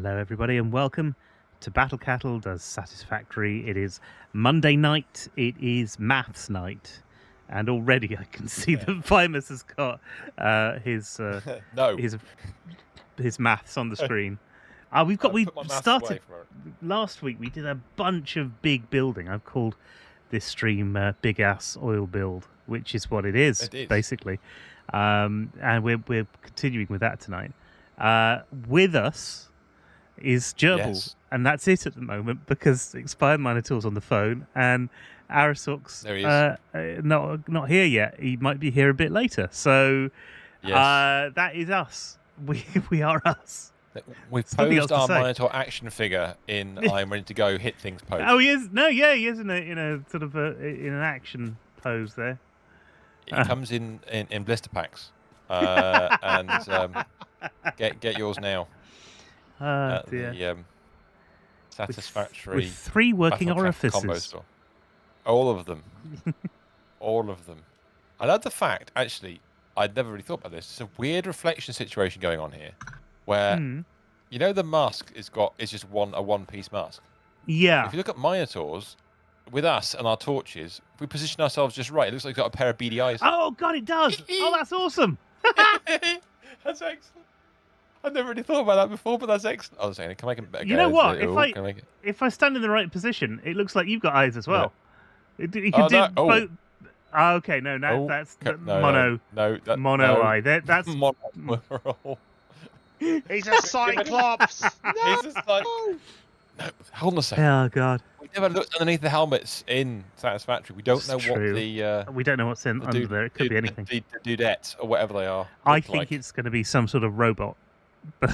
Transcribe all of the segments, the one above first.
Hello, everybody, and welcome to BattleCattle does Satisfactory. It is Monday night. It is maths night, and already I can see that Vimus has got his No. his maths on the screen. We started last week. We did a bunch of big building. I've called this stream Big Ass Oil Build, which is what it is. Basically, and we're continuing with that tonight. With us is Gerbil, and that's it at the moment because Expired Minotaur's on the phone and Arasok's not here yet. He might be here a bit later. So that is us. We are us. We've posed our Minotaur action figure in I'm ready to go hit things pose. Oh, he is. No, yeah, he is in a sort of in an action pose there. He comes in blister packs, and get yours now. Dear. The Satisfactory with 3 working orifices. Combo store. All of them. All of them. I love the fact, actually, I'd never really thought about this. It's a weird reflection situation going on here, where you know the mask is just a one-piece mask. Yeah. If you look at Minotaurs, with us and our torches, if we position ourselves just right, it looks like we've got a pair of beady eyes. Oh God, it does! Oh, that's awesome! That's excellent. I've never really thought about that before, but that's excellent. I was saying, can I make it better? You know what? If I stand in the right position, it looks like you've got eyes as well. Yeah. You can do both. Oh, okay, no, that's mono. No, mono eye. That's mono. He's a cyclops. He's a cyclops. No, hold on a second. Oh God. We never looked underneath the helmets in Satisfactory. We don't know what the. We don't know what's under there. It could be anything. The dudettes or whatever they are. I think it's going to be some sort of robot, but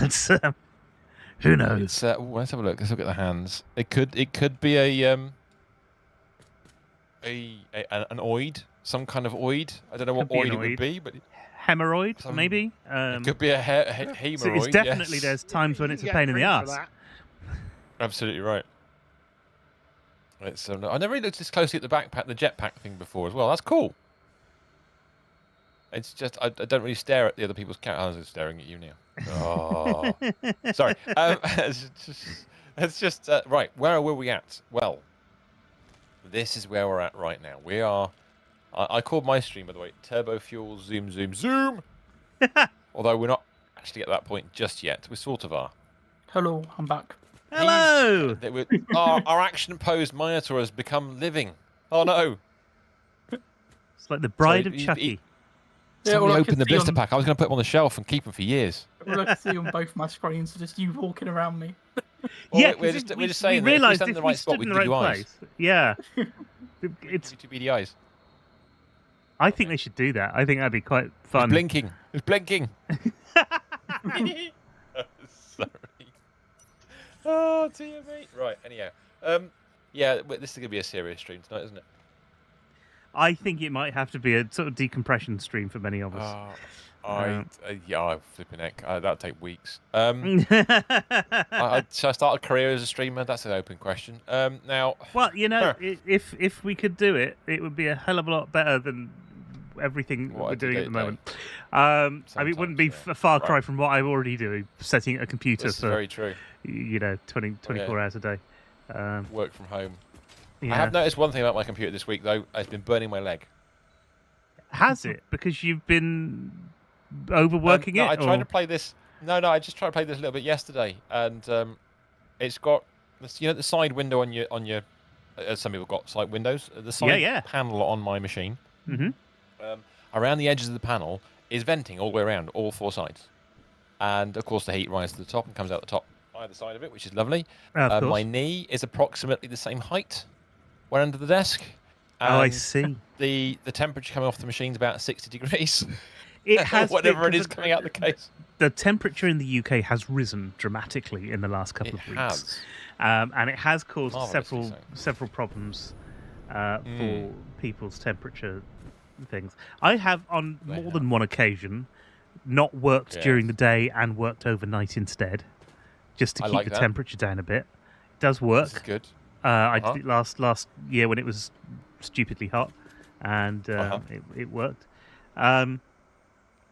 who knows? Let's have a look. Let's look at the hands. It could be an oid, some kind of oid. I don't know what oid it would be, but hemorrhoid maybe. It could be a hemorrhoid. So it's definitely there's times when it's a pain in the ass. Absolutely right. It's I never really looked this closely at the backpack, the jetpack thing before as well. That's cool. It's just I don't really stare at the other people's characters. I'm staring at you now. Oh, sorry. It's just right. Where were we at? Well, this is where we're at right now. We are. I called my stream, by the way, Turbo Fuel Zoom Zoom Zoom. Although we're not actually at that point just yet. We sort of are. Hello, I'm back. Hello! Our action-posed Minotaur has become living. Oh, no. It's like the bride of Chucky. Somebody opened the blister pack. I was going to put them on the shelf and keep them for years. All I can see on both my screens are just you walking around me. Yeah, we're just saying we that if we realised stand in the right spot, we can do eyes. Yeah. It's two beady eyes. I think they should do that. I think that'd be quite fun. It's blinking. It's blinking. Sorry. Oh, dear mate. Right, anyhow. Yeah, this is going to be a serious stream tonight, isn't it? I think it might have to be a sort of decompression stream for many of us. I'm flipping heck. That'll take weeks. Should I start a career as a streamer? That's an open question. Now, well, you know, if we could do it, it would be a hell of a lot better than everything we're doing at the moment. I mean, it wouldn't be a far cry from what I'm already doing, setting a computer this is very true. 24 hours a day. Work from home. Yeah. I have noticed one thing about my computer this week, though. It's been burning my leg. Has it? Because you've been overworking it? I tried to play this. No, I just tried to play this a little bit yesterday, and it's got the side window on your. Some people got side windows. The side panel on my machine. Around the edges of the panel is venting all the way around, all 4 sides, and of course the heat rises to the top and comes out the top either side of it, which is lovely. My knee is approximately the same height. We're under the desk. I see. The temperature coming off the machine is about 60 degrees. It has whatever it is coming out the case. The temperature in the UK has risen dramatically in the last couple of weeks, and it has caused several problems for people's temperature things. I have on more than one occasion not worked during the day and worked overnight instead, just to keep the temperature down a bit. It does work. This is good. I did it last year when it was stupidly hot, and it worked.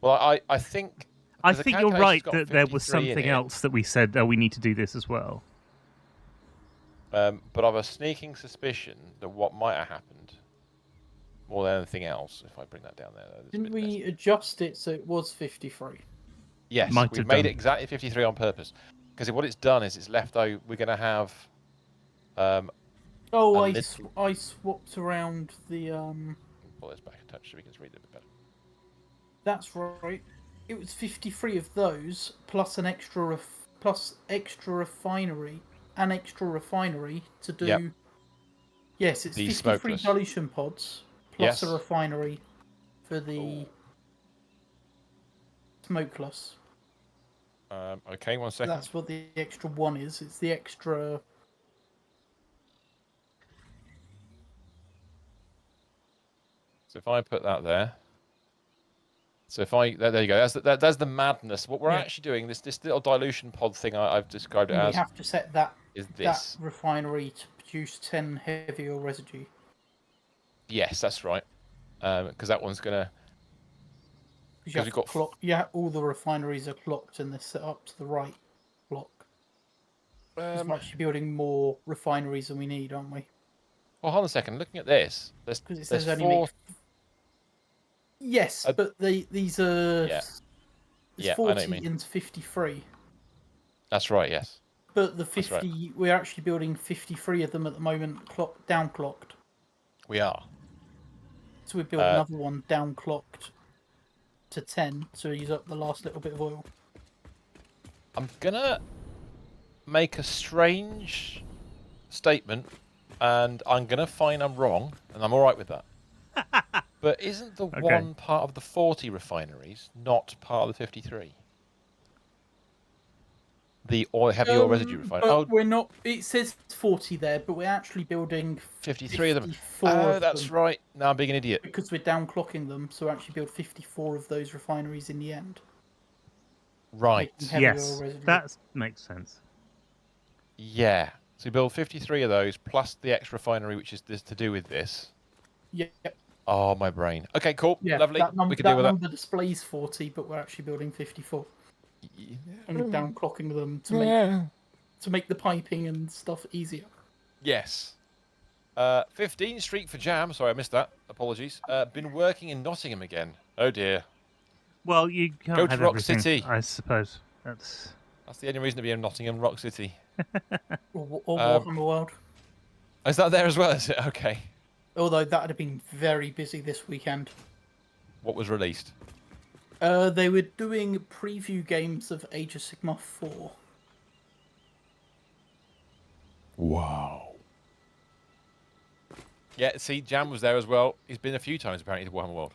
Well, I think. I think you're right that there was 53 something else that we said. Oh, we need to do this as well. But I've a sneaking suspicion that what might have happened, more than anything else, if I bring that down there. Didn't we adjust it so it was 53? Yes, we've made it exactly 53 on purpose. Because what it's done is it's left out. We're going to have. I swapped around the. Pull this back a touch so we can read it a bit better. That's right. It was 53 of those plus an extra refinery to do. Yep. Yes, it's 53 dilution pods plus a refinery for the smokeless. Okay, 1 second. That's what the extra one is. It's the extra. So if I put that there. So if there you go. That's the madness. What we're actually doing, this little dilution pod thing I've described it as. We have to set that that refinery to produce 10 heavy oil residue. Yes, that's right. Because that one's gonna. Because we've got all the refineries are clocked and they're set up to the right block. We're actually building more refineries than we need, aren't we? Well, hold on a second. Looking at this, there's four. Yes, but these are. Yeah, 40 into 53. That's right. Yes. But the 50, we're actually building 53 of them at the moment, downclocked. We are. So we build another one downclocked to 10, so use up the last little bit of oil. I'm gonna make a strange statement, and I'm gonna find I'm wrong, and I'm all right with that. But isn't the one part of the 40 refineries not part of the 53? The heavy oil residue refinery. We're not. It says 40 there, but we're actually building 53 of them. Oh, that's right. Now I'm being an idiot. Because we're downclocking them, so we actually build 54 of those refineries in the end. Right. Yes, that makes sense. Yeah. So we build 53 of those plus the extra refinery, which is to do with this. Yep. Oh, my brain. Okay, cool. Yeah, lovely. We can deal with that. That number displays 40, but we're actually building 54. And downclocking them to make the piping and stuff easier. Yes. 15 Street for Jam. Sorry, I missed that. Apologies. Been working in Nottingham again. Oh dear. Well, you can't go have to Rock everything, City. I suppose that's the only reason to be in Nottingham, Rock City. or Warhammer World. Is that there as well? Is it okay? Although that would have been very busy this weekend. What was released? They were doing preview games of Age of Sigmar 4. Wow. Yeah, see, Jam was there as well. He's been a few times apparently to Warhammer World.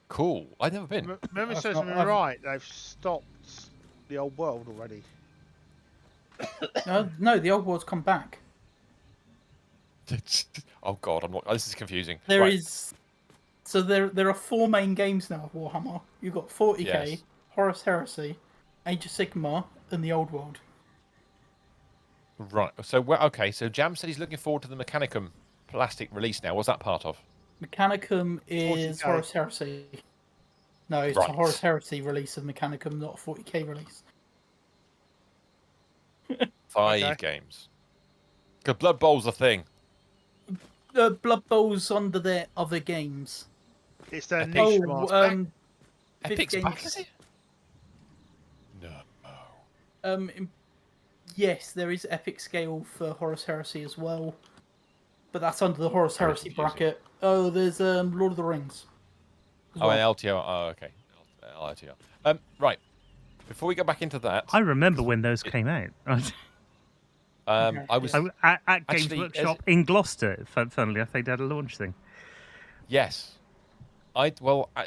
Cool. I've never been. Remember, says right. They've stopped the old world already. No, the old world's come back. Oh God, I'm not. This is confusing. There are 4 main games now of Warhammer. You've got 40k, Horus Heresy, Age of Sigmar, and the Old World. Right. So So Jam said he's looking forward to the Mechanicum plastic release now. What's that part of? Mechanicum is 40K. Horus Heresy. No, it's a Horus Heresy release of Mechanicum, not a 40k release. 5 games. Because Blood Bowl's a thing. Blood Bowl's under their other games. It's their niche market. Epic's back, is it? No. Yes, there is Epic Scale for Horus Heresy as well. But that's under the Horus Heresy bracket. Oh, there's Lord of the Rings. Oh, and LTO. Oh, okay. LTO. Right. Before we go back into that, I remember when those came out. I was at Games Workshop in Gloucester. Funnily enough, they did a launch thing. Yes.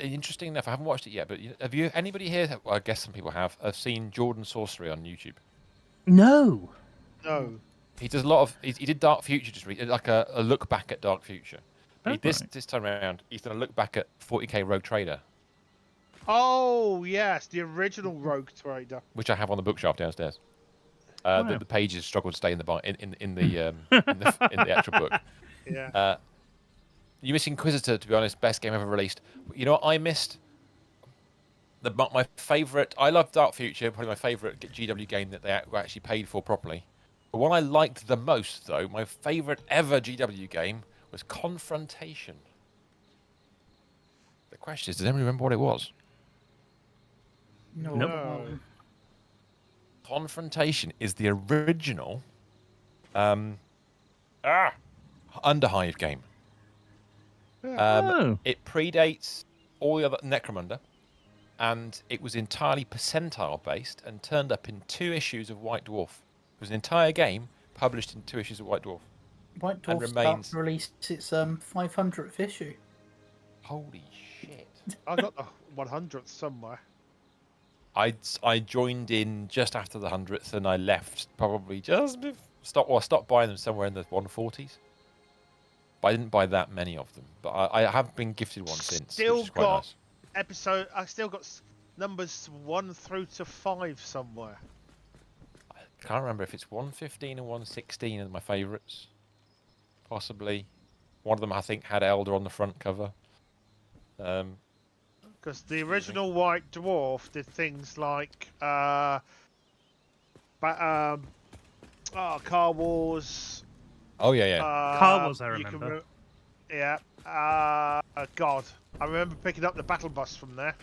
Interesting enough, I haven't watched it yet. But have you? Anybody here? Well, I guess some people have seen Jordan Sorcery on YouTube. No. He does a lot of. He did Dark Future just like a look back at Dark Future. This time around, he's done a look back at 40k Rogue Trader. Oh yes, the original Rogue Trader, which I have on the bookshelf downstairs. The pages struggle to stay in the actual book. Yeah. You miss Inquisitor, to be honest. Best game ever released. You know what I missed? my favourite. I love Dark Future. Probably my favourite GW game that they actually paid for properly. The one I liked the most, though, my favourite ever GW game was Confrontation. The question is, does anyone remember what it was? No. Confrontation is the original Underhive game. It predates all the other Necromunda, and it was entirely percentile based and turned up in 2 issues of White Dwarf. It was an entire game published in 2 issues of White Dwarf. White Dwarf's about to release its 500th issue. Holy shit! I got the 100th somewhere. I joined in just after the 100th, and I left probably just I stopped buying them somewhere in the 140s. But I didn't buy that many of them. But I have been gifted one since. Which is quite nice. I still got numbers 1 through to 5 somewhere. I can't remember if it's 115 and 116 are my favourites. Possibly. One of them I think had Elder on the front cover. Because the original White Dwarf did things like Car Wars. Oh yeah. Car Wars, I remember. God, I remember picking up the battle bus from there.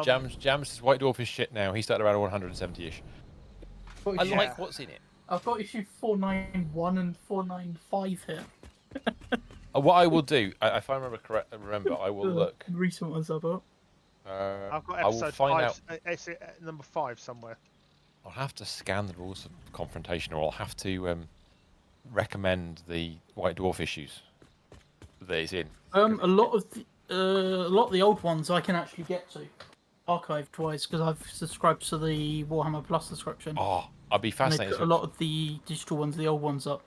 Jam's White Dwarf is shit now. He started around 170-ish. I like what's in it. I've got issue 491 and 495 here. What I will do, if I remember, I will look. Recent ones I've got. I've got episode 5, number 5 somewhere. I'll have to scan the rules of Confrontation, or I'll have to recommend the White Dwarf issues that it's in. A lot of the old ones I can actually get to, archived wise, because I've subscribed to the Warhammer Plus subscription. Oh, I'd be fascinated. They put a lot of the digital ones, the old ones up.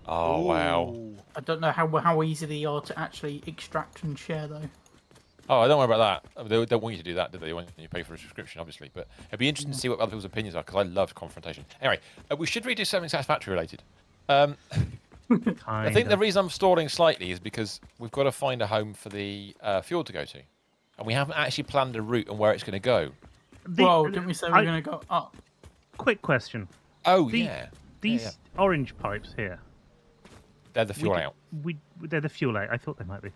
Oh, wow. I don't know how easy they are to actually extract and share, though. Oh, don't worry about that. They don't want you to do that, do they? They want you to pay for a subscription, obviously. But it'd be interesting to see what other people's opinions are, because I loved Confrontation. Anyway, we should redo something Satisfactory related. I think the reason I'm stalling slightly is because we've got to find a home for the fuel to go to. And we haven't actually planned a route and where it's going to go. Didn't we say we're going to go up? Quick question. These orange pipes here. They're the fuel out. They're the fuel out. I thought they might be.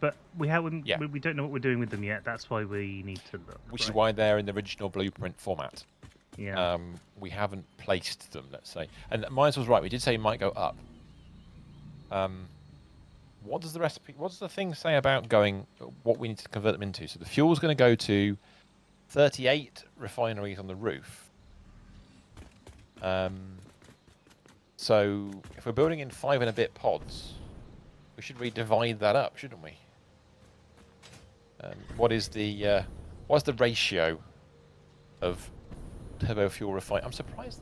But we haven't. Yeah. We don't know what we're doing with them yet. That's why we need to look. Which is why they're in the original blueprint format. Yeah. We haven't placed them, let's say. And Myers was right. We did say it might go up. What does the recipe? What does the thing say about going? What we need to convert them into? So the fuel's going to go to 38 refineries on the roof. So if we're building in 5 and a bit pods, we should divide that up, shouldn't we? What's the ratio of turbo fuel refinery? I'm surprised.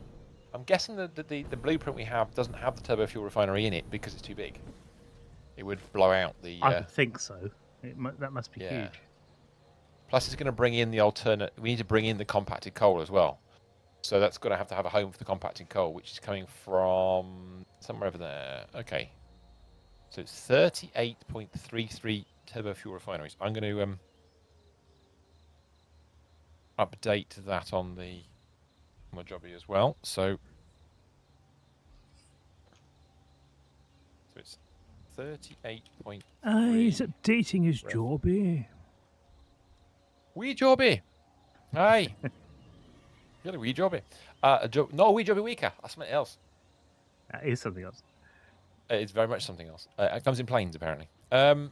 I'm guessing that the blueprint we have doesn't have the turbo fuel refinery in it because it's too big. It would blow out the. I would think so. That must be huge. Plus, it's going to bring in the alternate. We need to bring in the compacted coal as well. So that's going to have a home for the compacted coal, which is coming from somewhere over there. Okay. So it's 38.33 turbo fuel refineries. I'm going to update that on my jobby as well. So it's 38.3. He's updating his jobby. Wee jobby. Aye. Really, wee jobby. No, wee jobby weaker. That's something else. That is something else. It's very much something else. It comes in planes, apparently. So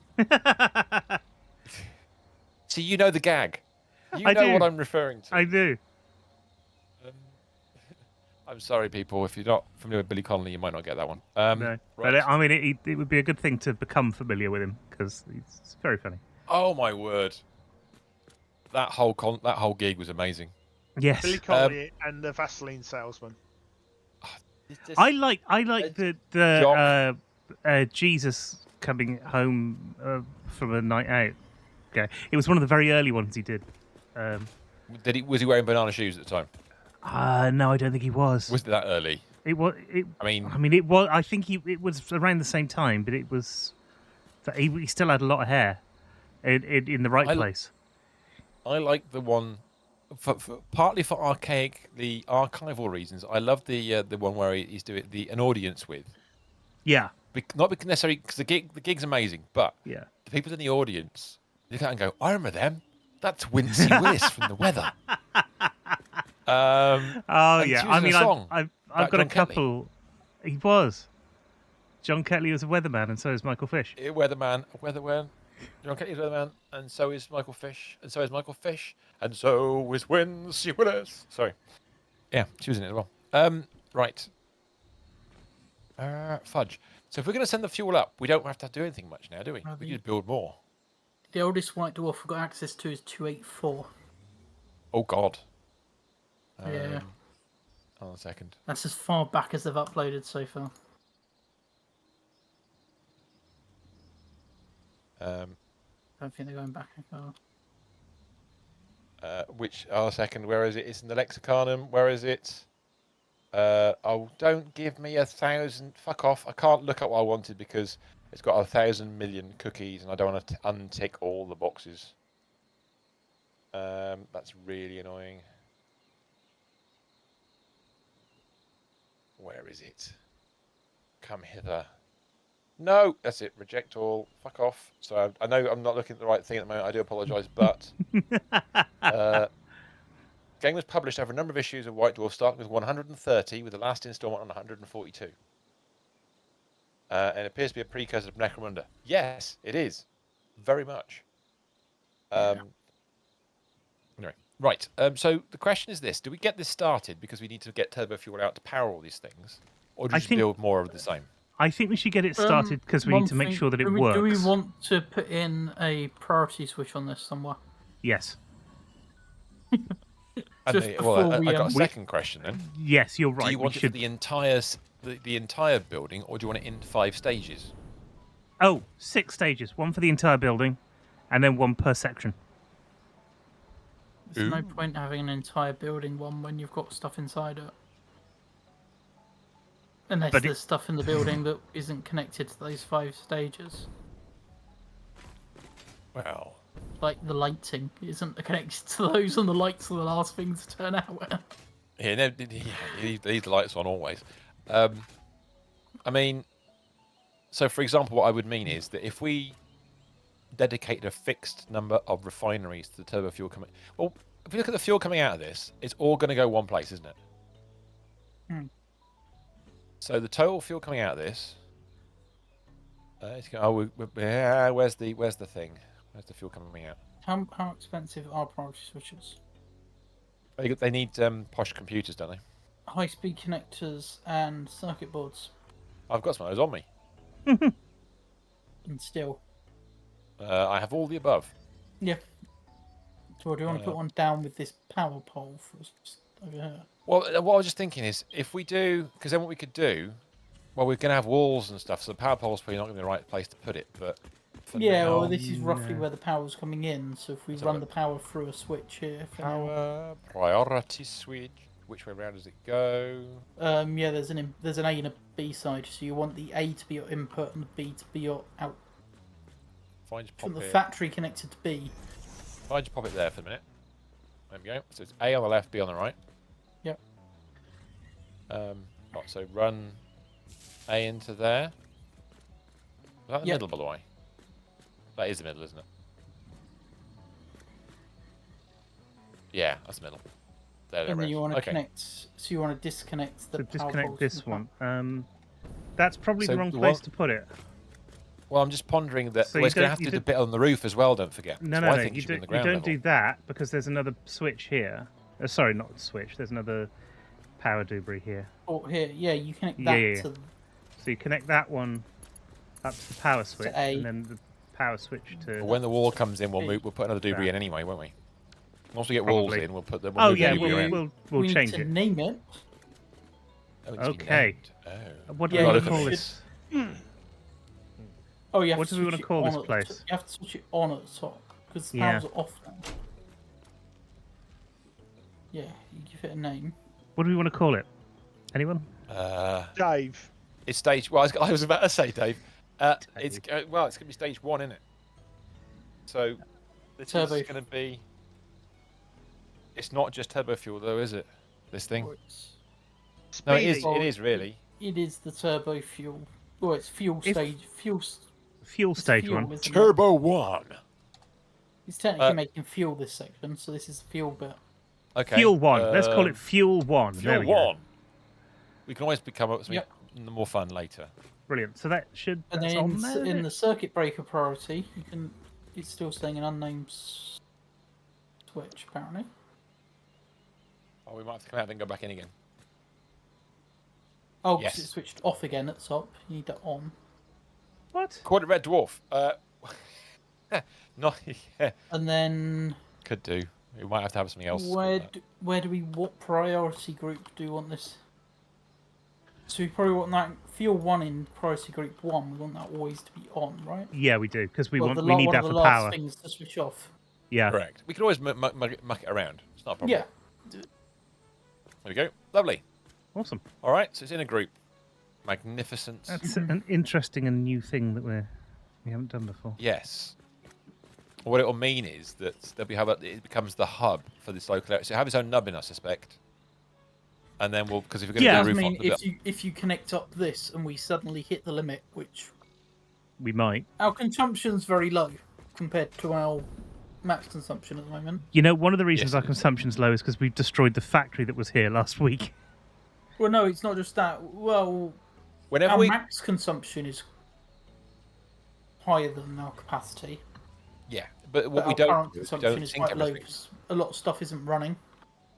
you know the gag. You know what I'm referring to. I do. I'm sorry, people. If you're not familiar with Billy Connolly, you might not get that one. No. Right. But I mean, it would be a good thing to become familiar with him because it's very funny. Oh my word! That whole gig was amazing. Yes. Billy Connolly and the Vaseline salesman. I like the Jesus coming home from a night out. Okay, it was one of the very early ones he did. Was he wearing banana shoes at the time? No, I don't think he was. Was it that early? It was. I mean, it was. I think it was around the same time, but it was. He still had a lot of hair, in the right place. I like the one, partly for the archival reasons. I love the one where he's doing an audience with. Yeah. Not necessarily because the gig's amazing, but yeah, the people in the audience look at it and go, "I remember them. That's Wincy Willis from The Weather." Oh yeah. I mean, I've got a couple. He was. John Ketley was a weatherman, and so is Michael Fish. Weatherman. John Ketley is weatherman, and so is Michael Fish, and so is Michael Fish, and so is Wincy Willis. Sorry. Yeah, she was in it as well. Right. Fudge. So if we're going to send the fuel up, we don't have to do anything much now, do we? We just build more. The oldest white dwarf we've got access to is 284. Oh, God. Yeah. Hold on a second. That's as far back as they've uploaded so far. I don't think they're going back far. A second. Where is it? It's in the Lexicanum. Where is it? Oh, don't give me 1,000. Fuck off. I can't look up what I wanted because it's got 1,000 million cookies and I don't want to untick all the boxes. That's really annoying. Where is it? Come hither. No, that's it. Reject all. Fuck off. So I know I'm not looking at the right thing at the moment. I do apologise, but game was published over a number of issues of White Dwarf, starting with 130, with the last instalment on 142. And it appears to be a precursor of Necromunda. Yes, it is. Very much. Anyway, right. So the question is this. Do we get this started because we need to get turbo fuel out to power all these things? Or do we just build more of the same? I think we should get it started because we need to make sure that it works. Do we want to put in a priority switch on this somewhere? Yes. I got a second question then. Yes, you're right. Do you want it for the entire building, or do you want it in 5 stages? Oh, 6 stages. One for the entire building, and then one per section. There's no point having an entire building one when you've got stuff inside it. Unless there's stuff in the building that isn't connected to those 5 stages. Well, like the lighting isn't connected to those, and the lights are the last things to turn out. Yeah, you leave the lights on always. I mean, so for example, what I would mean is that if we dedicated a fixed number of refineries to the turbo fuel coming, well, if you look at the fuel coming out of this, it's all going to go one place, isn't it? So the total fuel coming out of this. Where's the thing? Where's the fuel coming out? How expensive are priority switches? They need posh computers, don't they? High-speed connectors and circuit boards. I've got some of those on me. And still. I have all the above. Yeah. So do you want to put one down with this power pole for us over here? Well, what I was just thinking is, if we do, because then what we could do, well, we're going to have walls and stuff, so the power pole's probably not going to be the right place to put it, but... well, this is roughly where the power's coming in, so if we run the power through a switch here... Power, priority switch, which way around does it go? Yeah, there's an A and a B side, so you want the A to be your input and the B to be your out. From the factory connected to B. Fine, just pop it there for a minute. There we go. So it's A on the left, B on the right. Yep. So run A into there. Is that the middle, by the way? That is the middle, isn't it? Yeah, that's the middle. There, and then you want to connect. So you want to disconnect the. So disconnect this one. That's probably the wrong place to put it. Well, I'm just pondering that we're going to have to do the bit on the roof as well. Don't forget. No, you don't do that because there's another switch here. Sorry, not switch. There's another power doobry here. Oh, here, yeah, you connect that to. So you connect that one up to the power switch, and then the power switch to. When the wall comes in, we'll put another doobry in anyway, won't we? Once we get walls in, we'll put the. We'll change it. To name it. Okay. What do we want to call this? Oh, yeah. What do we want to call this place? You have to switch it on at the top because the powers are off now. Yeah, you give it a name. What do we want to call it? Anyone? Dave. It's stage. Well, I was about to say Dave. It's going to be stage 1, isn't it? So this is going to be. It's not just turbo fuel, though, is it? This thing? No, it is. It is really. It is the turbo fuel. Well, it's fuel stage. Fuel stage one. Turbo 1. It's technically making fuel this section, so this is the fuel bit. Okay. Fuel 1. Let's call it Fuel 1. Fuel 1. We can always become up something more fun later. Brilliant. So that should. And then in the circuit breaker priority, you can. It's still saying an unnamed switch apparently. Oh, we might have to come out and go back in again. Oh, because it switched off again at the top. You need that on. What? Quad red dwarf. Not. Yeah. And then. Could do. We might have to have something else. What priority group do we want this? So we probably want that fuel 1 in priority group 1. We want that always to be on, right? Yeah, we do because we need that for power. One of the last things to switch off. Yeah, correct. We can always muck it around. It's not a problem. Yeah. There we go. Lovely. Awesome. All right, so it's in a group. Magnificent. That's an interesting and new thing that we haven't done before. Yes. What it will mean is that it becomes the hub for this local area. So it have its own nubbin, I suspect. And then because if we're going to do a roof if you connect up this and we suddenly hit the limit, which we might, our consumption's very low compared to our max consumption at the moment. You know, one of the reasons our consumption's low is because we've destroyed the factory that was here last week. Well, no, it's not just that. Well, our max consumption is higher than our capacity. Yeah, but what we don't. Current consumption is quite low. A lot of stuff isn't running.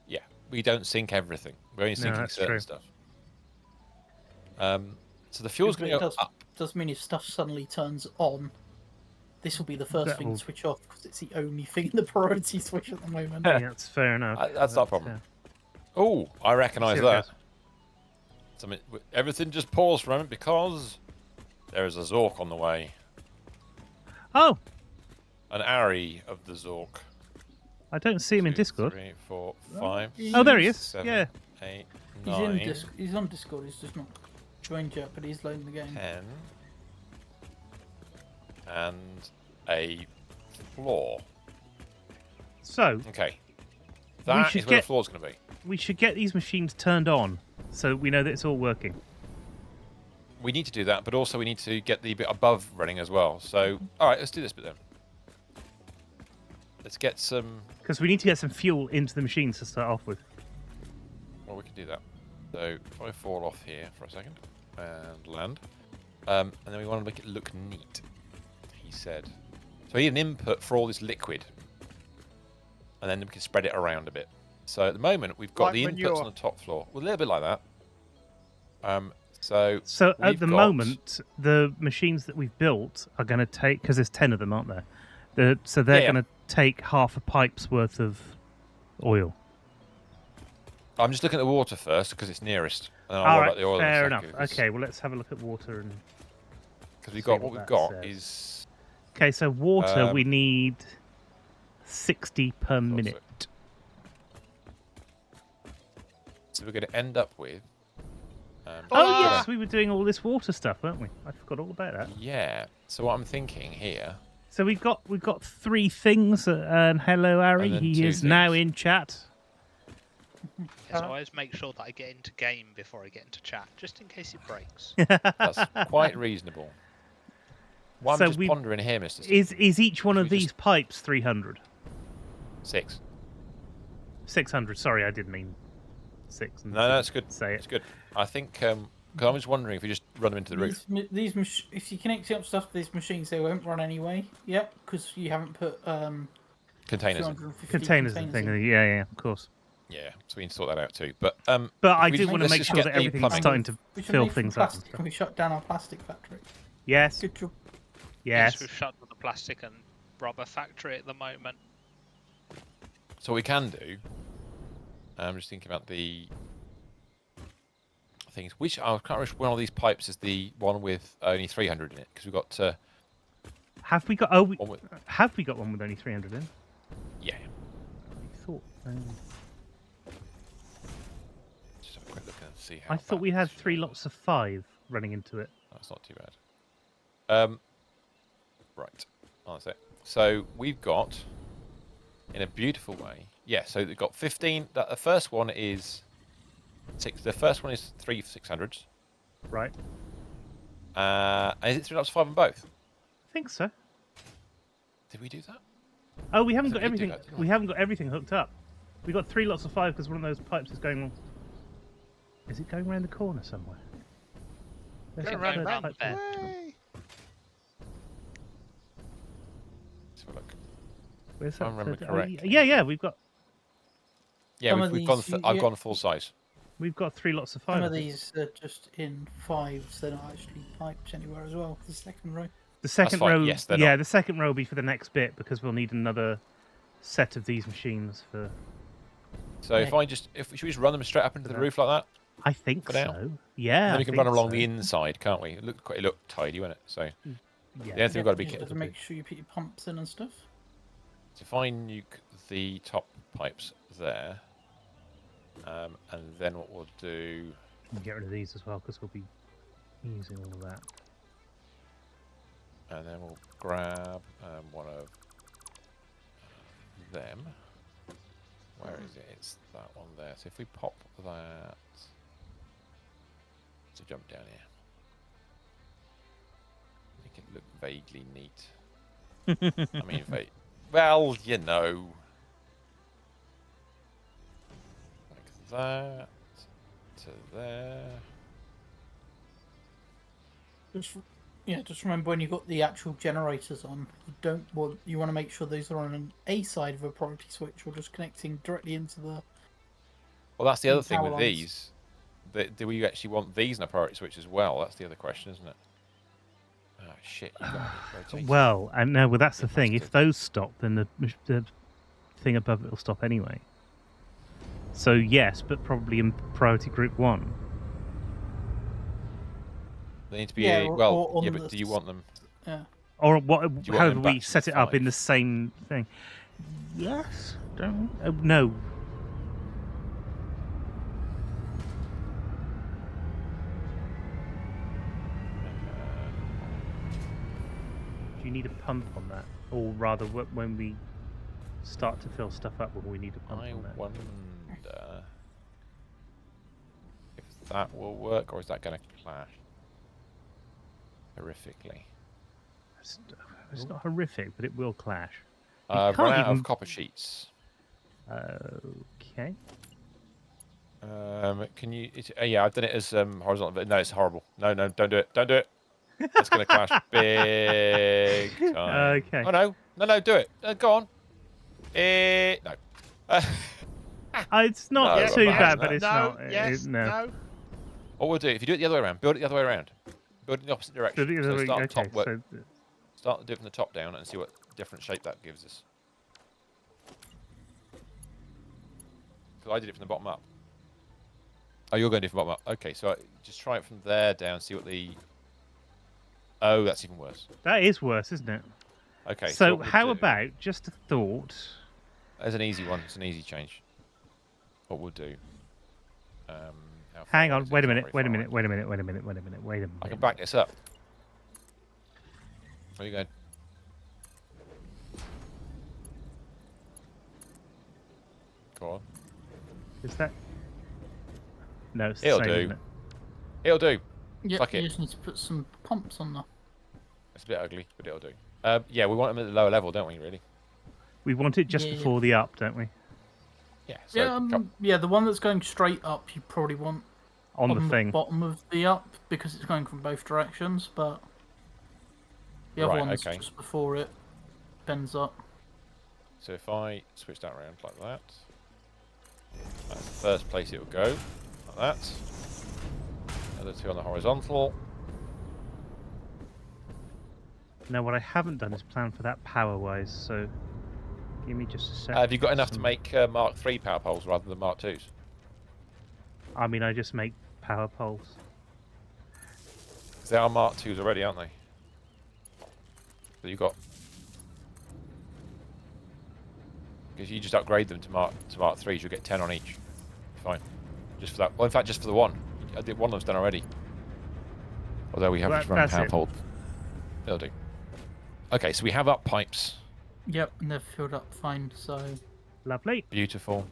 Yeah, we don't sync everything. We're only syncing certain stuff. So the fuel's going to go up. Does mean if stuff suddenly turns on, this will be the first thing to switch off because it's the only thing in the priority switch at the moment. Yeah, that's fair enough. That's not a problem. Oh, I recognise that. Everything just paused for a moment because there is a Zork on the way. Oh! An Ari of the Zork. I don't see him in Discord. 3, 4, 5. Oh, there he is. 7, 8, 9. He's on Discord. He's just not joined yet, but he's loading the game. 10. And a floor. So. Okay. That is where the floor's going to be. We should get these machines turned on so we know that it's all working. We need to do that, but also we need to get the bit above running as well. So, all right, let's do this bit then. Let's get some... Because we need to get some fuel into the machines to start off with. Well, we can do that. So, if I fall off here for a second and land. And then we want to make it look neat, he said. So we need an input for all this liquid. And then we can spread it around a bit. So at the moment, we've got the inputs on the top floor. Well, a little bit like that. So at the moment, the machines that we've built are going to take... Because there's 10 of them, aren't there? So they're going to take half a pipe's worth of oil. I'm just looking at the water first because it's nearest. And All right, the oil fair enough. Okay, well, let's have a look at water. And because what we've got is... Okay, so water, we need 60 per minute. So we're going to end up with... yes, we were doing all this water stuff, weren't we? I forgot all about that. Yeah. So what I'm thinking here... So we've got 3 things, and hello, Ari. He is now in chat. Yes, I always make sure that I get into game before I get into chat, just in case it breaks. That's quite reasonable. Well, I'm just pondering here, Mr. Is each one of these pipes 300? 6. 600. Sorry, I did mean 6. No, that's good. Say it. It's good. I think because I'm just wondering if we just run them into the roof. If you connect up stuff to these machines, they won't run anyway. Yep, because you haven't put containers. Containers and things. Yeah, of course. Yeah, so we need to sort that out too. But I do want to make sure that everything's starting to fill things up. Can we shut down our plastic factory? Yes. Good job. Yes, we've shut down the plastic and rubber factory at the moment. So what we can do. I'm just thinking about the things. I can't remember which one of these pipes is the one with only 300 in it because we've got. Have we got? Have we got one with only 300 in? Yeah. I thought. Just have a quick look and see how. I thought we had 3 lots of 5 running into it. That's not too bad. Right. That's it. So we've got, in a beautiful way, Yeah, so they've got 15. The first one is 6. The first one is 3 600s. Right. And is it 3 lots of 5 on both? I think so. Did we do that? Oh, we haven't got everything. We haven't got everything hooked up. We got 3 lots of 5 because one of those pipes is going on. Is it going around the corner somewhere? There's Go a around pipe there. Let's have a look. Where's If that? I remember Oh, correctly. yeah, we've got. Yeah, we've gone. I've gone full size. We've got 3 lots of 5. Some of these are just in 5s. They're not actually piped anywhere as well. The second row. The second row. Yes, yeah, the second row will be for the next bit because we'll need another set of these machines for. So if should we just run them straight up into the roof like that? I think so. Yeah. And then we can run along the inside, can't we? It looked tidy, wouldn't it? So yeah. The only thing we've got to be careful. Make sure you put your pumps in and stuff. So if I nuke the top pipes there, and then what we'll do. Get rid of these as well because we'll be using all of that. And then we'll grab one of them. Where is it? It's that one there. So if we pop that, to jump down here, make it look vaguely neat. I mean, well, you know, like that to there. Just remember when you got the actual generators on, you want to make sure those are on an A side of a priority switch or just connecting directly into the. Well, that's the other thing with lines. these. Do we actually want these in a priority switch as well? That's the other question, isn't it? Oh shit! Well, and no, that's the thing. If those stop, then the thing above it will stop anyway. So yes, but probably in priority group 1. They need to be but do you want them? Yeah. Or what? However we set it up in the 5? same thing. Yes. Don't. No. Do you need a pump on that, or rather, when we start to fill stuff up, will we need a pump on that? I wonder if that will work, or is that going to clash horrifically? It's not horrific, but it will clash. Run out of copper sheets. Okay. Can you? Yeah, I've done it as horizontal, but no, it's horrible. No, don't do it. Don't do it. It's going to clash big time. Okay. Oh no, do it. Go on. No. It's not too bad, but it's not. No. What we'll do, if you do it the other way around, build it the other way around. Build it in the opposite direction. Start do it from the top down and see what different shape that gives us. Because I did it from the bottom up. Oh, you're going to do it from the bottom up. Okay, so just try it from there down, see what the... Oh, that's even worse. That is worse, isn't it? Okay. So how about just a thought? There's an easy one. It's an easy change. What we'll do. Hang on. Wait a minute. I can back this up. Where are you going? Go on. Is that? No, it's It'll the same, do. isn't it? It'll do. Yeah, Fuck you it. just need to put some pumps on there. It's a bit ugly, but it'll do. Yeah, we want them at the lower level, don't we, really? We want it just before the up, don't we? Yeah. So the one that's going straight up, you probably want on the bottom of the up because it's going from both directions, but the other one's just before it bends up. So if I switch that around like that, that's the first place it will go, like that. Other two on the horizontal. Now, what I haven't done is plan for that power-wise, so give me just a sec. Have you got enough to make Mark 3 power poles rather than Mark 2s? I mean, I just make power poles. They are Mark 2s already, aren't they? So you've got... Because you just upgrade them to Mark 3s, you'll get 10 on each. Fine. Just for that. Well, in fact, just for the one. I did one of them's done already. Although we have to run power pole. It'll do. Okay, so we have up pipes. Yep, and they're filled up fine, so... Lovely. Beautiful.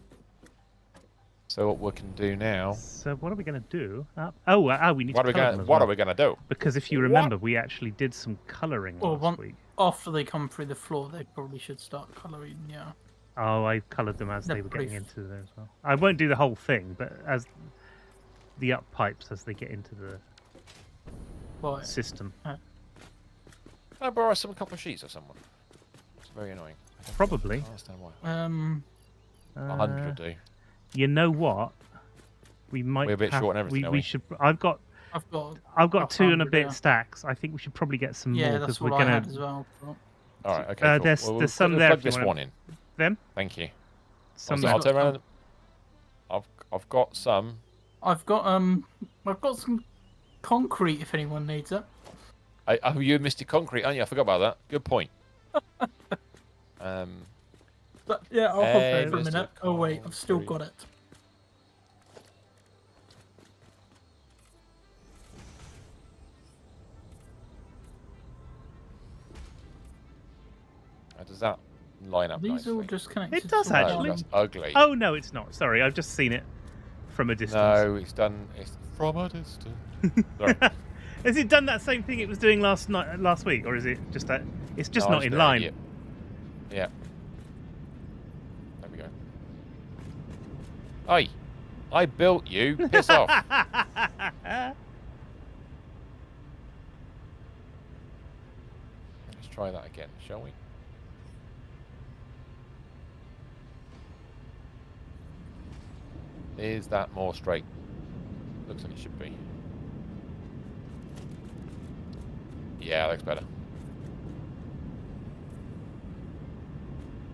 So what we can do now... So what are we going to do? We need to colour them as What well. are we going to do? Because if you remember, we actually did some colouring last week. After they come through the floor, they probably should start colouring, yeah. Oh, I coloured them as they were getting into there as well. I won't do the whole thing, but as the up pipes as they get into the system. Can I borrow some copper sheets of someone? It's very annoying. Probably. I don't understand why. 100 will do. You know what? We might. We're a bit short on everything. We should. I've got 2 and a bit stacks. I think we should probably get some more because we're gonna. As well. All right. Okay. Cool. There's some there. Plug this one in. Them? Thank you. Some. I'll turn around. I've got some. I've got some concrete if anyone needs it. You Mr. Concrete, aren't you? I forgot about that. Good point. But, yeah, I'll hop there for a minute. Oh wait, I've still got it. How does that line up? These all just connected. It does actually. That's ugly. Oh no, it's not. Sorry, I've just seen it from a distance. No, it's done. It's from a distance. Sorry. Has it done that same thing it was doing last week, or is it just that it's just not in line? Yeah. There we go. Oi! I built you. Piss off. Let's try that again, shall we? Is that more straight? Looks like it should be. Yeah, looks better.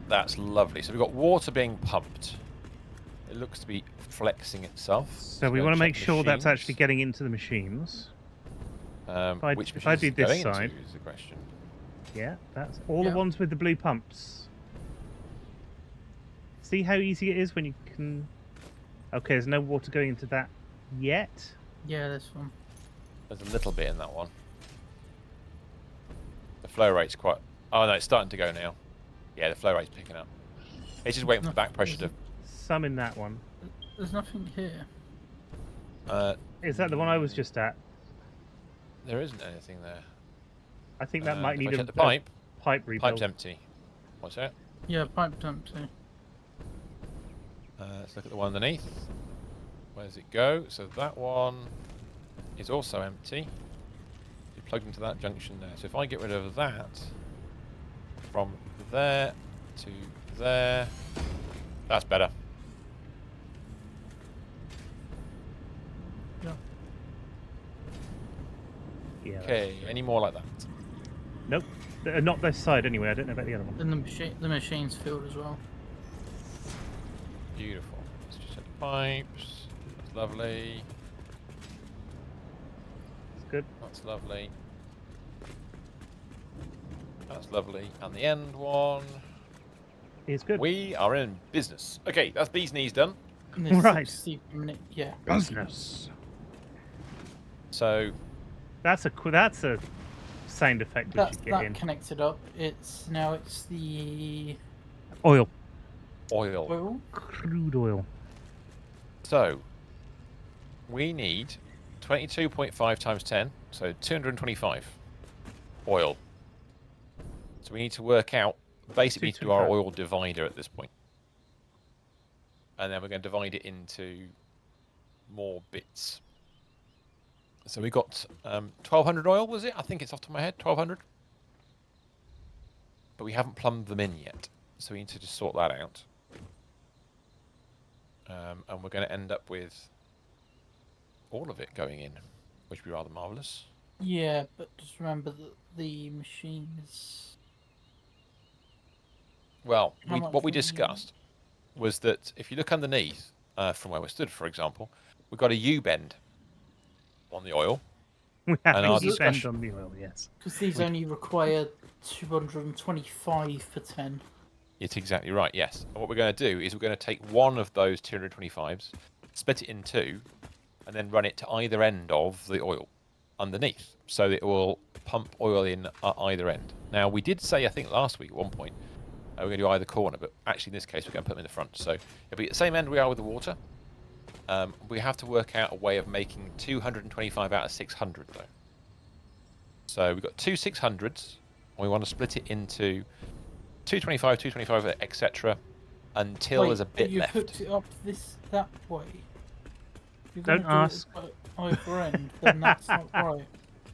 That's lovely. So we've got water being pumped. It looks to be flexing itself. So we want to make sure that's actually getting into the machines. If I do this side, is the question. Yeah, that's all the ones with the blue pumps. See how easy it is when you can... Okay, there's no water going into that yet. Yeah, this one. There's a little bit in that one. The flow rate's quite... Oh no, it's starting to go now. Yeah, the flow rate's picking up. It's just waiting for the back pressure to... Some in that one. There's nothing here. Is that the one I was just at? There isn't anything there. I think that might need a pipe rebuild. Pipe's empty. What's that? Yeah, pipe's empty. Let's look at the one underneath. Where does it go? So that one is also empty. You plugged into that junction there. So if I get rid of that from there to there, that's better. Yeah. Okay, any more like that? Nope. Not this side anyway. I don't know about the other one. And the machine's filled as well. Beautiful. Let's just set the pipes. That's lovely. That's good. That's lovely. That's lovely. And the end one is good. We are in business. Okay, that's bee's knees done. Right. Yeah. Business. So that's a sound effect we should get in. That connected up. It's the oil. Crude oil. So we need 22.5 times 10, so 225 oil. So we need to work out, basically we need to do our oil divider at this point. And then we're going to divide it into more bits. So we got 1,200 oil, was it? I think it's off the top of my head, 1,200. But we haven't plumbed them in yet, so we need to just sort that out. And we're going to end up with all of it going in, which would be rather marvellous. Yeah, but just remember that the machine is... Well, what we discussed was that if you look underneath, from where we stood, for example, we've got a U-bend on the oil. We have a U-bend on the oil, yes. Because these only require 225 for 10. It's exactly right, yes. And what we're going to do is we're going to take one of those 225s, split it in two, and then run it to either end of the oil underneath, so that it will pump oil in at either end. Now, we did say, I think last week at one point, We're going to do either corner, but actually in this case we're going to put them in the front. So it'll be at the same end we are with the water. We have to work out a way of making 225 out of 600 though. So we've got two 600s, and we want to split it into 225, 225, etc. until there's a bit left. You hooked it up that way. If you're Don't ask. Do it at either end, then that's not right.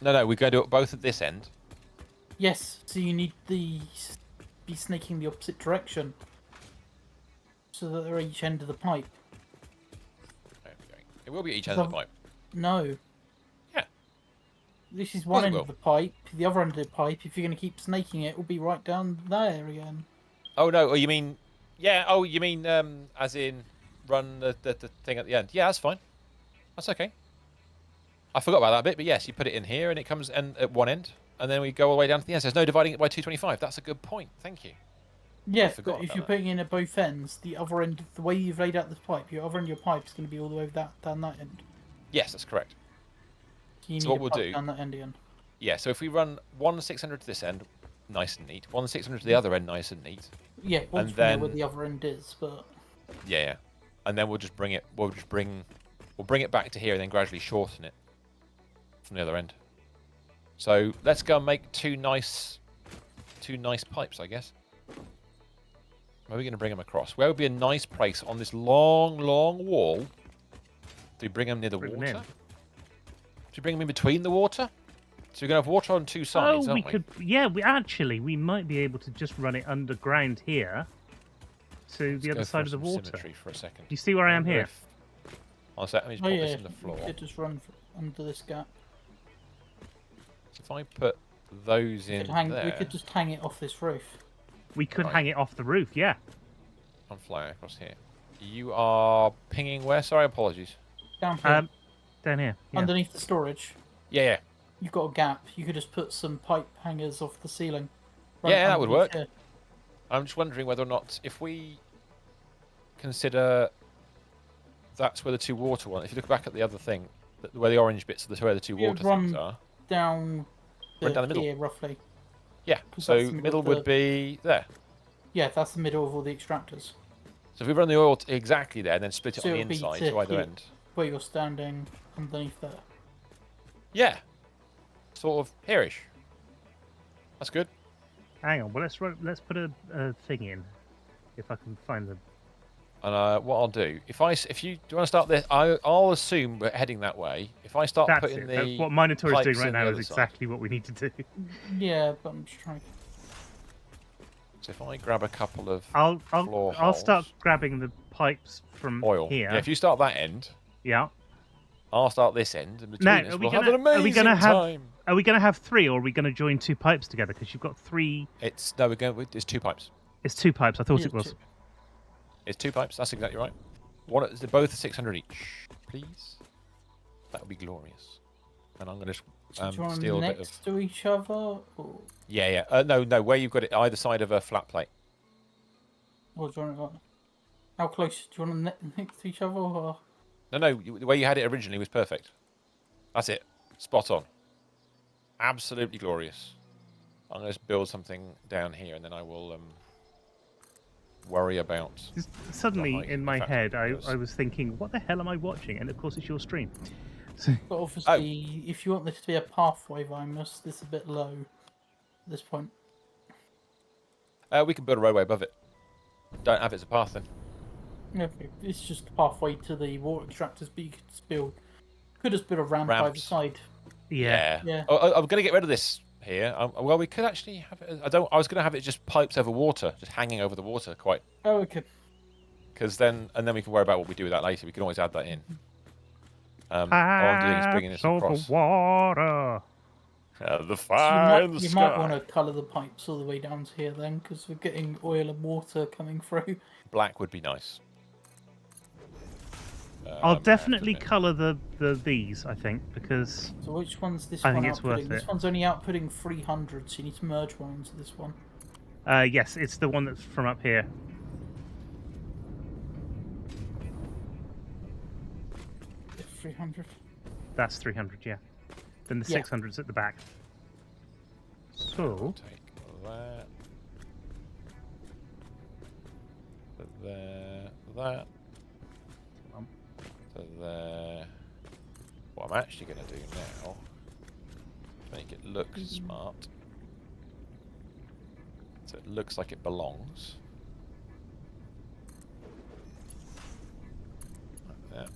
No, we're going to do it both at this end. Yes, so you need be snaking the opposite direction, so that they're each end of the pipe. Okay. It will be each end of the pipe. No. Yeah. This is one end of the pipe. The other end of the pipe, if you're going to keep snaking it, will be right down there again. Oh no! Oh, you mean? Yeah. Oh, you mean as in run the thing at the end? Yeah, that's fine. That's okay. I forgot about that bit, but yes, you put it in here, and it comes at one end, and then we go all the way down to the end. So there's no dividing it by 225. That's a good point. Thank you. Yeah, but if you're putting in at both ends, the other end, the way you've laid out the pipe, your other end of your pipe is going to be all the way down that end. Yes, that's correct. So what we'll do down that end again. Yeah. So if we run one 600 to this end, nice and neat. One 600 to the other end, nice and neat. Yeah, once we know where the other end is, but. Yeah. And then we'll just bring it. We'll bring it back to here, and then gradually shorten it from the other end. So let's go and make two nice pipes, I guess. Where are we going to bring them across? Where would be a nice place on this long wall? Do we bring them near the water? Do we bring them in between the water? So we're going to have water on two sides, aren't we? Could. Yeah, we might be able to just run it underground here to the other side of the water. Symmetry for a second. You see where I am here? I'll set. Let me just put this in the floor. You could just run under this gap. So if I put those in there... We could just hang it off this roof. We could hang it off the roof, yeah. I'm flying across here. You are pinging where? Sorry, apologies. Down here. Down here. Yeah. Underneath the storage. Yeah. You've got a gap. You could just put some pipe hangers off the ceiling. Yeah, that would work. Here. I'm just wondering whether or not, if we consider that's where the two water ones... If you look back at the other thing, where the orange bits are where the two water things are. Down the middle. Here, roughly. Yeah, so middle would be there. Yeah, that's the middle of all the extractors. So if we run the oil exactly there, and then split it on the inside to either end. Where you're standing underneath there. Yeah. Sort of here-ish. That's good. Hang on, well let's put a thing in, if I can find them. And what I'll do, if you do you want to start this, I'll assume we're heading that way. If I start putting the what Minotaur is doing right now is exactly what we need to do. Yeah, but I'm just trying. So if I grab a couple of I'll start grabbing the pipes from oil. here. Yeah, if you start that end. Yeah. I'll start this end, and between us we'll have an amazing time. Are we going to have three, or are we going to join two pipes together? Because you've got three. It's two pipes. It's two pipes. I thought it was. It's two pipes. That's exactly right. They're both 600 each, please. That would be glorious. And I'm going to steal a bit of. Next to each other. Or... Yeah. No. Where you've got it either side of a flat plate. What do you want? How close do you want them next to each other? Or... No. The way you had it originally was perfect. That's it. Spot on. Absolutely glorious. I'm going to build something down here, and then I will worry about. Suddenly, in my head, I was thinking, what the hell am I watching? And of course, it's your stream. So... But obviously, if you want this to be a pathway, Vimus, this is a bit low at this point. We can build a roadway above it. Don't have it as a path then. Yeah, it's just a pathway to the water extractors, but you could just build a ramp either side. Yeah. I'm going to get rid of this here. Well, we could actually have it. I was going to have it just pipes over water, just hanging over the water, quite. Oh, okay. Because then we can worry about what we do with that later. We can always add that in. All I'm doing is bringing this across. Water. The fire in the sky. You might want to colour the pipes all the way down to here then, because we're getting oil and water coming through. Black would be nice. I'll definitely colour these, I think, because... So which one's this one? I think it's worth it. This one's only outputting 300, so you need to merge one into this one. Yes, it's the one that's from up here. 300. That's 300, yeah. Then the 600's at the back. So... Take that. there, that. To there. What I'm actually going to do now, make it look smart. So it looks like it belongs. Like that.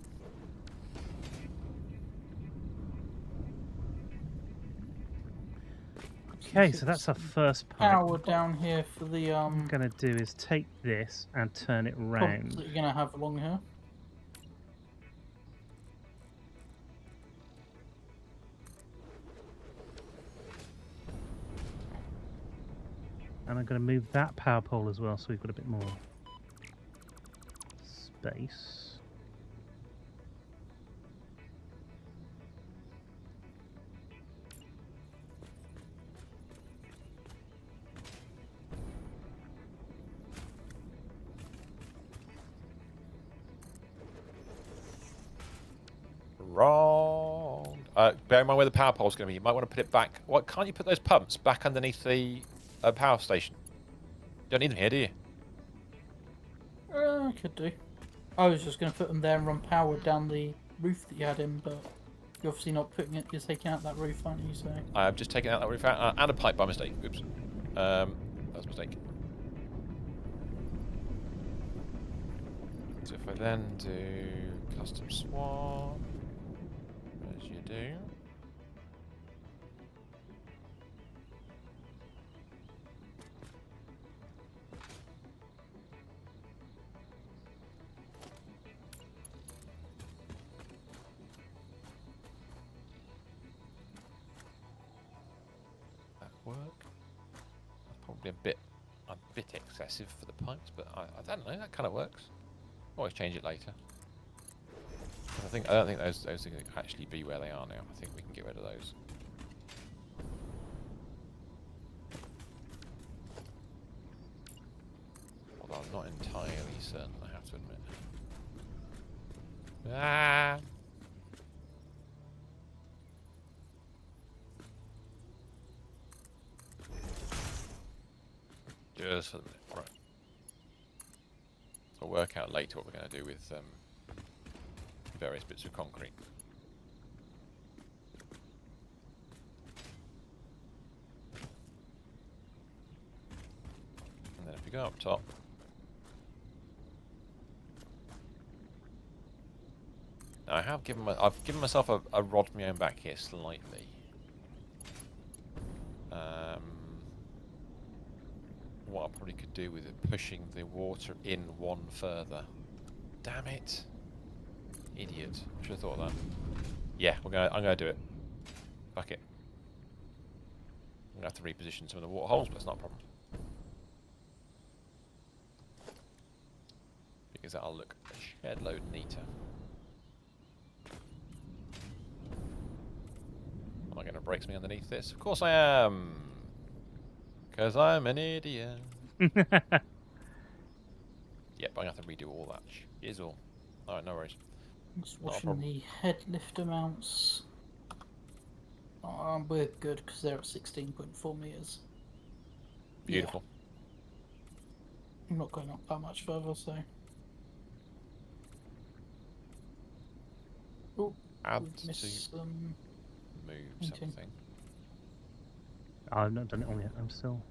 Okay, so that's our first pipe. Power down here for the What I'm gonna do is take this and turn it round. that you're gonna have along here. And I'm going to move that power pole as well, so we've got a bit more space. Wrong. Bear in mind where the power pole's going to be. You might want to put it back. What? Can't you put those pumps back underneath the power station? You don't need them here, do you? I could do. I was just going to put them there and run power down the roof that you had in, but you're obviously not putting it. You're taking out that roof, aren't you? So I've just taken out that roof out, and a pipe by mistake. Oops. That was a mistake. So if I then do custom swap, as you do. That work? That's probably a bit excessive for the pipes, but I don't know. That kind of works. Always change it later. I don't think those things actually be where they are now. I think we can get rid of those. Although I'm not entirely certain, I have to admit. Ah! Just for the minute, right. So I'll work out later what we're going to do with various bits of concrete. And then if we go up top, now I've given myself a rod from my own back here slightly. What I probably could do with it, pushing the water in one further. Damn it. Idiot. Should have thought of that. Yeah, I'm gonna do it. Fuck it. I'm gonna have to reposition some of the water holes, but it's not a problem. Because that'll look a shed load neater. Am I gonna break something underneath this? Of course I am! Because I'm an idiot. Yep, I'm gonna have to redo all that shizzle. Alright, no worries. Just watching the head lifter mounts. We're good because they're at 16.4 meters. Beautiful. Yeah. I'm not going up that much further, so. Oh, add to some move painting. something. I've not done it all yet. I'm still.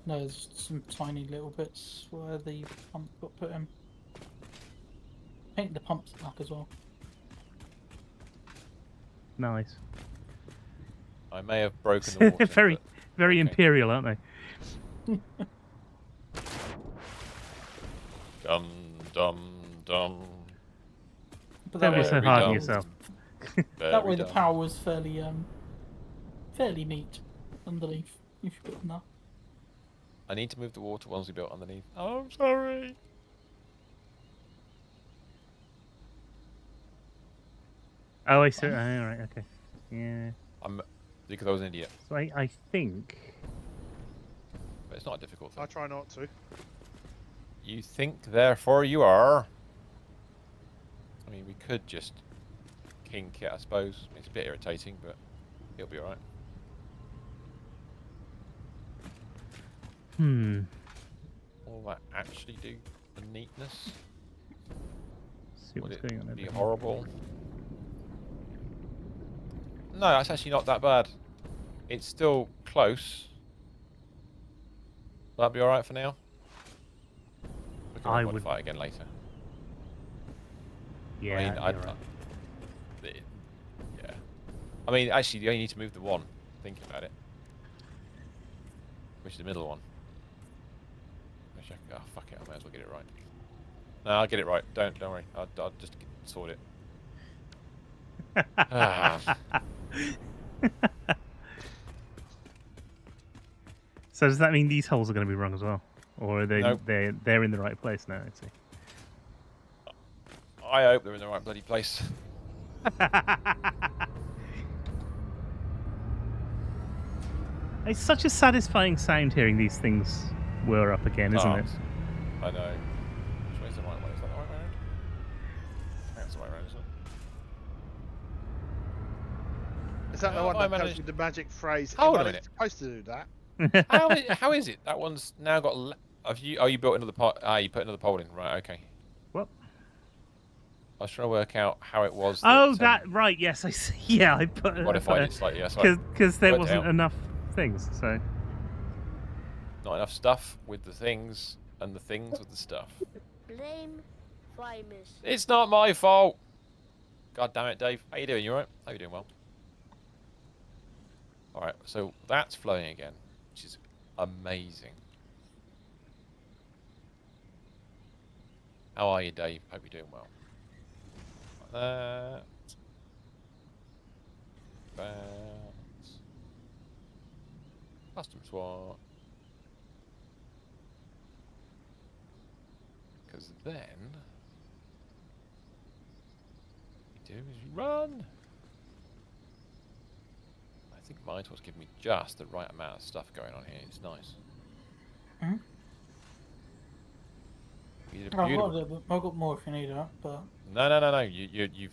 No, there's some tiny little bits where the pump got put in. Paint the pumps black as well. Nice. I may have broken the water. very okay. imperial, aren't they? Dum dum dum. But don't be so hard on yourself. That way the power was fairly neat underneath. If you put enough. I need to move the water ones we built underneath. Oh, I'm sorry. Oh, I see. Oh, right, okay. Yeah. Because I was an idiot. So I think. But it's not a difficult thing. I try not to. You think, therefore you are. I mean, we could just kink it, I suppose. It's a bit irritating, but it'll be alright. Hmm. What will that actually do? the neatness? See what's going on. Be horrible. No, that's actually not that bad. It's still close. Will that be alright for now? We can modify it again later. Yeah, I mean, yeah. I mean, actually, you only need to move the one. Thinking about it, which is the middle one. Oh fuck it! I might as well get it right. No, I'll get it right. Don't worry. I'll just sort it. So does that mean these holes are going to be wrong as well, or are they? Nope. They're in the right place now? I see. I hope they're in the right bloody place. It's such a satisfying sound hearing these things whir up again, isn't it? I know. Which way's the right way? Is that the right road? That's the right road, isn't it? Is that the one that goes with the magic phrase? Hold on a minute. Supposed to do that. How is it? That one's now got. You built another pot. You put another pole in. Right. Okay. What? I was trying to work out how it was. That right. Yes, I see. Yeah, I put. Modified it slightly. Yes. Because there wasn't enough things. So. Not enough stuff with the things, and the things with the stuff. Blame Primus. It's not my fault. God damn it, Dave. How you doing? You alright? How you doing? Well. Alright, so that's flowing again, which is amazing. How are you, Dave? Hope you're doing well. Like that. Custom swap. Because then what you do is you run. I think mine's what's giving me just the right amount of stuff going on here. It's nice. Hmm? I've got more if you need that, but no. You've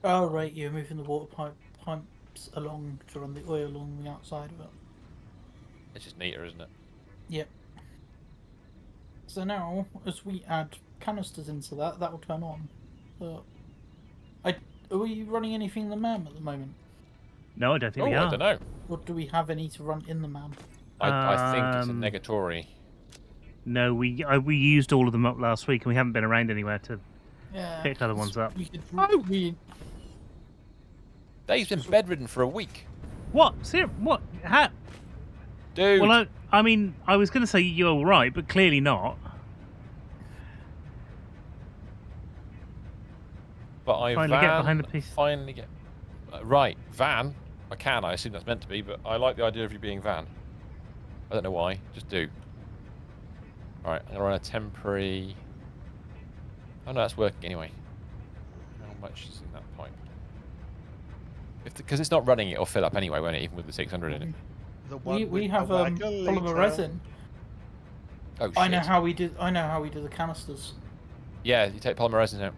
Oh right, you're moving the water pipes along to run the oil along the outside of it. It's just neater, isn't it? Yep. So now, as we add canisters into that will turn on. Are we running anything in the MAM at the moment? No, I don't think we are. I don't know. Or do we have any to run in the MAM? I think it's a negatory. No, we used all of them up last week, and we haven't been around anywhere to pick other ones up. Dave's been bedridden for a week. What? What? How? Dude. Well, I mean, I was going to say you're all right, but clearly not. But I finally get behind the piece. Finally get right, Van. I can. I assume that's meant to be, but I like the idea of you being Van. I don't know why. Just do. All right, I'm gonna run a temporary. Oh no, that's working anyway. How much is in that pipe? Because it's not running, it'll fill up anyway, won't it? Even with the 600 in it. We have polymer resin. Oh shit! I know how we do the canisters. Yeah, you take polymer resin out.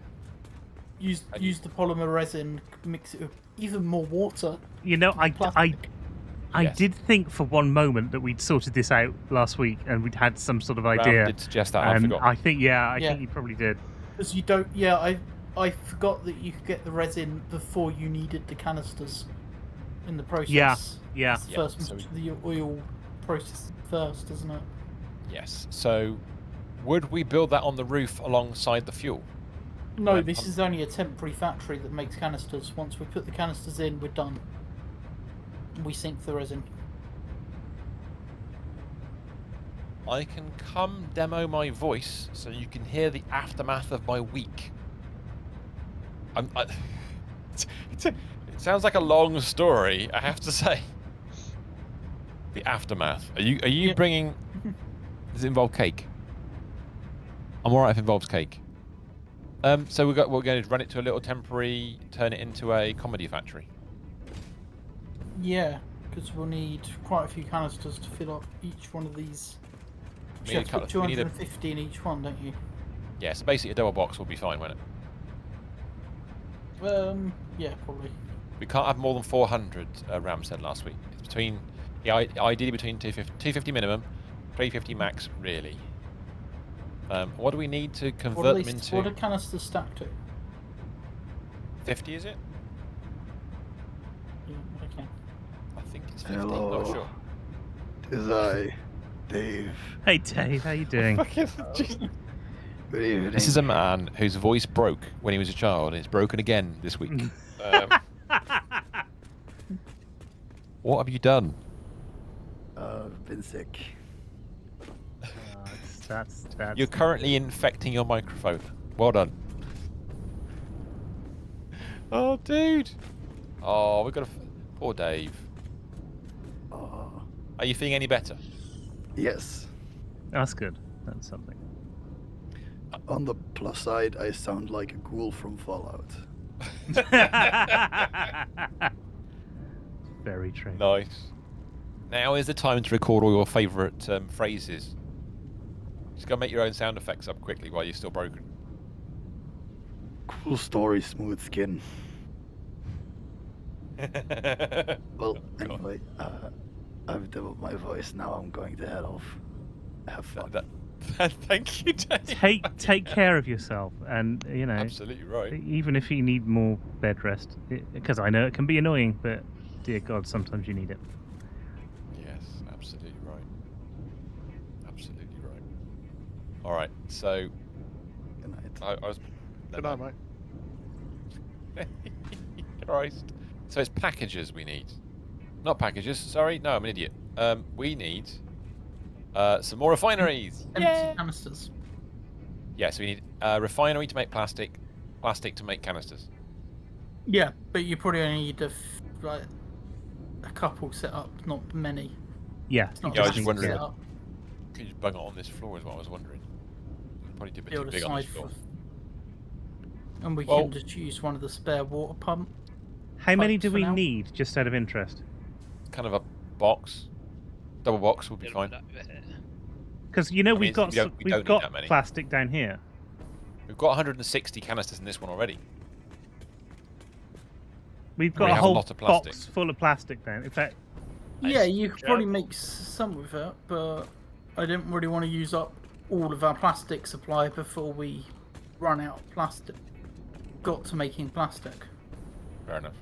Use the polymer resin, mix it with even more water. You know, I did think for one moment that we'd sorted this out last week and we'd had some sort of idea. Ram did suggest that. I forgot. I think you probably did. Because you don't. Yeah, I forgot that you could get the resin before you needed the canisters in the process. Yeah. First, the oil process first, isn't it? Yes. So, would we build that on the roof alongside the fuel? No, this is only a temporary factory that makes canisters. Once we put the canisters in, we're done. We sink the resin. I can come demo my voice so you can hear the aftermath of my week. It sounds like a long story, I have to say. The aftermath. Are you bringing? Does it involve cake? I'm alright if it involves cake. So we're going to run it to a little temporary, turn it into a comedy factory. Yeah, because we'll need quite a few canisters to fill up each one of these. You have to put 250 in each one, don't you? Yeah, so basically a double box will be fine, won't it? Yeah, probably. We can't have more than 400, Ram said last week. It's between Yeah, ideally between 250 minimum, 350 max, really. What do we need to convert them into? What are canisters stacked to? 50, is it? Yeah, okay. I think it's 50. Hello. Not sure. Is I, Dave. Hey Dave, how you doing? Good evening. This is a man whose voice broke when he was a child, and it's broken again this week. What have you done? I've been sick. That's You're currently infecting your microphone. Well done. Oh, dude. Oh, we've got a... Poor Dave. Are you feeling any better? Yes. That's good. That's something. On the plus side, I sound like a ghoul from Fallout. Very true. Nice. Now is the time to record all your favourite phrases. Just go make your own sound effects up quickly while you're still broken. Cool story, smooth skin. Well, anyway, I've developed my voice. Now I'm going to head off. Have fun. Thank you, Dave. Take care of yourself, and you know. Absolutely right. Even if you need more bed rest, because I know it can be annoying, but dear God, sometimes you need it. Yes, absolutely right. Absolutely right. All right, so. Good night. I was. Good night, mate. Christ. So it's packages we need. Not packages, sorry. No, I'm an idiot. We need some more refineries. Empty canisters. Yeah, so we need refinery to make plastic, plastic to make canisters. Yeah, but you probably only need a couple set up, not many. Yeah. It's not Yeah, I was just just wondering. set up. Could you just bung it on this floor is what I was wondering. Probably too Build a big on this side floor. And we can just use one of the spare water pump. How many do for we now. need, just out of interest? Kind of a box. Double box would be fine. Because you know I mean, we've got we don't need that many. plastic down here. We've got 160 canisters in this one already. We've got We a have a whole lot of plastic. box full of plastic down. In fact, Yeah, you could probably make some with it, but I didn't really want to use up all of our plastic supply before we run out of plastic. Got to making plastic. Fair enough.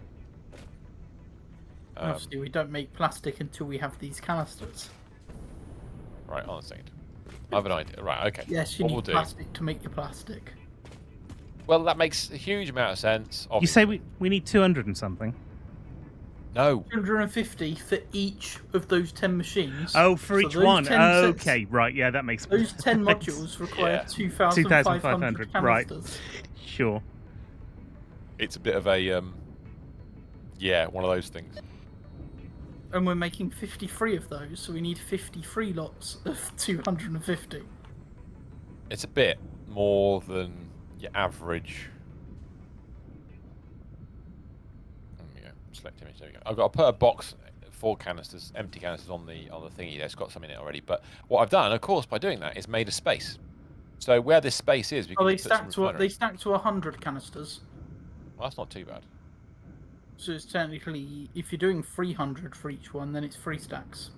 Obviously, we don't make plastic until we have these canisters. Right, hold on a second. I have an idea. Right, okay. Yes, you What need we'll do- plastic to make your plastic. Well, that makes a huge amount of sense. you say we need 200 and something. No. 250 for each of those 10 machines. Oh, for So each those one. 10 sets- Okay, right. Yeah, that makes Those 10 makes- modules require Yeah. 2,500 right. canisters. Sure. It's a bit of a, yeah, one of those things. And we're making 53 of those, so we need 53 lots of 250. It's a bit more than your average. There we go. Select image. There we go. I've got to put a box, 4 canisters, empty canisters on the thingy. There's got some in it already. But what I've done, of course, by doing that, is made a space. So where this space is, we can They just put some stack to 100 canisters. Well, that's not too bad. So it's technically, if you're doing 300 for each one, then it's 3 stacks.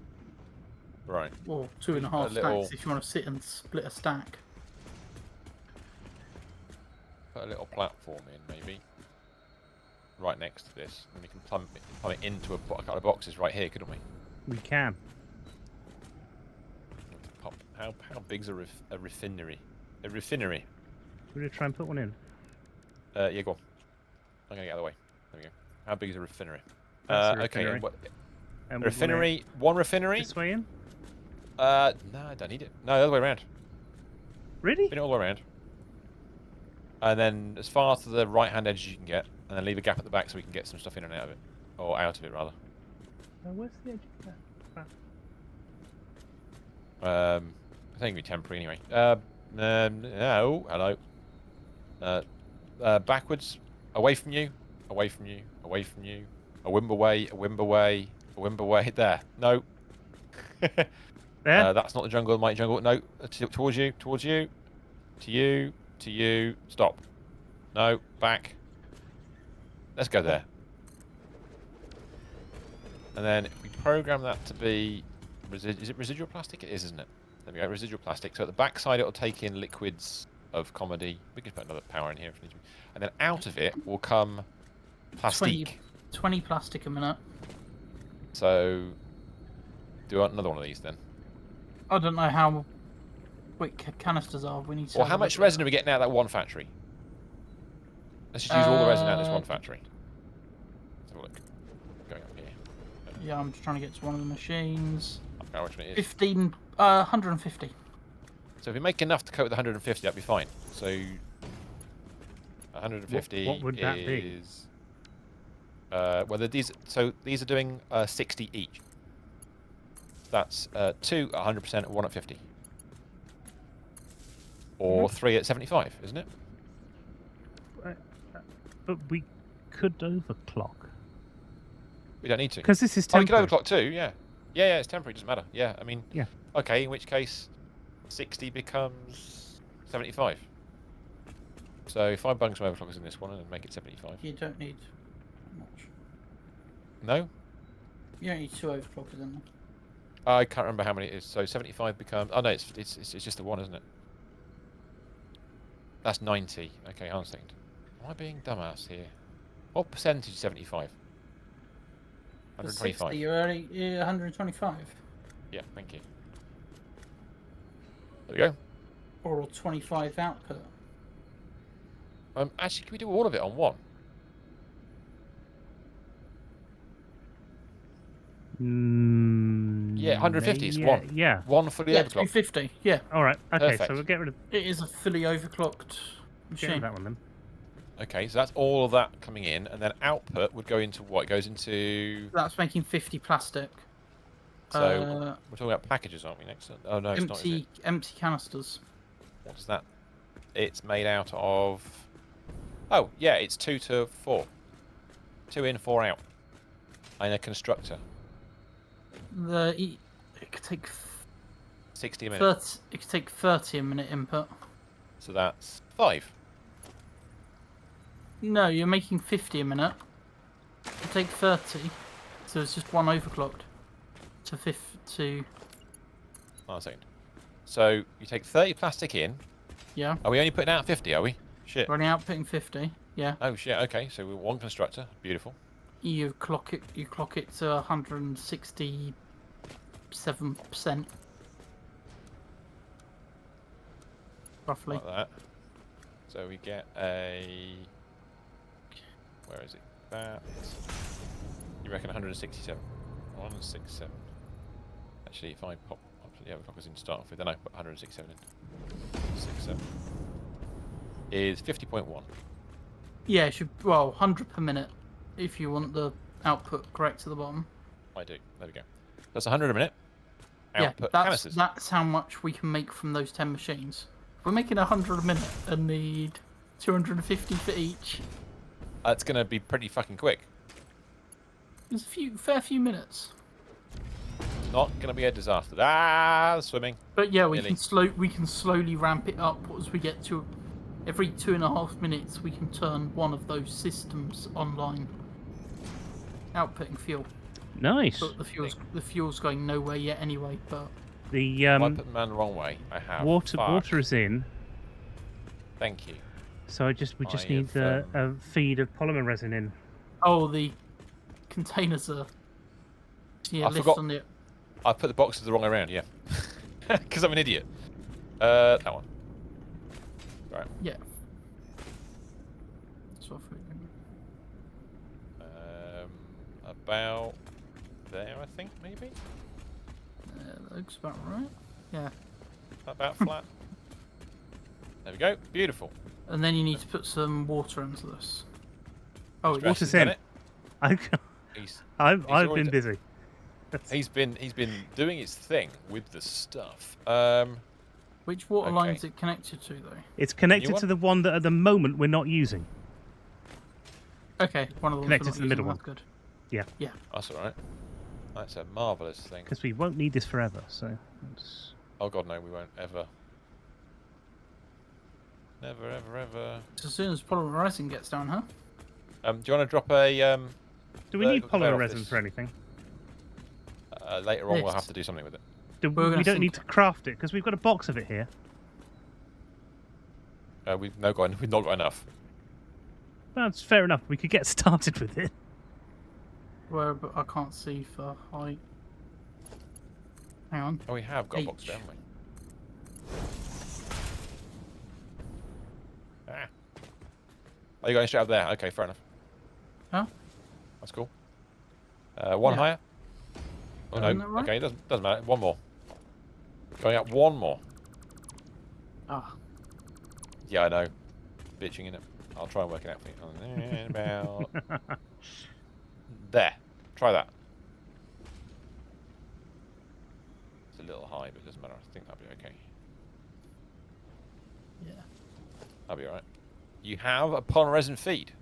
Right. Or 2.5 little- stacks if you want to sit and split a stack. Put a little platform in, maybe. Right next to this. And we can plumb it into a couple of boxes right here, couldn't we? We can. Pop. How big's a refinery? A refinery. We're going to try and put one in. Yeah, go on. I'm going to get out of the way. There we go. How big is a refinery? That's a Okay. refinery. A refinery. One refinery? This way in? No, I don't need it. No, the other way around. Really? Spin it all the way around. And then as far to the right-hand edge as you can get, and then leave a gap at the back so we can get some stuff in and out of it. Or out of it, rather. Where's the edge of that? I think it'll be temporary anyway. Oh, hello. Backwards. Away from you. Away from you. Away from you. A wimble away. A wimble away. A wimble away. There. No. There? That's not the jungle. The mighty jungle. No. Towards you. Towards you. To you. To you. Stop. No. Back. Let's go there. And then if we program that to be... Is it residual plastic? It is, isn't it? There we go, residual plastic. So at the back side, it'll take in liquids of comedy. We can put another power in here if need to be. And then out of it will come plastic. 20 plastic a minute. So, do another one of these then. I don't know how quick canisters are. We need to. Well, how much resin are we getting out of that one factory? Let's just use all the resin out of this one factory. Let's have a look. Going up here. Yeah, I'm just trying to get to one of the machines. I don't know which one it is. 150. So if we make enough to coat the 150, that'd be fine. So 150 what would that be? is well, these are doing 60 each. That's 2 at 100% and 1 at 50, or 3 at 75, isn't it? But we could overclock. We don't need to. Because this is temporary. temporary. We could overclock too. Yeah, yeah, it's temporary. Doesn't matter. Yeah, I mean. Yeah. Okay, in which case, 60 becomes 75. So if I bung some overclockers in this one and make it 75. You don't need much. No? You don't need 2 overclockers in there. I can't remember how many it is. So 75 becomes... Oh no, it's just the one, isn't it? That's 90. Okay, hang on a second. Am I being dumbass here? What percentage is 75? 125. 60, you're already 125. Yeah, thank you. There we go. Or a 25 output. Actually, can we do all of it on one? Yeah, 150 is one. Yeah. One fully overclocked. 250. Yeah. All right. Okay, Perfect. so we'll get rid of. It is a fully overclocked Get rid machine. of that one then. Okay, so that's all of that coming in, and then output would go into what? It goes into... That's making 50 plastic. So we're talking about packages, aren't we, next? Oh, no, it's not, is it? Empty canisters. What does that... It's made out of... Oh, yeah, it's 2 to 4. 2 in, 4 out. And a constructor. It could take 60 a minute. 30, it could take 30 a minute input. So that's 5. No, you're making 50 a minute. You take 30, so it's just one overclocked to 50. Hold on a second. So you take 30 plastic in. Yeah. Are we only putting out 50, are we? Shit. We're only outputting 50. Yeah. Oh shit. Okay, so we're one constructor. Beautiful. You clock it to 167%. Roughly. Like that. So we get a... Where is it? That... You reckon 167? 167. Actually, if I pop the overclockers in to start off with, then I put 167 in. 67 is 50.1. Yeah, it should, well, 100 per minute if you want the output correct to the bottom. I do. There we go. That's 100 a minute. Output yeah, canisters. That's how much we can make from those 10 machines. If we're making 100 a minute and need 250 for each. It's going to be pretty fucking quick. There's a fair few minutes. Not going to be a disaster. Ah, swimming. But yeah, we can slowly ramp it up as we get to every 2.5 minutes. We can turn one of those systems online, outputting fuel. Nice. But the fuel's going nowhere yet anyway. But the I put the man the wrong way. I have water is in. Thank you. So we just need a feed of polymer resin in. Oh, the containers are. Yeah, I forgot. I put the boxes the wrong way around. Yeah, because I'm an idiot. That one. Right. Yeah. About there, I think maybe. That looks about right. Yeah. About flat. There we go. Beautiful. And then you need to put some water into this. Oh, water's in. I've been busy. He's been doing his thing with the stuff. Which water line is it connected to, though? It's connected to the one that at the moment we're not using. Okay, one of them connected to the middle one. Good. Yeah. Yeah. That's all right. That's a marvelous thing. Because we won't need this forever, so. Oh god, no, we won't ever. Never, ever, ever. As soon as polymer resin gets down, huh? Do you want to drop a Do we need polymer resin for anything? Later on, we'll have to do something with it. We don't need to craft it because we've got a box of it here. We've not got enough. That's fair enough. We could get started with it. Where, but I can't see for height. Hang on. Oh, we have got a box, haven't we? Ah. Are you going straight up there? Okay, fair enough. Huh? That's cool. One higher. Oh no. Right? Okay, doesn't matter. One more. Going up one more. Ah. Yeah, I know. Bitching in it. I'll try and work it out for you. About there. Try that. It's a little high, but it doesn't matter. I think that'll be okay. Yeah. That'll be alright. You have a polymer resin feed.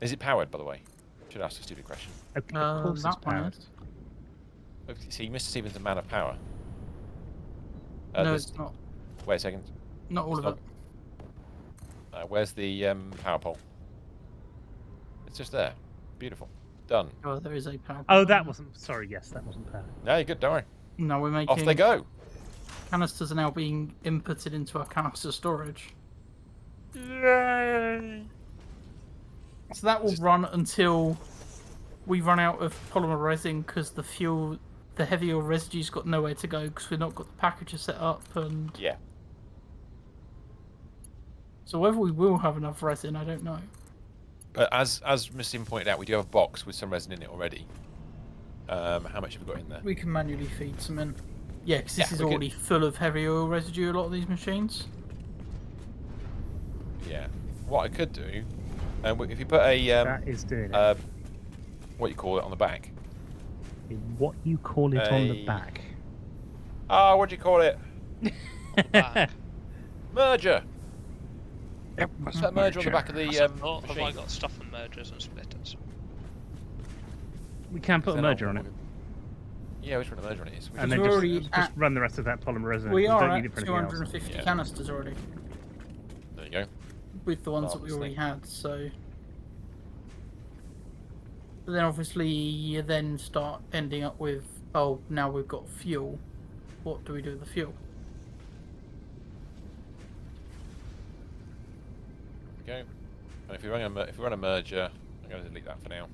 Is it powered, by the way? Should ask a stupid question. Of course it's powered. See, Mr. Stevens is a man of power. No, it's not. Wait a second. Not all of it. Where's the power pole? It's just there. Beautiful. Done. Oh, there is a power pole. Oh, that wasn't... Sorry, yes, that wasn't powered. No, you're good. Don't worry. No, we're making... Off they go. Canisters are now being inputted into our canister storage. Yay! So that will run until we run out of polymer resin because the fuel, the heavy oil residue's got nowhere to go because we've not got the packager set up and... Yeah. So whether we will have enough resin, I don't know. But as Mr. Stephen pointed out, we do have a box with some resin in it already. How much have we got in there? We can manually feed some in. Yeah, because this is already full of heavy oil residue, a lot of these machines. Yeah. What I could do, if you put a... that is doing it. What you call it on the back? What you call it on the back? Ah, what do you call it? Back. Merger. Yep, What's that merger on the back of the Have machine? I got stuff and mergers and splitters? We can put a merger on it. Yeah, which one a merger on it is? And then just run the rest of that polymer resin. We are don't need at it for anything else. 250 canisters already. There you go. With the ones that we already had, so... But then obviously you then start ending up with, oh, now we've got fuel. What do we do with the fuel? Go. And if we run a merger, I'm going to delete that for now.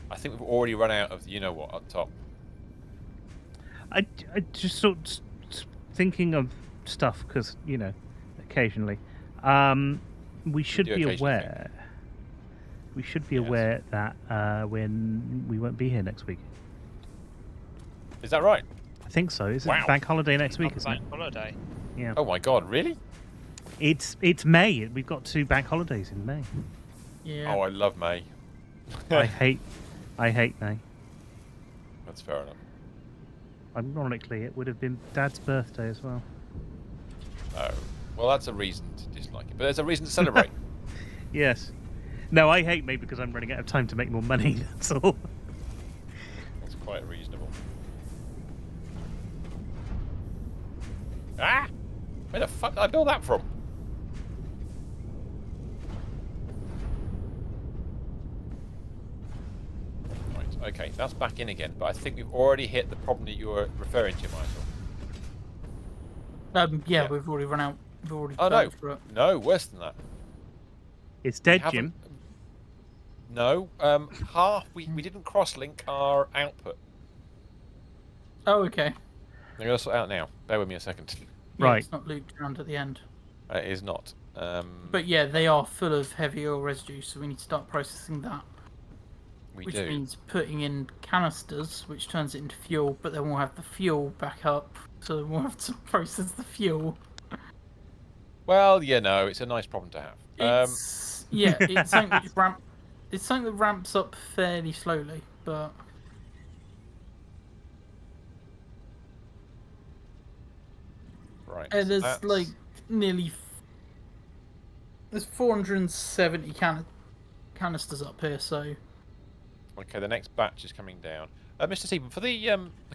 I think we've already run out of the you-know-what up top. I just sort of thinking of stuff because, you know, occasionally. We should be aware. We should be aware that when we won't be here next week. Is that right? I think so. Is it bank holiday next week? Isn't it? Bank holiday. Yeah. Oh my God! Really? It's May. We've got 2 bank holidays in May. Yeah. Oh, I love May. I hate May. That's fair enough. Ironically, it would have been Dad's birthday as well. Oh, well, that's a reason to dislike it, but there's a reason to celebrate. Yes. No, I hate May because I'm running out of time to make more money. That's all. That's quite reasonable. Ah! Where the fuck did I build that from? Right, okay, that's back in again, but I think we've already hit the problem that you were referring to, Michael. Yeah, we've already run out. We've already for it. No, worse than that. It's dead, Jim. No, we didn't cross-link our output. Oh, okay. I'm going to sort it out now. Bear with me a second. Yeah, right. It's not looped around at the end. It is not. But yeah, they are full of heavy oil residue, so we need to start processing that. Which means putting in canisters, which turns it into fuel, but then we'll have the fuel back up, so we'll have to process the fuel. Well, yeah, no, it's a nice problem to have. Yeah, it's something that ramps up fairly slowly, but... Right. There's like nearly... There's 470 canisters up here, so... Okay, the next batch is coming down. Mr. Stephen, for the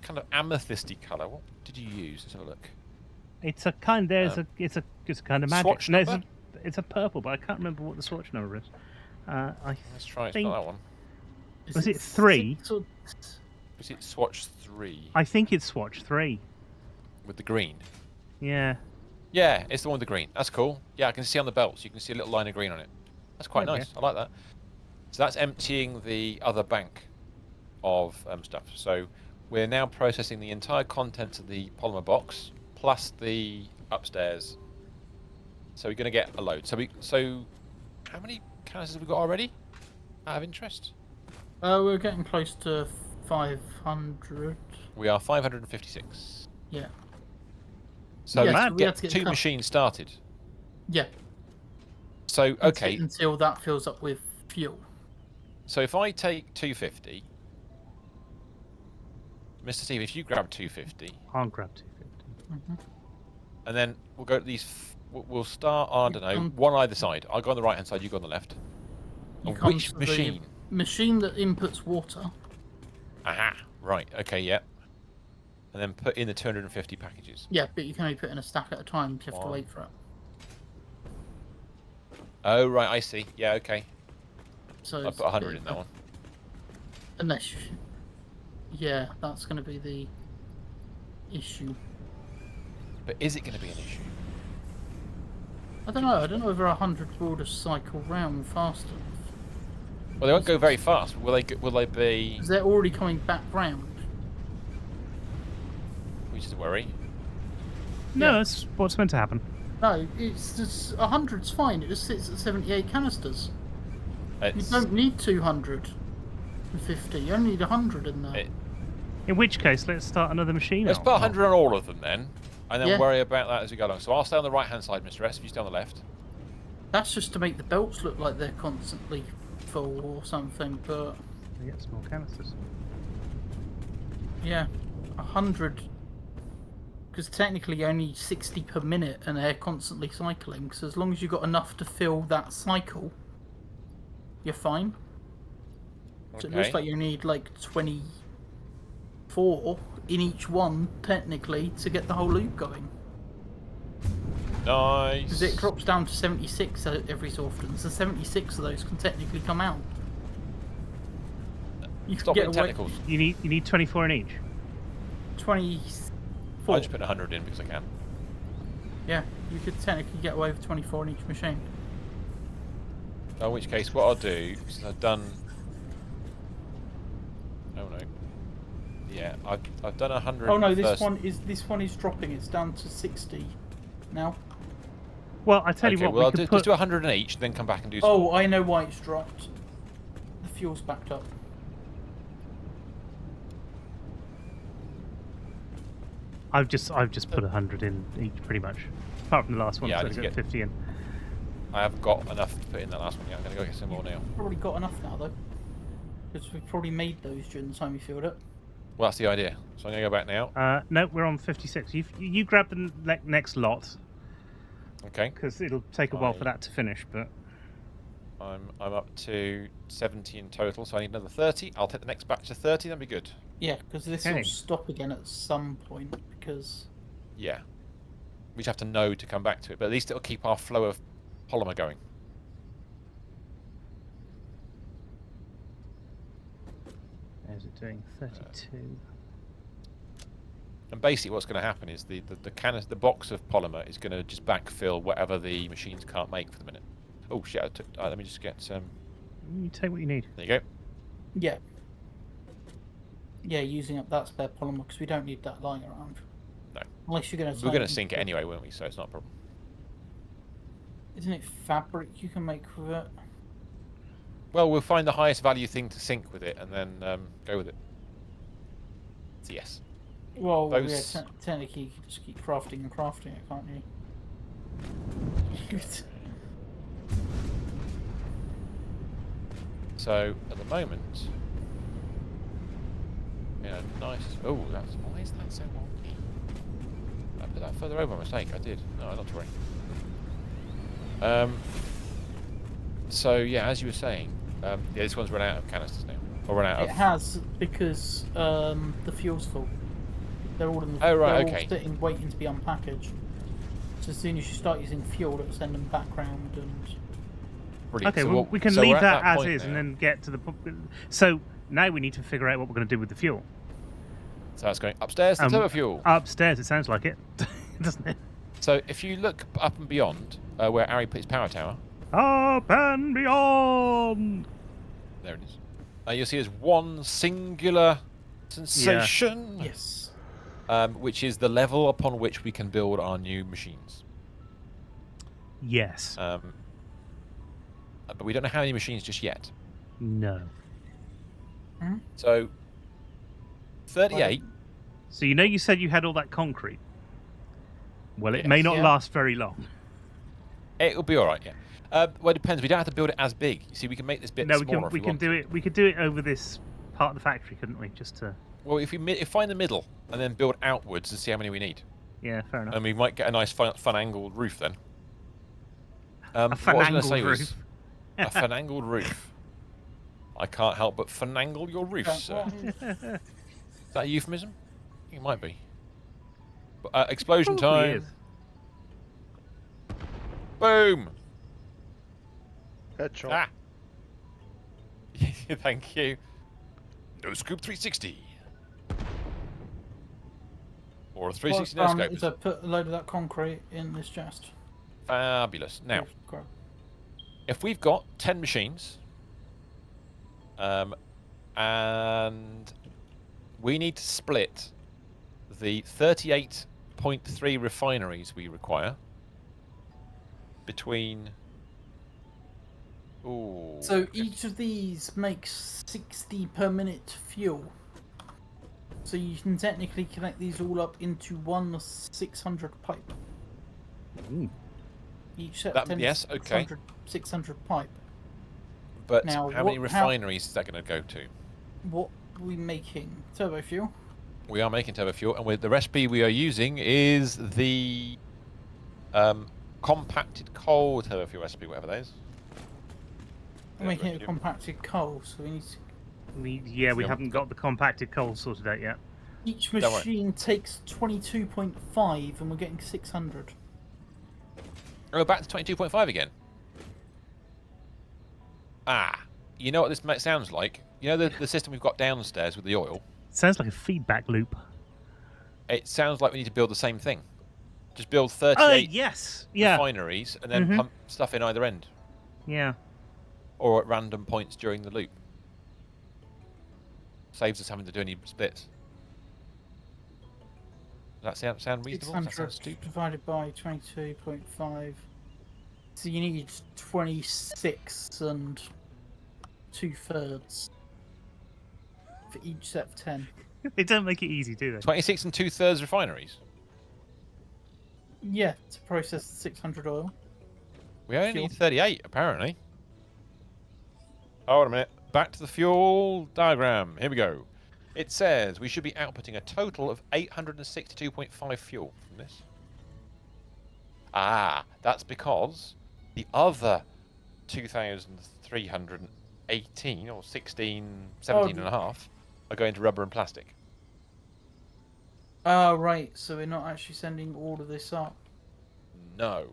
kind of amethysty colour, what did you use? Let's have a look. It's a kind. It's a kind of magic. Swatch number? No, it's a purple, but I can't remember what the swatch number is. Let's try it. It's not that one. Was it 3? Was it Swatch 3? I think it's Swatch 3. With the green? Yeah. Yeah, it's the one with the green. That's cool. Yeah, I can see on the belts. You can see a little line of green on it. That's quite nice. I like that. So that's emptying the other bank of stuff. So we're now processing the entire contents of the polymer box plus the upstairs. So we're going to get a load. So how many canisters have we got already? Out of interest? We're getting close to 500. We are 556. Yeah. So get 2 machines started. Yeah. So okay. Until that fills up with fuel. So if I take 250, Mr. Steve, if you grab 250, I'll grab 250. And then we'll go to these. We'll start. I don't know, one either side. I'll go on the right hand side. You go on the left. And which machine? Machine that inputs water. Aha. Right. Okay. Yeah. And then put in the 250 packages. Yeah, but you can only put in a stack at a time. You have to wait for it. Oh right, I see. Yeah. Okay. So I put 100 in that one. Unless, yeah, that's going to be the issue. But is it going to be an issue? I don't know. I don't know whether 100 will just cycle round faster. Well, they won't go very fast. Will they? Will they be? Because they're already coming back round. Which is a worry. No, that's what's meant to happen. No, it's just 100's fine. It just sits at 78 canisters. You don't need 250. You only need 100 in there. In which case, let's start another machine. Let's put 100 on all of them then, and then worry about that as we go along. So I'll stay on the right-hand side, Mr. S. If you stay on the left. That's just to make the belts look like they're constantly full or something, but... We get small canisters. Yeah, 100... Because technically only 60 per minute and they're constantly cycling, so as long as you've got enough to fill that cycle, you're fine. So it looks like you need like 24 in each one, technically, to get the whole loop going. Nice. Because it drops down to 76 every so often, so 76 of those can technically come out. You Stop can get technicals. You need 24 in each. 24. I just put 100 in because I can. Yeah, you could technically get away with 24 in each machine. In which case, what I'll do, since I've done... Oh no. Yeah, I've done 100. Oh no, this one is dropping. It's down to 60 now. Well, I tell you what, well, just do 100 in each, then come back and do some. Oh, I know why it's dropped. The fuel's backed up. I've just put 100 in each, pretty much. Apart from the last one, so I got 50 in. I haven't got enough to put in that last one yet. I'm going to go get some more now. Probably got enough now, though. Because we've probably made those during the time you filled it. Well, that's the idea. So I'm going to go back now. No, we're on 56. You grab the next lot. Okay. Because it'll take a while for that to finish, but... I'm up to 70 in total, so I need another 30. I'll take the next batch to 30, that'd be good. Yeah, because this will stop again at some point, because... Yeah. We just have to know to come back to it, but at least it'll keep our flow of polymer going. How's it doing? 32. And basically what's going to happen is the box of polymer is going to just backfill whatever the machines can't make for the minute. Oh shit, let me just get some... You take what you need. There you go. Yeah. Yeah, using up that spare polymer, because we don't need that lying around. No. Unless you're going to... We're going to sink it anyway, won't we? So it's not a problem. Isn't it fabric you can make with it? Well, we'll find the highest value thing to sink with it, and then go with it. So yes. Well, yeah, technically you can just keep crafting and crafting it, can't you? So, at the moment... Yeah, nice. Oh, why is that so wonky? I put that further over by mistake. I did. No, not to worry. So, yeah, as you were saying, yeah, this one's run out of canisters now. Or run out of... It has, because the fuel's full. They're all in the all sitting, waiting to be unpackaged. So as soon as you start using fuel, it'll send them back round and... Brilliant. Okay, well, we can leave that as is and then get to the... So, now we need to figure out what we're going to do with the fuel. So that's going upstairs to turbo fuel. Upstairs, it sounds like it, doesn't it? So if you look up and beyond where Ari put his power tower. Up and beyond! There it is. You'll see there's one singular sensation. Yeah. Yes. Which is the level upon which we can build our new machines. Yes. But we don't know how many machines just yet. No. So, 38. So you said you had all that concrete. Well, it may not last very long. It'll be all right, yeah. Well, it depends. We don't have to build it as big. You see, we can make this bit smaller. We can do it. We could do it over this part of the factory, couldn't we? Just to. Well, if we find the middle and then build outwards and see how many we need. Yeah, fair enough. And we might get a nice fun angled roof then. A fun angled roof. A fun angled roof. I can't help but finangle your roof, sir. Is that a euphemism? I think it might be. But, explosion time. Is. Boom. Headshot. Ah. Thank you. No scoop 360. Or a 360 no scope. Is I put a load of that concrete in this chest. Fabulous. Now, if we've got 10 machines, and we need to split the 38.3 refineries we require between... Ooh. So each of these makes 60 per minute fuel. So you can technically connect these all up into one 600 pipe. Ooh. Each set of 10 yes, okay. 600 pipe. But now, how many refineries is that going to go to? What are we making? Turbo fuel? We are making turbo fuel, and the recipe we are using is the compacted coal turbo fuel recipe, whatever that is. We're making it a compacted coal, so we need to... We haven't got the compacted coal sorted out yet. Each machine takes 22.5, and we're getting 600. Oh, back to 22.5 again. You know what this sounds like? You know the system we've got downstairs with the oil? Sounds like a feedback loop. It sounds like we need to build the same thing. Just build 38 yeah. refineries and then pump stuff in either end. Yeah. Or at random points during the loop. Saves us having to do any splits. Does that sound reasonable? 600 divided by 22.5. So you need 26 and 2/3 for each set of 10. They don't make it easy, do they? 26 and 2/3 refineries? Yeah, to process 600 oil. We only need 38, apparently. Hold a minute. Back to the fuel diagram. Here we go. It says we should be outputting a total of 862.5 fuel from this. That's because the other 2,318 or 17 and a half are going to rubber and plastic. Right. So we're not actually sending all of this up. No.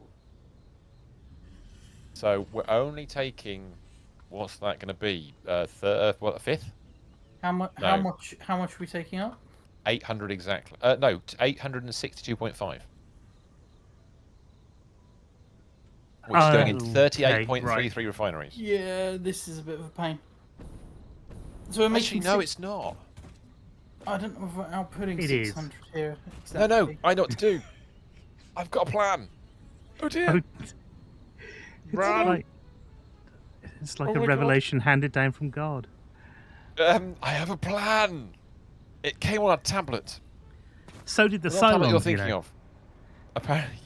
So we're only taking, what's that going to be? A fifth? How much? How much are we taking up? 800 exactly. No, 862.5. Which is going in 38.33 refineries. Yeah, this is a bit of a pain. So we're making. No, it's not. I don't know if we're outputting it 600 here. Exactly. No, I know what to do. I've got a plan. Oh dear. It's like a revelation handed down from God. I have a plan. It came on a tablet. So did the Cylons. Tablet you're thinking of. Apparently.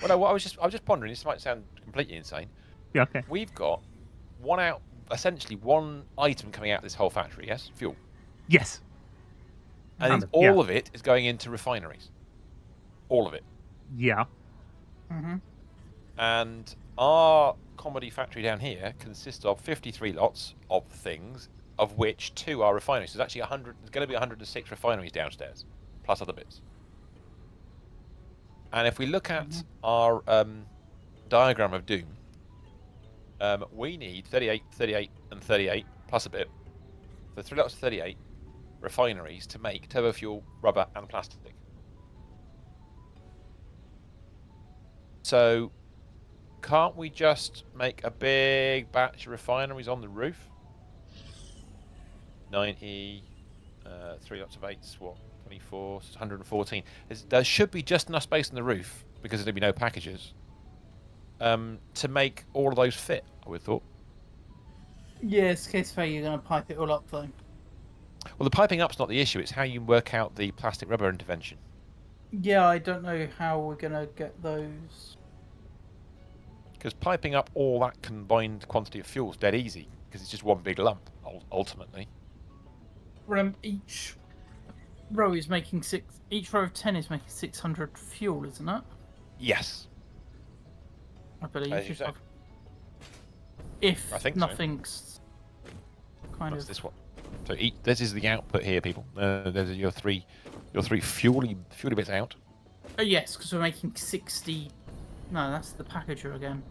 Well, no, I was just pondering. This might sound completely insane. Yeah. Okay. We've got essentially one item coming out of this whole factory. Yes, fuel. Yes. And all of it is going into refineries. All of it. Yeah. And our commodity factory down here consists of 53 lots of things, of which 2 are refineries. So there's actually 100. There's going to be 106 refineries downstairs, plus other bits. And if we look at our diagram of doom, we need 38, 38, and 38 plus a bit. So 3 lots of 38, refineries to make turbo fuel, rubber, and plastic. So, can't we just make a big batch of refineries on the roof? 90, 3 lots of 8s, what? 24, 114. There should be just enough space on the roof, because there'd be no packages, to make all of those fit, I would have thought. Yeah, it's a case where you're going to pipe it all up, though. Well, the piping up's not the issue. It's how you work out the plastic rubber intervention. Yeah, I don't know how we're going to get those. Because piping up all that combined quantity of fuel is dead easy, because it's just one big lump, ultimately. Remember, each row is making each row of 10 is making 600 fuel, isn't it? Yes. I believe. As you say. If I think nothing's so. kind What's of... this one? So this is the output here, people. There's your three fuely bits out. Oh yes, because we're making 60. No, that's the packager again.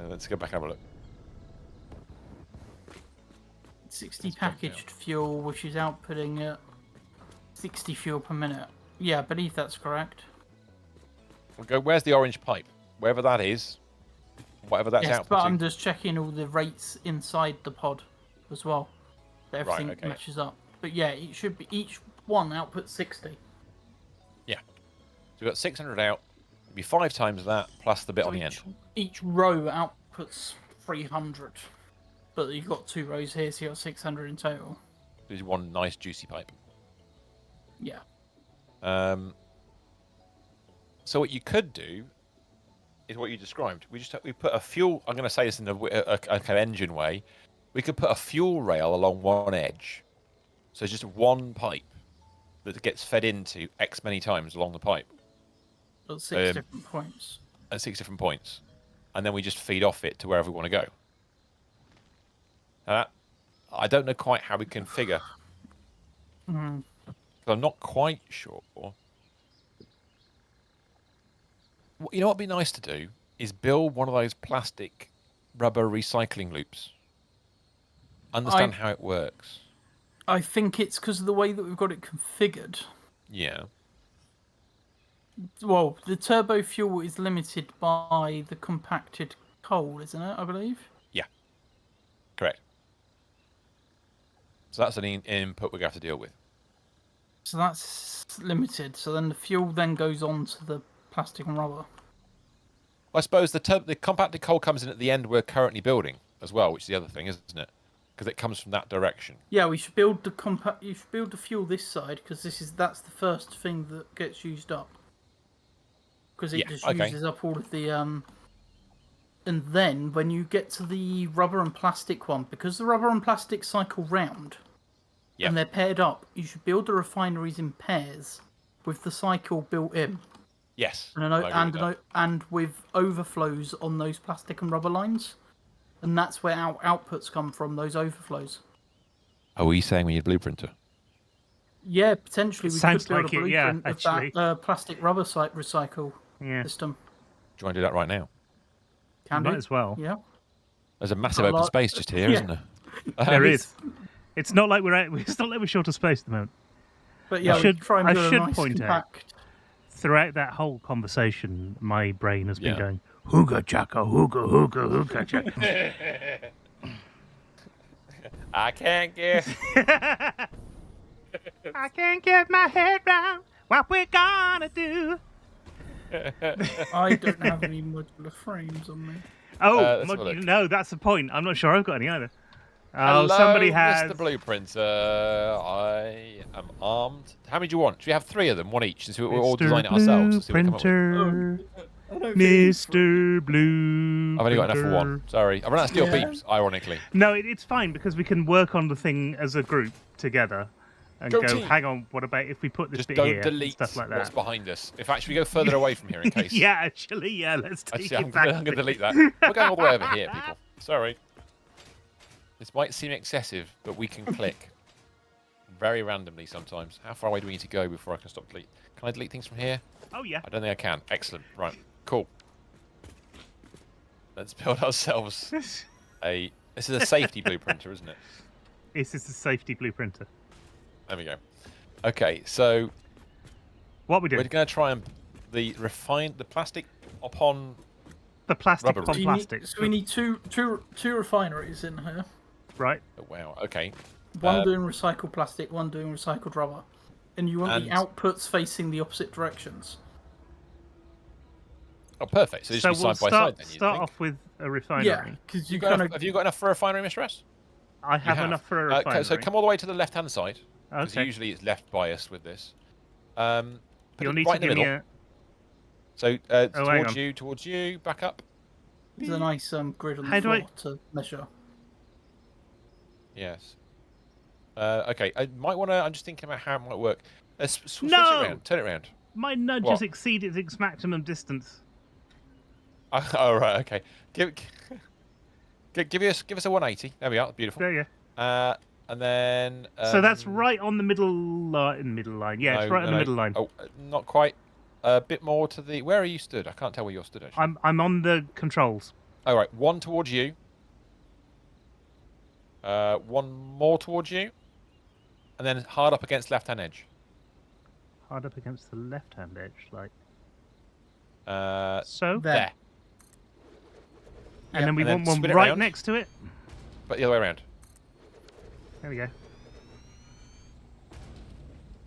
Let's go back and have a look. 60 packaged fuel, which is outputting at 60 fuel per minute. Yeah, I believe that's correct. We'll go. Where's the orange pipe? Wherever that is, whatever that's outputting. But I'm just checking all the rates inside the pod as well. That everything matches up. But yeah, it should be each one outputs 60. Yeah. So we've got 600 out. It'd be 5 times that plus the bit on the end. Each row outputs 300. But you've got 2 rows here, so you've got 600 in total. There's one nice juicy pipe. Yeah. So what you could do is what you described. We put a fuel. I'm going to say this in a kind of engine way. We could put a fuel rail along one edge, so it's just one pipe that gets fed into X many times along the pipe. At 6 different points. At 6 different points, and then we just feed off it to wherever we want to go. I don't know quite how we configure. Mm. I'm not quite sure. You know what'd be nice to do is build one of those plastic rubber recycling loops. Understand how it works. I think it's because of the way that we've got it configured. Yeah. Well, the turbo fuel is limited by the compacted coal, isn't it? I believe. Yeah. Correct. So that's an input we're going to have to deal with. So that's limited. So then the fuel then goes on to the plastic and rubber. I suppose the compacted coal comes in at the end we're currently building as well, which is the other thing, isn't it? Because it comes from that direction. Yeah, we should build the You should build the fuel this side because that's the first thing that gets used up. Because it uses up all of the And then when you get to the rubber and plastic one, because the rubber and plastic cycle round, and they're paired up, you should build the refineries in pairs with the cycle built in. Yes. And with overflows on those plastic and rubber lines. And that's where our outputs come from, those overflows. Are we saying we need a blueprinter? Yeah, potentially we could build a blueprint of that plastic rubber recycle system. Do you want to do that right now? Might as well. Yeah. There's a massive open space just here, isn't there? There is. It's not like we're short of space at the moment. But yeah, I should point out, throughout that whole conversation, my brain has been going, hooga chaka, hooga, hooga, hooga chaka. I can't get... I can't get my head round what we're gonna do. I don't have any modular frames on me. Oh, no, that's the point. I'm not sure I've got any either. Hello, somebody has. Mr. Blueprinter. I am armed. How many do you want? Should we have 3 of them, one each, since we'll all design it ourselves? Blueprinter. Mr. Blue. I've only got enough for one. Sorry. I've run out of steel beeps, ironically. No, it's fine because we can work on the thing as a group together. And go hang on, what about if we put this bit here? Just don't delete stuff like that. what's behind us. In fact, should we go further away from here in case? Let's take it back. I'm going to delete that. We're going all the way over here, people. Sorry. This might seem excessive, but we can click very randomly sometimes. How far away do we need to go before I can stop delete? Can I delete things from here? Oh, yeah. I don't think I can. Excellent. Right. Cool. Let's build ourselves This is a safety blueprinter, isn't it? This is a safety blueprinter. There we go. Okay, so what we do? We're going to try and refine the plastic upon the plastic rubber. upon plastic. So we need two refineries in here. Right. Oh, wow. Okay. One doing recycled plastic, one doing recycled rubber, and you want the outputs facing the opposite directions. Oh, perfect. So, so just we'll be side by side then. Start off with a refinery. Yeah, because have you got enough for a refinery, Mr. S? I have enough for a refinery. Okay, so come all the way to the left-hand side. Because Okay. usually it's left biased with this. You'll need right to in the give middle. me a. So towards you, back up. There's a nice grid on the floor to measure. Yes. Okay, I might want to. I'm just thinking about how it might work. Switch it around. Turn it around. My nudge has exceeded its maximum distance. Oh right, okay. Give us a 180. There we are. Beautiful. There you go. And then. So that's right on the middle line. Yeah, it's right on the middle line. Oh, not quite. A bit more to the. Where are you stood? I can't tell where you're stood actually. I'm on the controls. All right, one towards you. One more towards you, and then hard up against left-hand edge. Hard up against the left-hand edge, like. So there. And then we want one right next to it. But the other way around. There we go.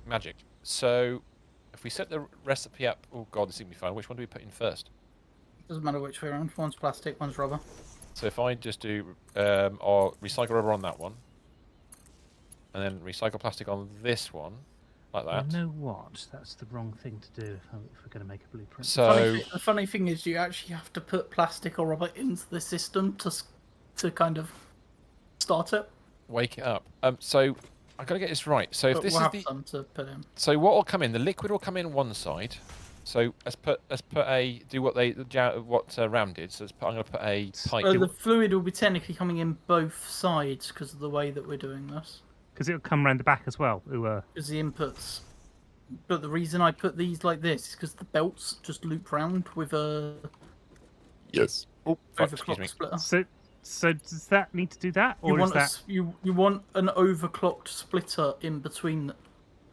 Magic. So, if we set the recipe up, oh god, this is gonna be fun. Which one do we put in first? Doesn't matter which way around. One's plastic, one's rubber. So if I just do or recycle rubber on that one, and then recycle plastic on this one, like that. You know what? That's the wrong thing to do if we're going to make a blueprint. So the funny thing is, you actually have to put plastic or rubber into the system to kind of start it. Wake it up. So I've got to get this right. So if this we'll is have some to put in. So what will come in? The liquid will come in one side. So let's put what Ram did. So I'm going to put a pipe. The fluid will be technically coming in both sides because of the way that we're doing this. Because it'll come around the back as well. Because the inputs. But the reason I put these like this is because the belts just loop round with a. Yes. Oh, overclock splitter. So does that need to do that, or you is that you want an overclocked splitter in between?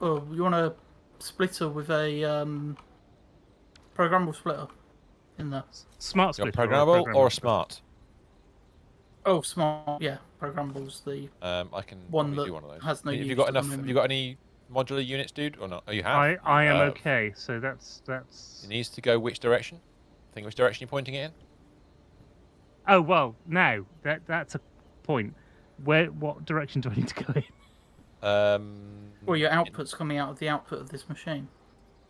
Oh, you want a splitter with a programmable splitter in there. Smart splitter. Programmable or smart? Oh, smart. Yeah, programmable's the I can one that do one of those. has no use. Have you got enough? Have you got any modular units, dude, or not? Oh, you have. I am okay. So that's. It needs to go which direction? Think which direction you're pointing it in? Oh well, now that's a point. What direction do I need to go in? Well, your output's coming out of the output of this machine.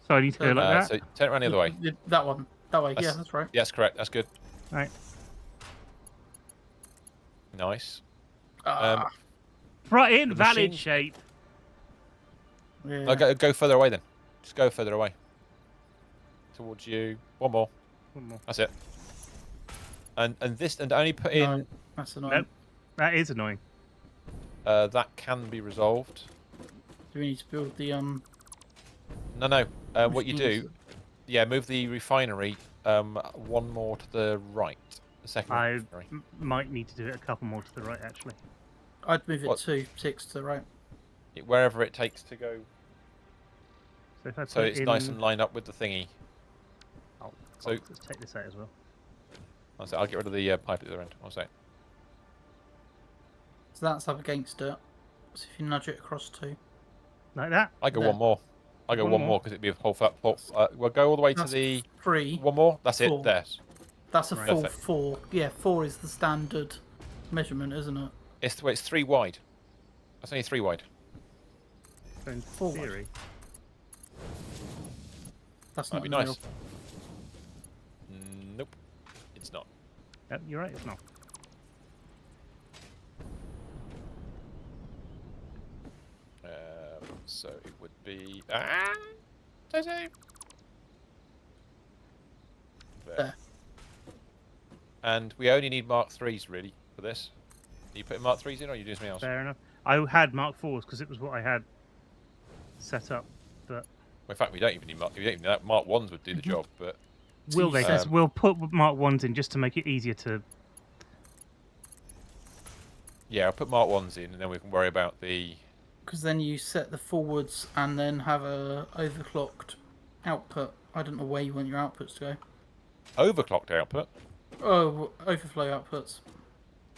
So I need to go like that. So turn it around the other way. That one. That way. Yeah, that's right. Yeah, that's correct. That's good. Right. Nice. Right in valid shape. Yeah. No, go further away then. Just go further away. Towards you. One more. That's it. And only put in. No, that's annoying. Nope. That is annoying. That can be resolved. Do we need to build the No. What you do? Yeah, move the refinery one more to the right. The second. I might need to do it a couple more to the right, actually. I'd move it 6 to the right. Wherever it takes to go. So, if I so it's nice and lined up with the thingy. So let's take this out as well. I'll get rid of the pipe at the other end. One sec. So that's up against it. So if you nudge it across 2. Like that? I go one more. I go one more because it'd be a whole fat. We'll go all the way to the 3. One more. That's 4. it. There. That's a full 4. Yeah, 4 is the standard measurement, isn't it? It's 3 wide. That's only 3 wide. So in 4 theory. That's not That'd be real. nice. Nope, it's not. Yep, you're right. It's not. So it would be there. And we only need Mark 3s really for this. Are you putting Mark 3s in, or are you doing something else? Fair enough. I had Mark 4s because it was what I had set up, but. Well, in fact, we don't even need Mark. We don't even need that. Mark 1s would do the job, but. Will they? Because we'll put Mark 1s in just to make it easier to. Yeah, I'll put Mark 1s in, and then we can worry about the Because then you set the forwards and then have a overclocked output. I don't know where you want your outputs to go. Overclocked output? Oh, overflow outputs.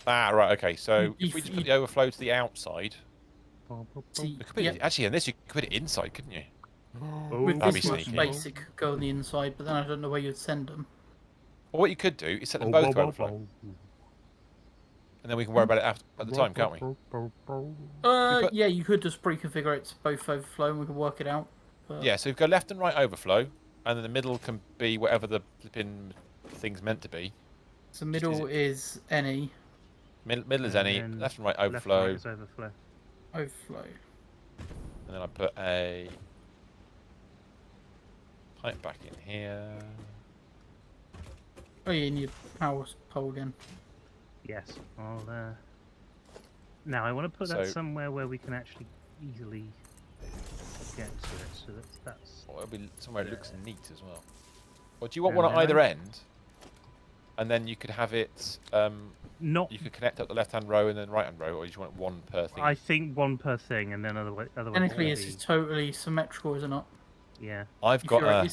Ah, right, okay. So if we just put the overflow to the outside... Actually, in this, you could put it inside, couldn't you? With That'd this be much sneaky. space, it could go on the inside, but then I don't know where you'd send them. Well, what you could do is set them both to overflow. And then we can worry about it at the time, can't we? Yeah, you could just pre-configure it to both overflow and we can work it out. But... Yeah, so we've got left and right overflow, and then the middle can be whatever the flipping thing's meant to be. So middle is any. Middle is any, left and right overflow. Left and right is overflow. Overflow. And then I put a pipe back in here. Oh yeah, you need power pole again. Yes, I'll now I want to put that somewhere where we can actually easily get to it, so that's well, it'll be somewhere it looks neat as well. Or do you want one at either end? And then you could have it not you could connect up the left hand row and then right hand row, or you just want one per thing? I think one per thing, and then otherwise technically it's totally symmetrical, is it not? Yeah. I've got a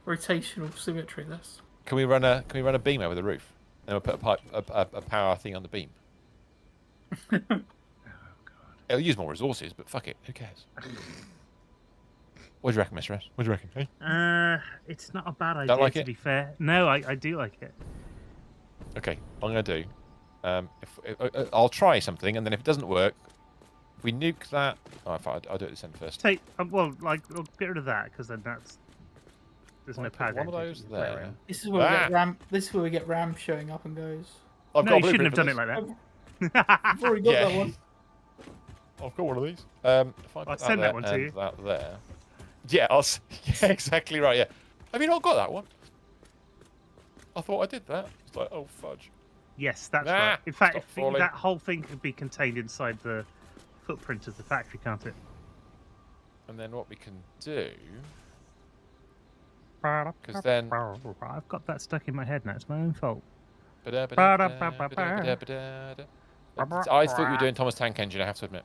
rotational symmetry. This. Can we run a beam over the roof? And we'll put a power thing on the beam. Oh god. It'll use more resources, but fuck it, who cares? What do you reckon, Mr. S? What do you reckon? Hey? It's not a bad idea, to be fair. No, I do like it. Okay, what I'm going to do, I'll try something, and then if it doesn't work, if we nuke that... Oh, in fact, I'll do it this end first. Well, get rid of that, because then there's no power. One of those there. This is where we get RAM. This is where we get RAM showing up and goes. No, you shouldn't have done it like that. I've already got that one. I've got one of these. I'll send that one to you. That there. Yeah, yeah, exactly right. Yeah. Have you not got that one? I thought I did that. It's like, oh fudge. Yes, that's right. In fact, that whole thing could be contained inside the footprint of the factory, can't it? And then what we can do... Because then... I've got that stuck in my head now. It's my own fault. I thought you were doing Thomas Tank Engine, I have to admit.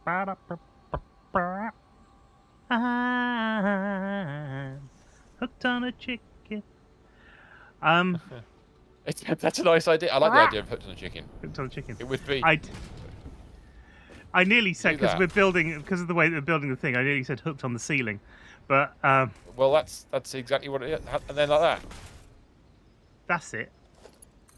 I'm hooked on a chicken. That's a nice idea. I like the idea of hooked on a chicken. Hooked on a chicken. It would be. I nearly said, because of the way that we're building the thing, I nearly said hooked on the ceiling, but well, that's exactly what it is. And then like that. That's it.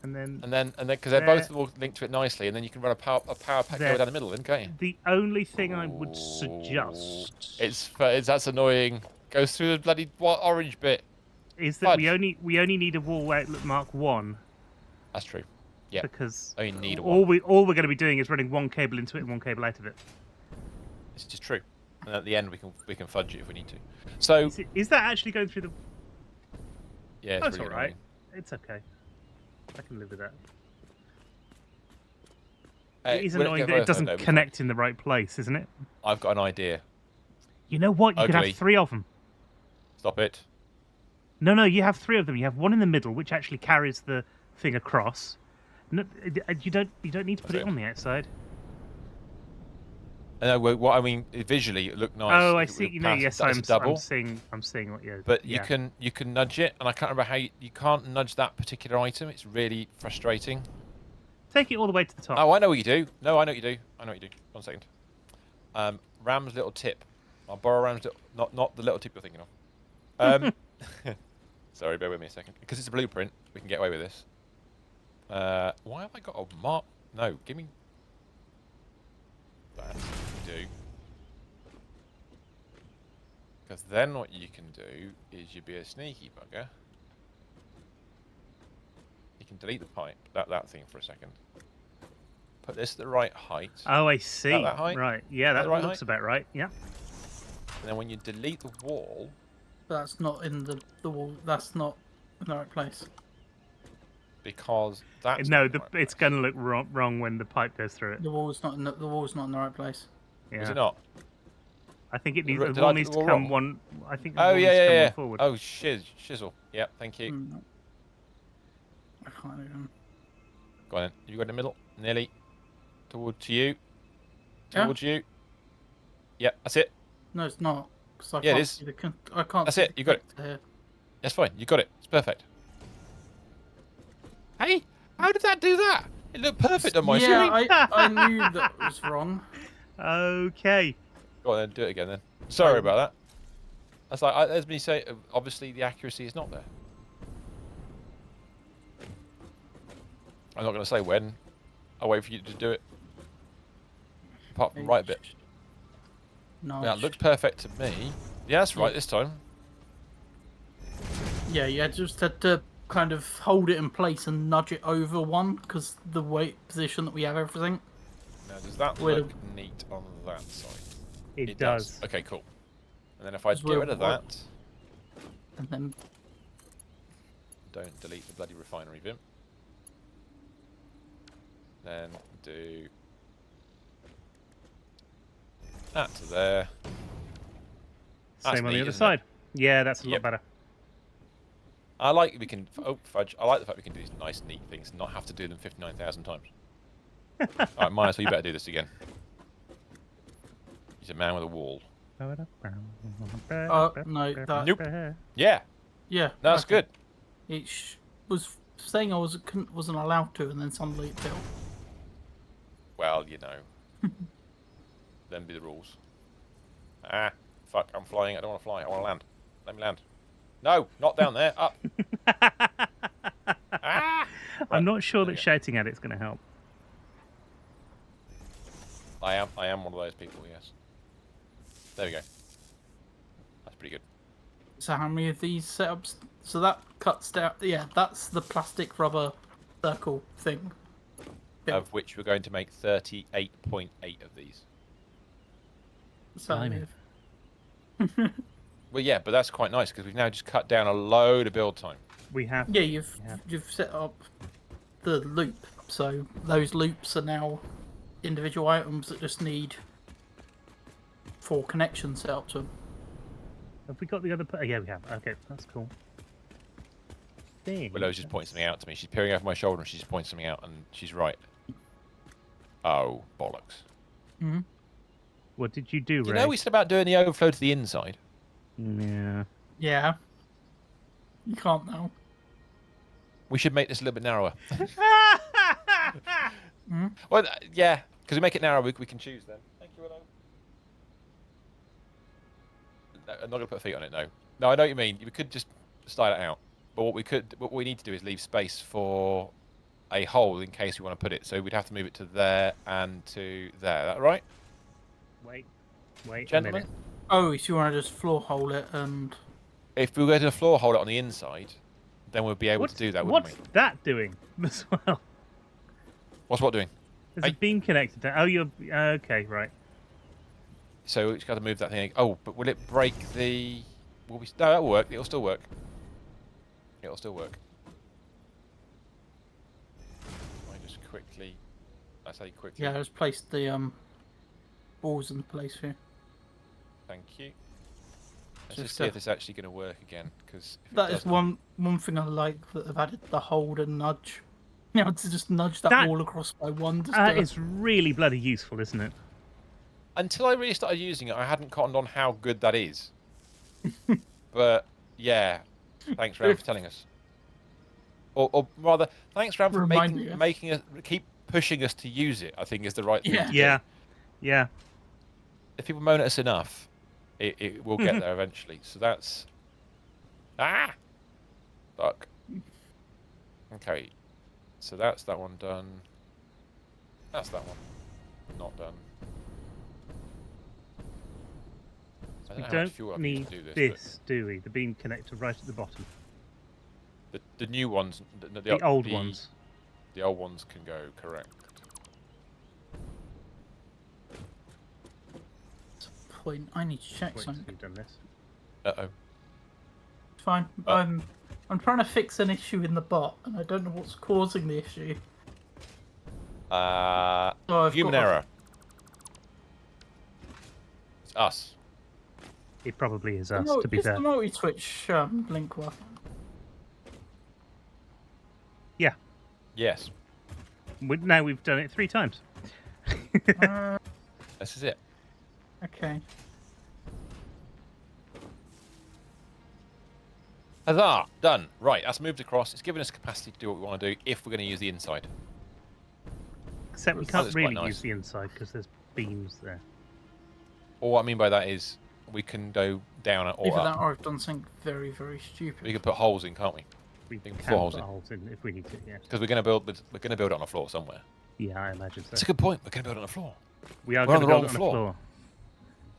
And then because they're both all linked to it nicely, and then you can run a power pack going down the middle, then, can't you? The only thing I would suggest that's annoying. Goes through the bloody orange bit. Is that we only need a wall outlet mark 1. That's true. Yeah. Because only need all we're going to be doing is running one cable into it and one cable out of it. It's just true. And at the end we can fudge it if we need to. So is that actually going through the? Yeah, it's really all right. It's okay. I can live with that. It is annoying that it doesn't connect in the right place, isn't it? I've got an idea. You know what? You could have 3 of them. Stop it. No, you have 3 of them. You have one in the middle, which actually carries the thing across. No, you don't need to put it on the outside. No, what I mean, visually it looked nice. Oh, I see. Yes, I'm seeing what you're. But you can nudge it, and I can't remember how you can't nudge that particular item. It's really frustrating. Take it all the way to the top. Oh, I know what you do. No, I know what you do. 1 second. Ram's little tip. I'll borrow Ram's little, not the little tip you're thinking of. Sorry, bear with me a second. Because it's a blueprint, we can get away with this. Why have I got a mark? No, give me that. Do. Because then what you can do is you be a sneaky bugger. You can delete the pipe, that thing for a second. Put this at the right height. Oh, I see. That height? Right. Yeah, that looks about right. Yeah. And then when you delete the wall... That's not in the wall. That's not in the right place. Because that's... No, it's going to look wrong when the pipe goes through it. The wall's not in the right place. Yeah. Is it not? I think it needs. The wall needs to come one. I think. Oh yeah. Forward. Oh shizzle. Yep. Thank you. I can't even. Go on then. You got in the middle, nearly towards you. Towards you. Yeah, that's it. No, it's not. I yeah, can't it is. See I can't. That's see it. You got it. Here. That's fine. You got it. It's perfect. Hey, how did that do that? It looked perfect on my screen. I knew that was wrong. Okay. Go on then, do it again then. Sorry about that. That's like, as me say, obviously the accuracy is not there. I'm not going to say when. I'll wait for you to do it. Apart from right bit. No. Yeah, it looks perfect to me. Yeah, that's right this time. Yeah, you just had to kind of hold it in place and nudge it over one, because the weight position that we have everything. Now, does that look neat on that side? It does. Okay, cool. And then if I get rid of that... And then... Don't delete the bloody refinery bin. Then do... that to there. Same on the other side. Yeah, that's a lot better. I like we can... Oh, fudge. I like the fact we can do these nice, neat things and not have to do them 59,000 times. Alright, Minus, so you better do this again. He's a man with a wall. No, that... Nope. Yeah. Yeah. That's good. It was saying I wasn't allowed to, and then suddenly it failed. Well, you know. Them be the rules. Ah, fuck, I'm flying. I don't want to fly. I want to land. Let me land. No, not down there. Up. Ah! I'm not sure that shouting at it's going to help. I am one of those people, yes. There we go. That's pretty good. So how many of these setups? So that cuts down... Yeah, that's the plastic rubber circle thing. Of which we're going to make 38.8 of these. So well, yeah, but that's quite nice because we've now just cut down a load of build time. We have. Yeah, you've set up the loop, so those loops are now individual items that just need 4 connections set up to them. Have we got the other? Yeah, we have. Okay, that's cool. Willow's just pointing something out to me. She's peering over my shoulder and she's just pointing something out, and she's right. Oh, bollocks. Mm-hmm. What did you do, Ray? You know we said about doing the overflow to the inside? Yeah. Yeah. You can't now. We should make this a little bit narrower. Mm-hmm. Well, yeah, because we make it narrow, we can choose then. Thank you, Willow. No, I'm not going to put feet on it, no. No, I know what you mean. We could just slide it out. But what we need to do is leave space for a hole in case we want to put it. So we'd have to move it to there and to there. Is that right? Wait, gentlemen. Oh, so you want to just floor hole it and... If we were going to floor hole it on the inside, then we'd be able to do that, wouldn't we? What's that doing as well? What's what doing? There's a beam connected to... Oh, you're... okay, right. So we've got to move that thing. Oh, but will it break the... No, that'll work. It'll still work. It'll still work. I just quickly... I say quickly. Yeah, I just placed the balls in place here. Thank you. Let's just see if it's actually going to work again. Because that is one thing I like that they've added, the hold and nudge. You know, to just nudge that wall across by one. It's really bloody useful, isn't it? Until I really started using it, I hadn't cottoned on how good that is. But yeah, thanks, Ram, for telling us. Or rather, thanks, Ram, for making us keep pushing us to use it. I think is the right thing. To do. Yeah. If people moan at us enough, it will get there eventually. So that's fuck. Okay, so that's that one done. That's that one not done. We don't need this, do we? The beam connector right at the bottom. The new ones, the old ones. The old ones can go, correct. Point. I need to check something. You've done this. Uh-oh. It's fine. I'm trying to fix an issue in the bot, and I don't know what's causing the issue. Human error. It's us. It probably is us, to be fair. Is the multi-switch link working? Yeah. Yes. Now we've done it 3 times. This is it. Okay. Huzzah! Done. Right, that's moved across. It's given us capacity to do what we want to do if we're going to use the inside. Except we Oh, can't that's really quite nice. use the inside because there's beams there. All what I mean by that is we can go down or Either up. that or I've done something very, very stupid. We can put holes in, can't we? We can put put holes in if we need to, yeah. Because we're going to build it on a floor somewhere. Yeah, I imagine so. That's a good point. We're going to build it on a floor. We are We're going on to the build wrong it on floor.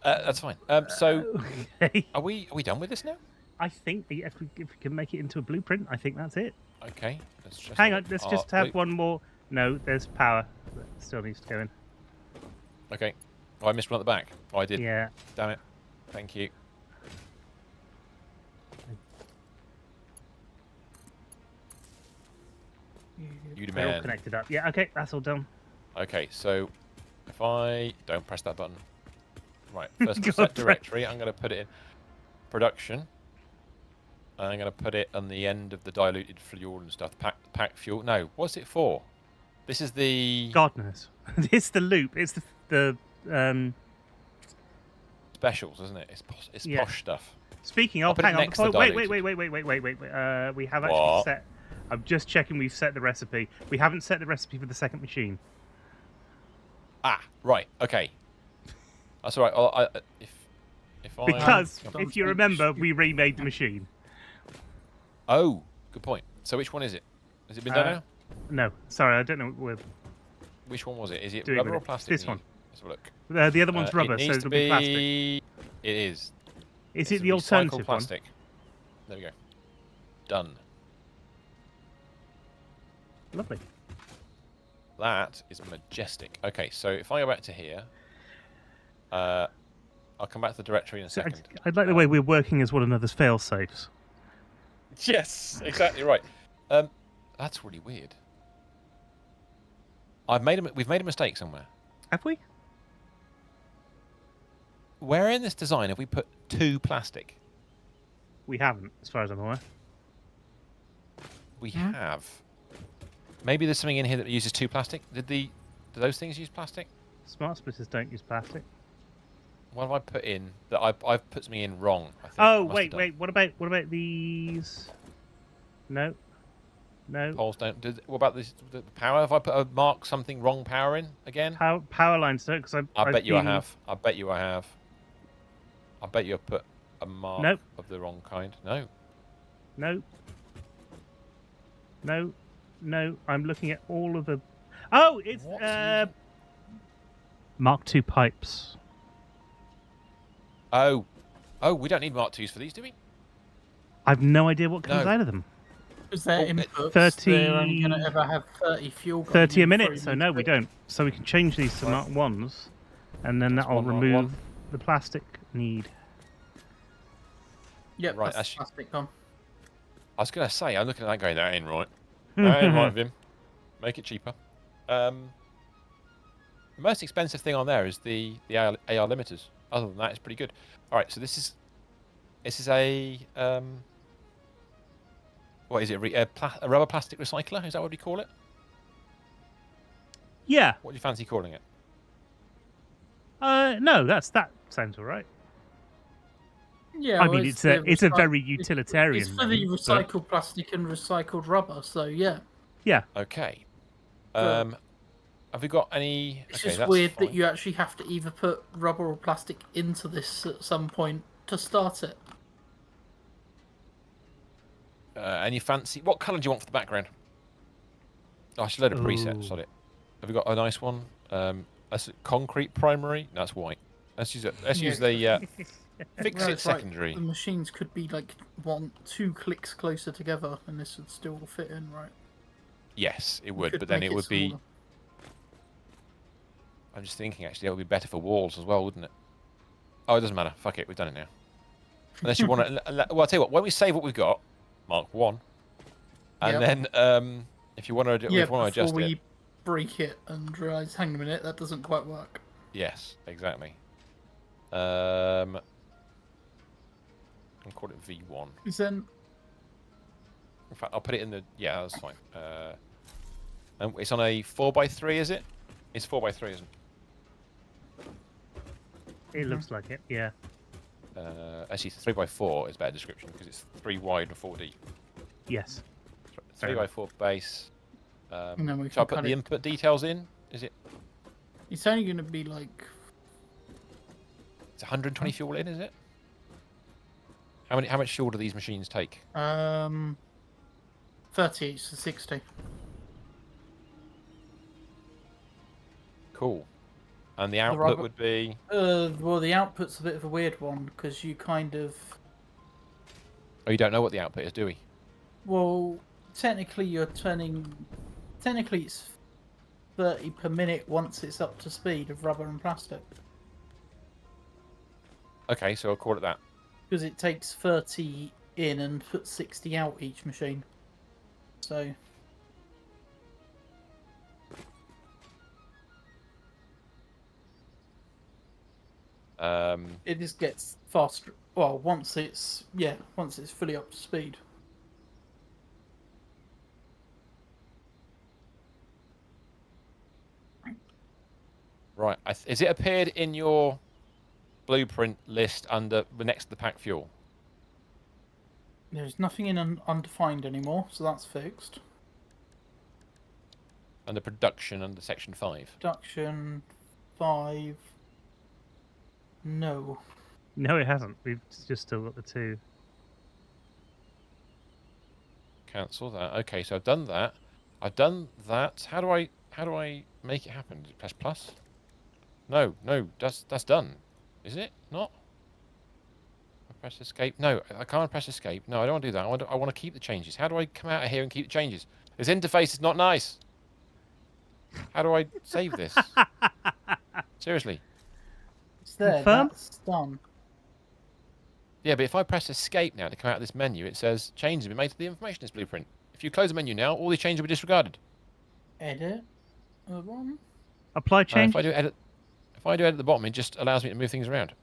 a floor. That's fine. So, okay. are we done with this now? I think if we can make it into a blueprint, I think that's it. Okay. Let's just Hang on, let's just have one more. No, there's power that still needs to go in. Okay. Oh, I missed one at the back. Oh, I did. Yeah. Damn it. Thank you. You They're all demand. connected up. Yeah, okay, that's all done. Okay, so if I don't press that button. Right, first set directory, I'm going to put it in production. I'm going to put it on the end of the diluted fuel and stuff. Pack fuel. No, what's it for? This is the... God knows. It's the loop. It's the specials, isn't it? It's posh stuff. Speaking of, hang on. Wait. We have actually set... I'm just checking we've set the recipe. We haven't set the recipe for the second machine. Ah, right. Okay. That's all right. Because, if you remember, we remade the machine. Oh, good point. So which one is it? Has it been done now? No. Sorry, I don't know. Which one was it? Is it rubber or plastic? This one. Let's have a look. The other one's rubber, so it'll be plastic. It is. Is it the alternative plastic one? There we go. Done. Lovely. That is majestic. Okay, so if I go back to here, I'll come back to the directory in a second. I'd like the way we're working as one another's fail-safes. Yes, exactly right. That's really weird. We've made a mistake somewhere. Have we? Where in this design have we put 2 plastic? We haven't, as far as I'm aware. We have. Maybe there's something in here that uses 2 plastic. Do those things use plastic? Smart splitters don't use plastic. What have I put in that I've put something in wrong? I think. Oh wait. What about these? No. Poles don't. What about the power? Have I put mark something wrong power in again? Power lines don't, because I bet you I have. I bet you I have. I bet you have put a mark of the wrong kind. No. No. I'm looking at all of the. Oh, it's Mark II pipes. Oh, we don't need Mark IIs for these, do we? I've no idea what comes out of them. Is there inputs? 30... They're only going to ever have 30 fuel. 30 a minute, so no, we don't. So we can change these to Mark 1s, and then that'll remove the plastic need. Yep, right, that's plastic gone. I was going to say, I'm looking at that going, that ain't right. That ain't right, Vim. Make it cheaper. The most expensive thing on there is the AR limiters. Other than that, it's pretty good. All right, so this is a what is it? A rubber plastic recycler? Is that what we call it? Yeah. What do you fancy calling it? No, that sounds all right. Yeah, I mean, it's a very utilitarian. It's for the recycled plastic and recycled rubber, so yeah. Yeah. Okay. Have we got any? It's just weird that you actually have to either put rubber or plastic into this at some point to start it. Any fancy? What colour do you want for the background? Oh, I should load a preset. Sod it. Have we got a nice one? That's concrete primary. No, that's white. Let's use it. Let's use the fix it secondary. The machines could be like 2 clicks closer together, and this would still fit in, right? Yes, it would, but then it would be. I'm just thinking, actually, that would be better for walls as well, wouldn't it? Oh, it doesn't matter. Fuck it, we've done it now. Unless you want to... Well, I'll tell you what. Why don't we save what we've got, Mark 1, and then if you want to adjust it... before we break it and realise, hang a minute, that doesn't quite work. Yes, exactly. I'll call it V1. Then... In fact, I'll put it in the... Yeah, that's fine. And it's on a 4x3, is it? It's 4x3, isn't it? It looks like it, yeah. Actually, 3x4 is a better description because it's 3 wide and 4 deep. Yes. 3x4 base. And then we Shall I can put the input details in? Is it? It's only going to be like. It's 120 fuel in, is it? How much fuel do these machines take? 30 each to 60. Cool. And the output would be. Well, the output's a bit of a weird one because you kind of. Oh, you don't know what the output is, do we? Well, technically you're turning. Technically, it's 30 per minute once it's up to speed of rubber and plastic. Okay, so I'll call it that. Because it takes 30 in and puts 60 out each machine. So. It just gets faster. Well, once it's fully up to speed. Right. Is it appeared in your blueprint list under next to the pack fuel? There's nothing in undefined anymore, so that's fixed. Under production, under section 5. Production 5. No. No, it hasn't. We've just still got the 2. Cancel that. Okay, so I've done that. How do I make it happen? Press plus? No, that's done. Is it not? I press escape. No, I can't press escape. No, I don't want to do that. I want to keep the changes. How do I come out of here and keep the changes? This interface is not nice. How do I save this? Seriously. It's there. Confirm? That's done. Yeah, but if I press escape now to come out of this menu, it says changes have been made to the informationist blueprint. If you close the menu now, all these changes will be disregarded. Edit. Apply change. If I do edit at the bottom, it just allows me to move things around.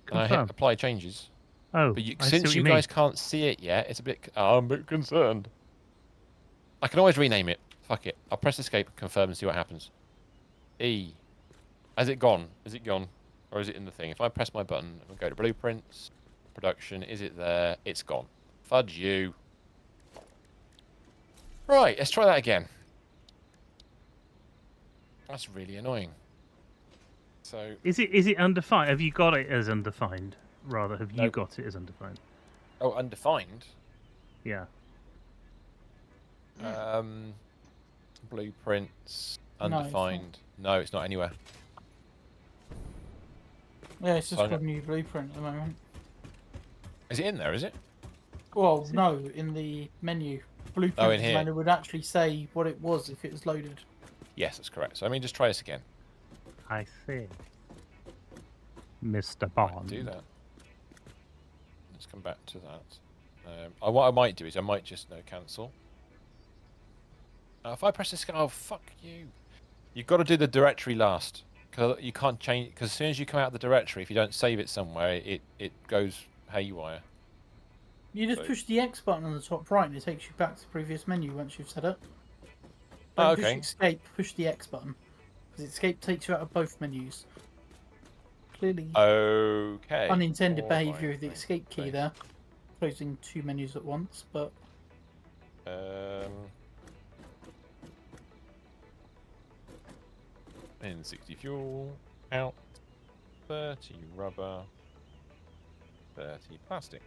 Confirm. And I hit apply changes. Oh, but since you guys can't see it yet, I'm a bit concerned. I can always rename it. Fuck it. I'll press escape, confirm, and see what happens. E. Has it gone? Is it gone? Or is it in the thing? If I press my button and go to blueprints, production, is it there? It's gone. Fudge you. Right, let's try that again. That's really annoying. So is it undefined? Have you got it as undefined? Rather, have you got it as undefined? Oh, undefined? Yeah. Blueprints, undefined. No, it's not anywhere. Yeah, it's just got a new blueprint at the moment. Is it in there, is it? Well, no, in the menu. Blueprint in here. designer would actually say what it was if it was loaded. Yes, that's correct. So, just try this again. I see. Mr. Bond. Right, do that. Let's come back to that. What I might do is I might just cancel. If I press this, oh fuck you! You've got to do the directory last because you can't change. Because as soon as you come out of the directory, if you don't save it somewhere, it goes haywire. You just push the X button on the top right, and it takes you back to the previous menu once you've set it. Don't push escape. Push the X button because escape takes you out of both menus. Clearly. Okay. Unintended behaviour of the escape key there, closing 2 menus at once, but. In 60 fuel, out 30 rubber, 30 plastic.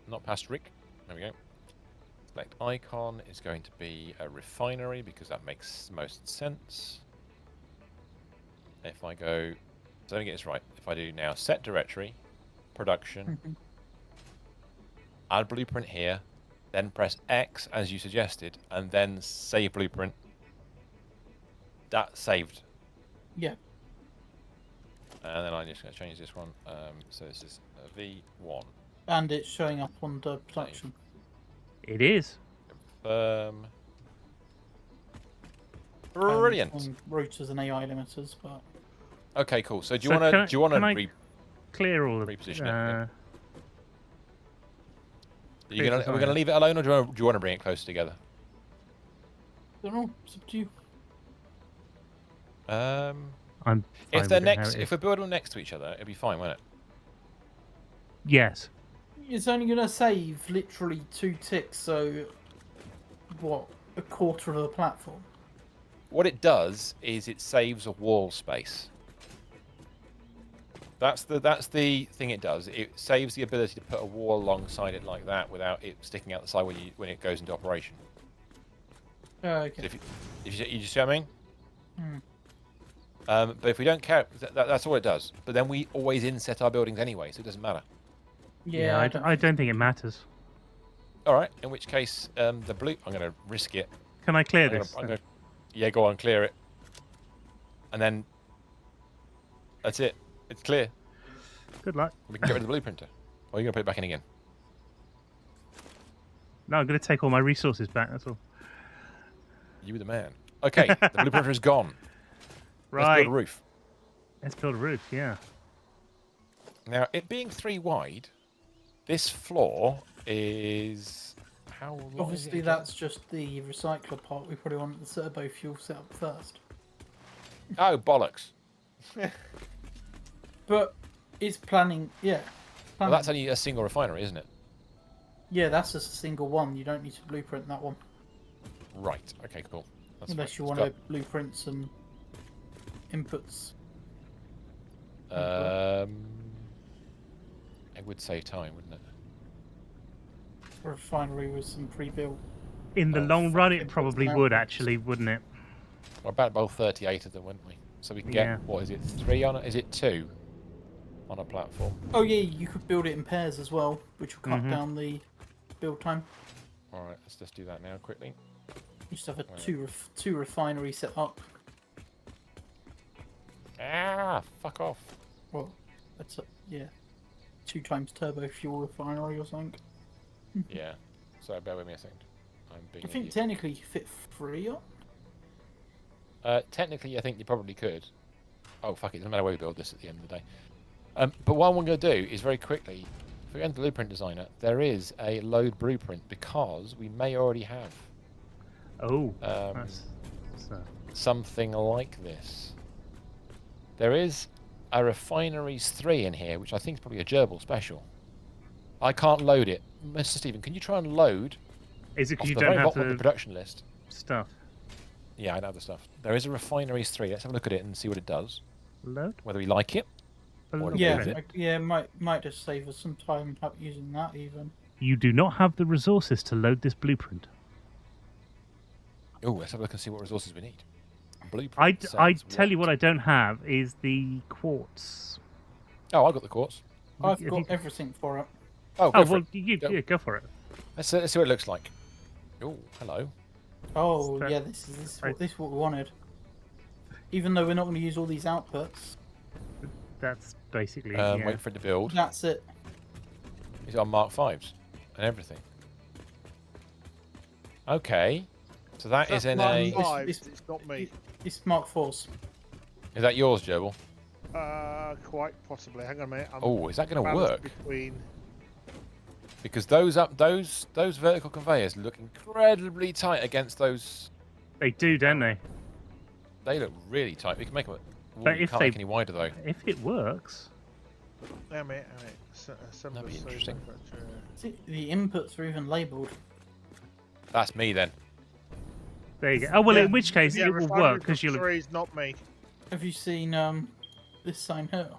Not plastic. There we go. Select icon is going to be a refinery because that makes most sense. If I go, so let me get this right. If I do now set directory, production, add blueprint here, then press X as you suggested, and then save blueprint. That saved. Yeah. And then I'm just going to change this one. So this is V1. And it's showing up on the production. It is. Confirm. Brilliant. Rotors and AI limiters, but. Okay, cool. So do you want to clear all of reposition it? Are we going to leave it alone, or do you want to bring it closer together? I don't know. It's up to you. I'm fine If they're with it how next, it is. if we're building next to each other, it'd be fine, won't it? Yes. It's only going to save literally 2 ticks, so what, a quarter of the platform? What it does is it saves a wall space. That's the thing it does. It saves the ability to put a wall alongside it like that without it sticking out the side when it goes into operation. Okay. So if you see what I mean? Hmm. But if we don't care, that's all it does. But then we always inset our buildings anyway, so it doesn't matter. Yeah, I don't think it matters. All right. In which case, the blue. I'm going to risk it. Can I clear this? Yeah, go on, clear it. And then that's it. It's clear. Good luck. We can get rid of the blueprinter. Or are you going to put it back in again? No, I'm going to take all my resources back. That's all. You were the man. Okay, the blueprinter is gone. Right. Let's build a roof. Let's build a roof. Yeah. Now, it being 3 wide, this floor is how long? Obviously, that's just the recycler part. We probably want the turbo fuel set up first. Oh, bollocks. But it's planning, yeah. Well, that's only a single refinery, isn't it? Yeah, that's just a single one. You don't need to blueprint that one. Right. Okay, cool. That's Unless fine. you want to blueprint some inputs. It would save time, wouldn't it? A refinery with some pre-built. In the long run, it probably would, actually, wouldn't it? We're about both 38 of them, wouldn't we? So we can get, what is it, 3 on it? Is it 2 on a platform? Oh yeah, you could build it in pairs as well, which will cut down the build time. Alright, let's just do that now quickly. You just have a two refinery set up. Ah, fuck off. Well, that's yeah, 2 times turbo fuel refinery or something. Yeah. So bear with me a second. I think technically you fit 3 on. Technically, I think you probably could. Oh, fuck it. Doesn't matter where we build this at the end of the day. But what I'm going to do is very quickly, if we go into the Blueprint Designer, there is a load blueprint because we may already have something like this. There is a Refineries 3 in here, which I think is probably a gerbil special. I can't load it. Mr. Stephen, can you try and load is it because you the don't very have bottom of the production list stuff? Yeah, I know the stuff. There is a Refineries 3. Let's have a look at it and see what it does. Load? Whether we like it. Yeah, might just save us some time using that even. You do not have the resources to load this blueprint. Oh, let's have a look and see what resources we need. Blueprint. I tell you what I don't have is the quartz. Oh, I've got the quartz. I've got everything for it. Oh, well, go for it. Let's see what it looks like. Oh, hello. Oh, yeah, this is what we wanted. Even though we're not going to use all these outputs. That's basically wait for it to build. That's it. It's on Mark 5s and everything. Okay. So that is in a... It's not me. It's Mark 4s. Is that yours, Gerbil? Quite possibly. Hang on a minute. Oh, is that going to work? Between... Because those vertical conveyors look incredibly tight against those. They do, don't they? They look really tight. We can make them. But you can't make any wider though. If it works. That'd be interesting. See, the inputs are even labelled. That's me then. There you go. Oh well, in which case it will work because you'll. Three not me. Have you seen this sign here?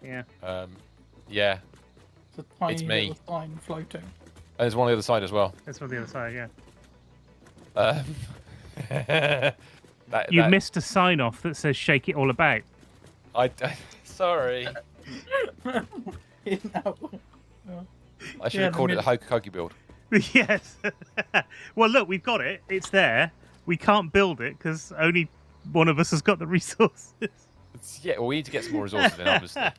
Yeah. Yeah. It's a tiny it's me. little sign floating. And there's one on the other side as well. That's on the other side, yeah. You missed a sign off that says "shake it all about." Sorry. I should have called it the Hokey build. Yes. Well, look, we've got it. It's there. We can't build it because only one of us has got the resources. Yeah, well, we need to get some more resources in, obviously.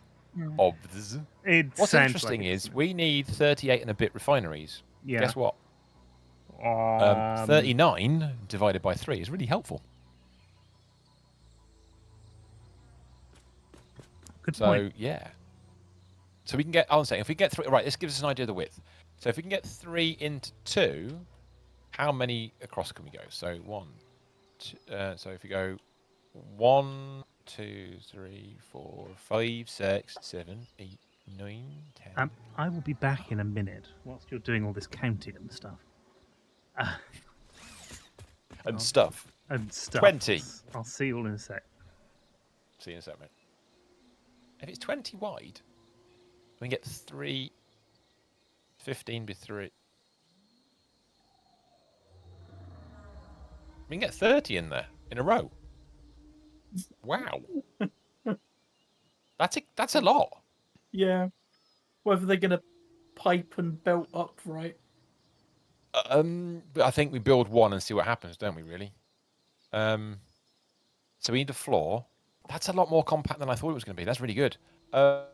What's interesting is we need 38 and a bit refineries. Yeah. Guess what? 39 divided by 3 is really helpful. Good point. So, yeah. So we can get, I'm saying, if we get 3, right, this gives us an idea of the width. So if we can get 3 into 2, how many across can we go? So 1, 2, so if we go 1, 2, 3, 4, 5, 6, 7, 8, 9, 10. I will be back in a minute whilst you're doing all this counting and stuff. And stuff. 20. I'll see you all in a sec. See you in a sec, mate. If it's 20 wide, we can get 3. 15 by 3. We can get 30 in there in a row. Wow. That's a lot. Yeah. Whether they're going to pipe and belt up right. But I think we build one and see what happens, don't we, really? So we need a floor. That's a lot more compact than I thought it was going to be. That's really good. So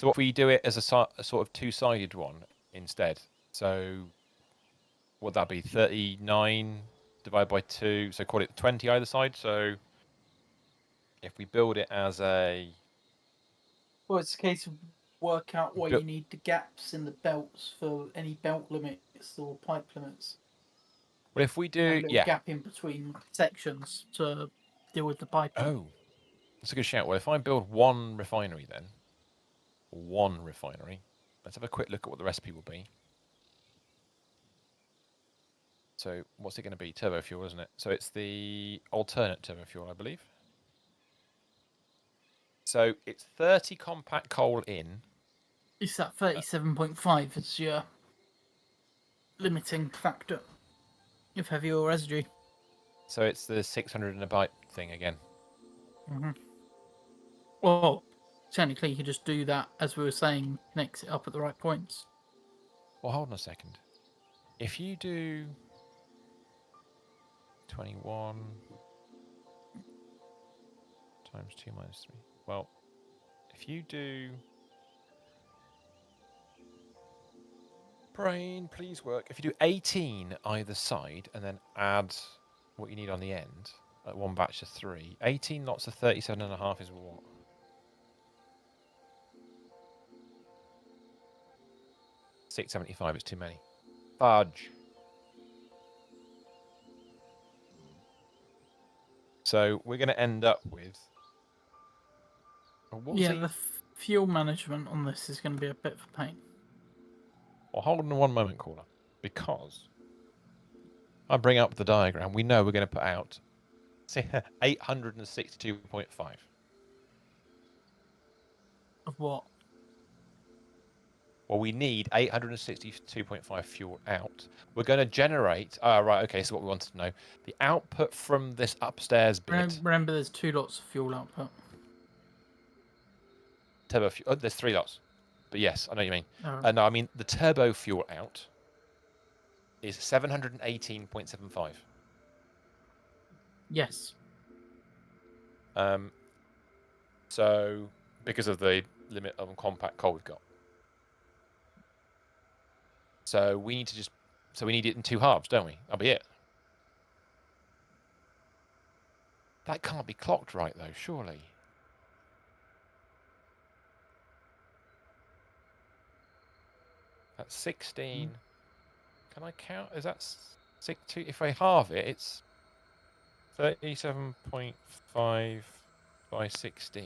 what if we do it as a sort of two-sided one instead? So what would that be? 39 divided by 2. So call it 20 either side. So if we build it as a... Well, it's a case of work out where you need the gaps in the belts for any belt limits or pipe limits. Well, if we do, gap in between sections to deal with the piping. Oh, that's a good shout. Well, if I build one refinery then, let's have a quick look at what the recipe will be. So what's it going to be? Turbo fuel, isn't it? So it's the alternate turbo fuel, I believe. So it's 30 compact coal in. Is that 37.5 as your limiting factor of heavy oil residue? So it's the 600 and a byte thing again. Mm-hmm. Well, technically you could just do that, as we were saying, connects it up at the right points. Well, hold on a second. If you do 21 times 2 minus 3. Well, if you do... Brain, please work. If you do 18 either side and then add what you need on the end, like one batch of 3, 18 lots of 37.5 is what? $675 is too many. Fudge. So we're going to end up with... The fuel management on this is going to be a bit of a pain. Well, hold on one moment, caller, because I bring up the diagram. We know we're going to put out 862.5. Of what? Well, we need 862.5 fuel out. We're going to generate... right, okay, so what we wanted to know. The output from this upstairs bit... Remember, there's 2 lots of fuel output. Turbo fuel... Oh, there's 3 lots. But yes, I know what you mean. Oh. No, I mean, the turbo fuel out is 718.75. Yes. So, because of the limit of compact coal we've got. So we need to just... So we need it in 2 halves, don't we? That'll be it. That can't be clocked right, though, surely. That's 16. Can I count? Is that 2? If I halve it, it's 37.5 by 16.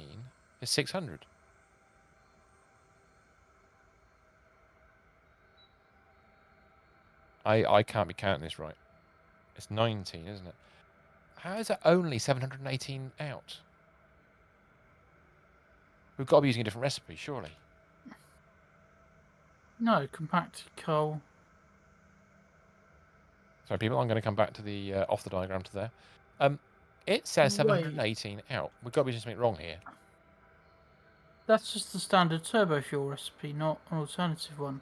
It's 600. I can't be counting this right. It's 19, isn't it? How is that only 718 out? We've got to be using a different recipe, surely. No, compacted coal. Sorry, people, I'm going to come back to the off the diagram to there. It says 718 out. We've got to be doing something wrong here. That's just the standard turbo fuel recipe, not an alternative one.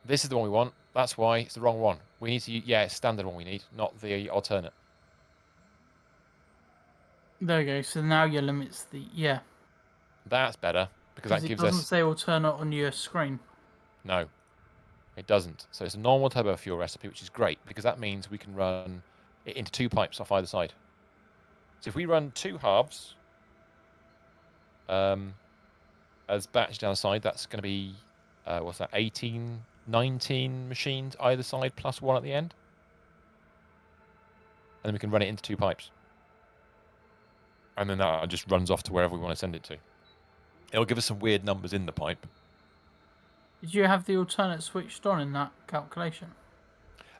This is the one we want. That's why it's the wrong one. We need to... Yeah, it's standard one we need, not the alternate. There we go. So now your limit's the... Yeah. That's better, because that gives us... It doesn't say alternate on your screen. No, it doesn't. So it's a normal turbo fuel recipe, which is great, because that means we can run it into 2 pipes off either side. So if we run 2 halves, as batch down the side, that's going to be, what's that, 18, 19 machines either side, plus 1 at the end. And then we can run it into 2 pipes. and then that just runs off to wherever we want to send it to. It'll give us some weird numbers in the pipe. Did you have the alternate switched on in that calculation?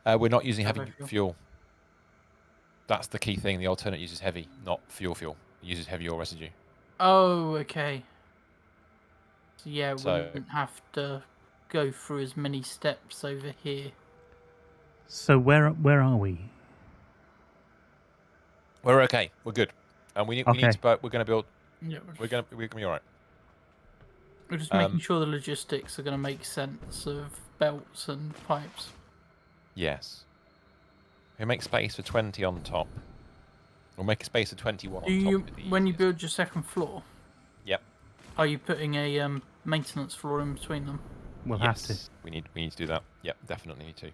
We're not using heavy fuel. That's the key thing. The alternate uses heavy, not fuel. It uses heavy oil residue. Oh, okay. So yeah, we wouldn't have to go through as many steps over here. So where are we? We're okay. We're good. And we need to. We're going to build. Yeah, we're going to be all right. We're just making sure the logistics are going to make sense of belts and pipes. Yes. We make space for 20 on top. We'll make a space for 21 on top. When you build your second floor. Yep. Are you putting a maintenance floor in between them? We'll have to. We need to do that. Yep, definitely need to.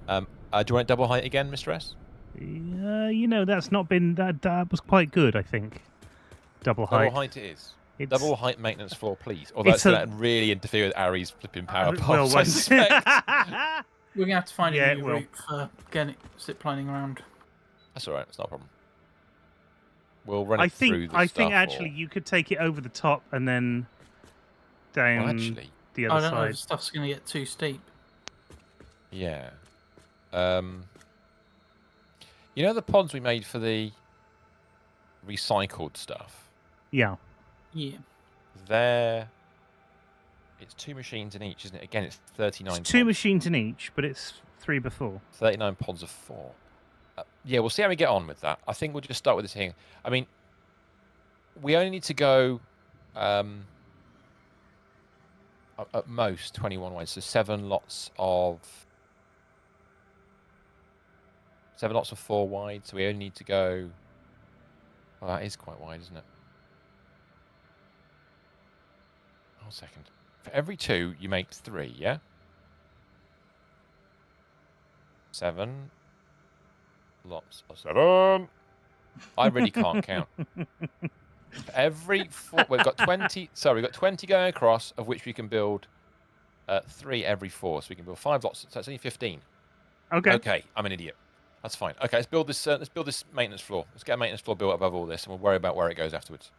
Do you want double height again, Mr. S? That's not been that was quite good, I think. Double height. Double height it is. Double height maintenance floor, please. Although it's going to really interfere with Ari's flipping power poles, I suspect. We're going to have to find a new route for getting ziplining around. That's all right. It's not a problem. We'll run it through the I think actually you could take it over the top and then down the other side. I don't know if stuff's going to get too steep. Yeah. You know the pods we made for the recycled stuff? Yeah. Yeah. It's 2 machines in each, isn't it? Again, it's 39 It's 2 machines in each, but it's 3 before. 39 pods of 4. Yeah, we'll see how we get on with that. I think we'll just start with this thing. I mean, we only need to go at most 21 wide, so 7 lots of 4 wide. So we only need to go. Well, that is quite wide, isn't it? Hold a second. For every 2, you make 3, yeah? 7 lots of 7. I really can't count. For every 4, we've got 20. Sorry, we've got 20 going across, of which we can build 3 every 4. So we can build 5 lots. So that's only 15. Okay. Okay, I'm an idiot. That's fine. Okay, let's build this. Let's build this maintenance floor. Let's get a maintenance floor built above all this, and we'll worry about where it goes afterwards.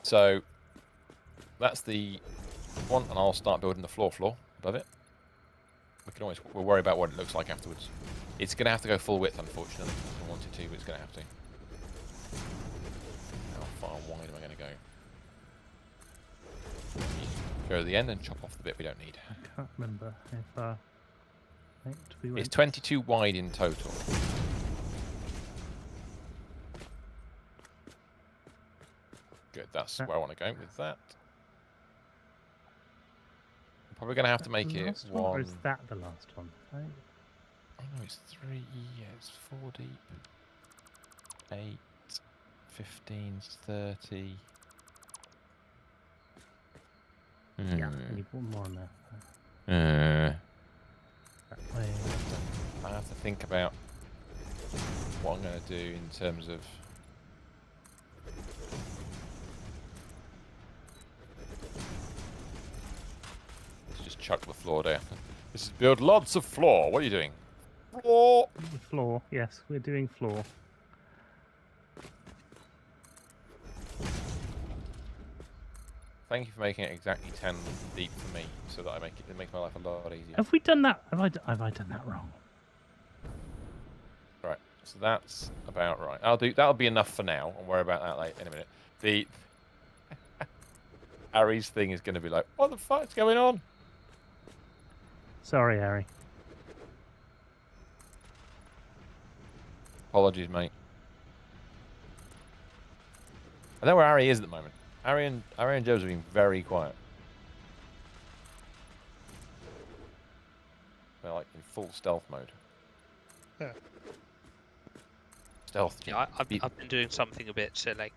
So that's the one, and I'll start building the floor above it. We'll worry about what it looks like afterwards. It's going to have to go full width, unfortunately. I wanted to, but it's going to have to. How far wide am I going to go? Go to the end and chop off the bit we don't need. I can't remember how far. It's 22 wide in total. Good, that's where I want to go with that. I'm probably going to have to make it one. Or is that the last one? Oh no, it's 3. Yeah, it's 4 deep. 8, 15, 30. Yeah, I need one more now. I have to think about what I'm going to do in terms of. Let's just chuck the floor down. This is build lots of floor. What are you doing? Floor. Floor. Yes, we're doing floor. Thank you for making it exactly 10 deep for me, so that it makes my life a lot easier. Have we done that? Have I done that wrong? Right, so that's about right. That'll be enough for now. I'll worry about that later in a minute. The Ari's thing is going to be like, what the fuck's going on? Sorry, Ari. Apologies, mate. I know where Ari is at the moment. Ari and Joe's are being very quiet. They're like in full stealth mode. Yeah. Stealth. Yeah, I've been doing something a bit silly.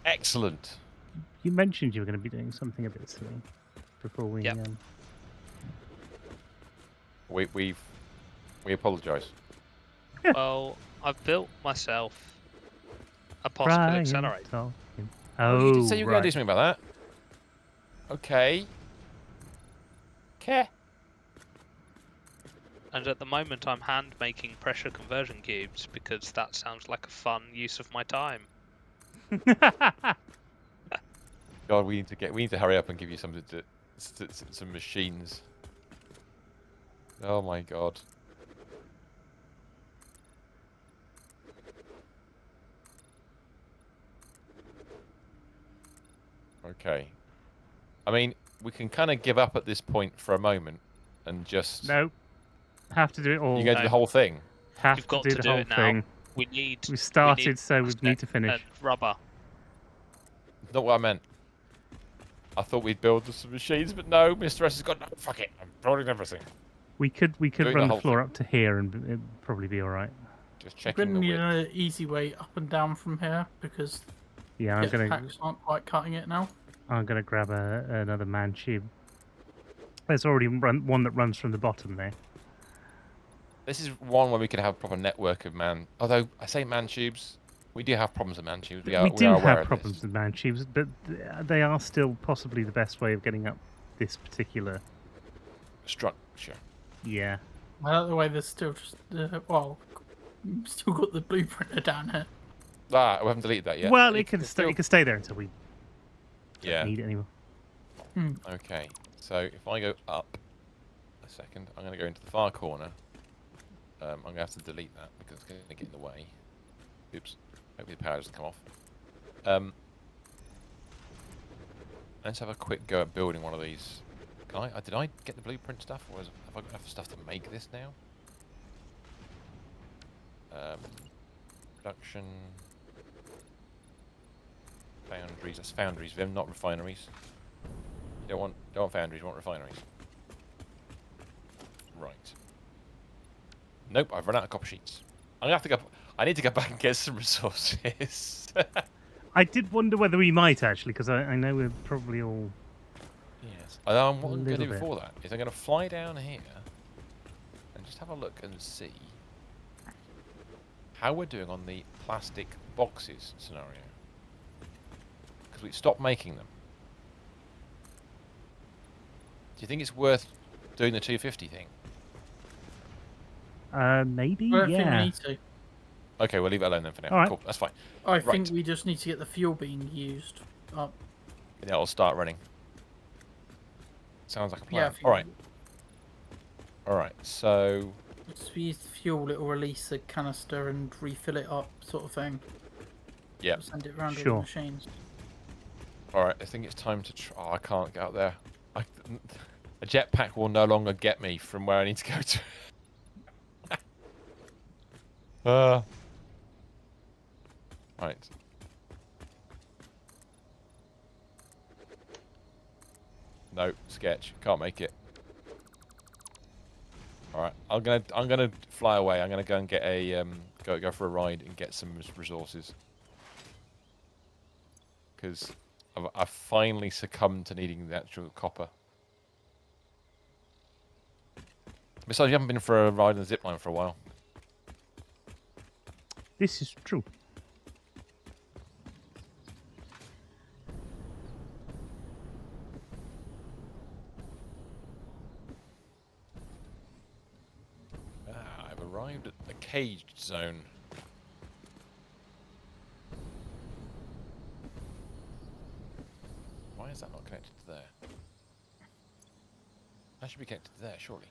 Excellent. You mentioned you were going to be doing something a bit silly before we. Yep. We apologise. Well, I've built myself a possible accelerator. Oh, you did say you were going to do something about that. Okay. And at the moment, I'm hand making pressure conversion cubes because that sounds like a fun use of my time. God, we need to hurry up and give you some machines. Oh my God. Okay. I mean, we can kind of give up at this point for a moment and just... No. Have to do it all. You go to the whole thing? Have to do the whole thing. We started, so we need to finish. And rubber. Not what I meant. I thought we'd build some machines, but no, Mr. S has got... No, fuck it, I'm building everything. We could run the floor up to here and it'd probably be alright. Just checking the width. We're going to need an easy way up and down from here because jetpacks aren't quite cutting it now. I'm going to grab another man tube. There's already one that runs from the bottom there. This is one where we could have a proper network of man... Although, I say man tubes, we do have problems with man tubes. We do have problems with man tubes, but they are still possibly the best way of getting up this particular... structure. Yeah. Well, the way there's still just... still got the blueprinter down here. Ah, we haven't deleted that yet. Well, it can stay there until we don't need it anymore. Okay, so if I go up a second, I'm going to go into the far corner. I'm going to have to delete that because it's going to get in the way. Oops. Hopefully the power doesn't come off. Let's have a quick go at building one of these. Did I get the blueprint stuff, or have I got enough stuff to make this now? Production... Foundries. That's foundries, Vim, not refineries. You don't want foundries, you want refineries. Right. Nope, I've run out of copper sheets. I'm gonna have to go. I need to go back and get some resources. I did wonder whether we might actually, because I know we're probably all. Yes. What I'm going to do before that is I'm going to fly down here and just have a look and see how we're doing on the plastic boxes scenario. Because we stopped making them. Do you think it's worth doing the 250 thing? Maybe, I think we yeah. need to. Okay, we'll leave it alone then for now. Right. Cool, that's fine. I think we just need to get the fuel being used up. Yeah, it'll start running. Sounds like a plan. Yeah, Alright. Alright, so... If we use the fuel, it will release a canister and refill it up, sort of thing. Yeah. Send it around all the machines. Alright, I think it's time to try... Oh, I can't get out there. A jetpack will no longer get me from where I need to go to. Right. No, sketch. Can't make it. Alright, I'm gonna fly away. I'm gonna go and get a go for a ride and get some resources. Because I've finally succumbed to needing the actual copper. Besides, you haven't been for a ride on the zipline for a while. This is true. I've arrived at the caged zone. Why is that not connected to there? That should be connected to there, surely.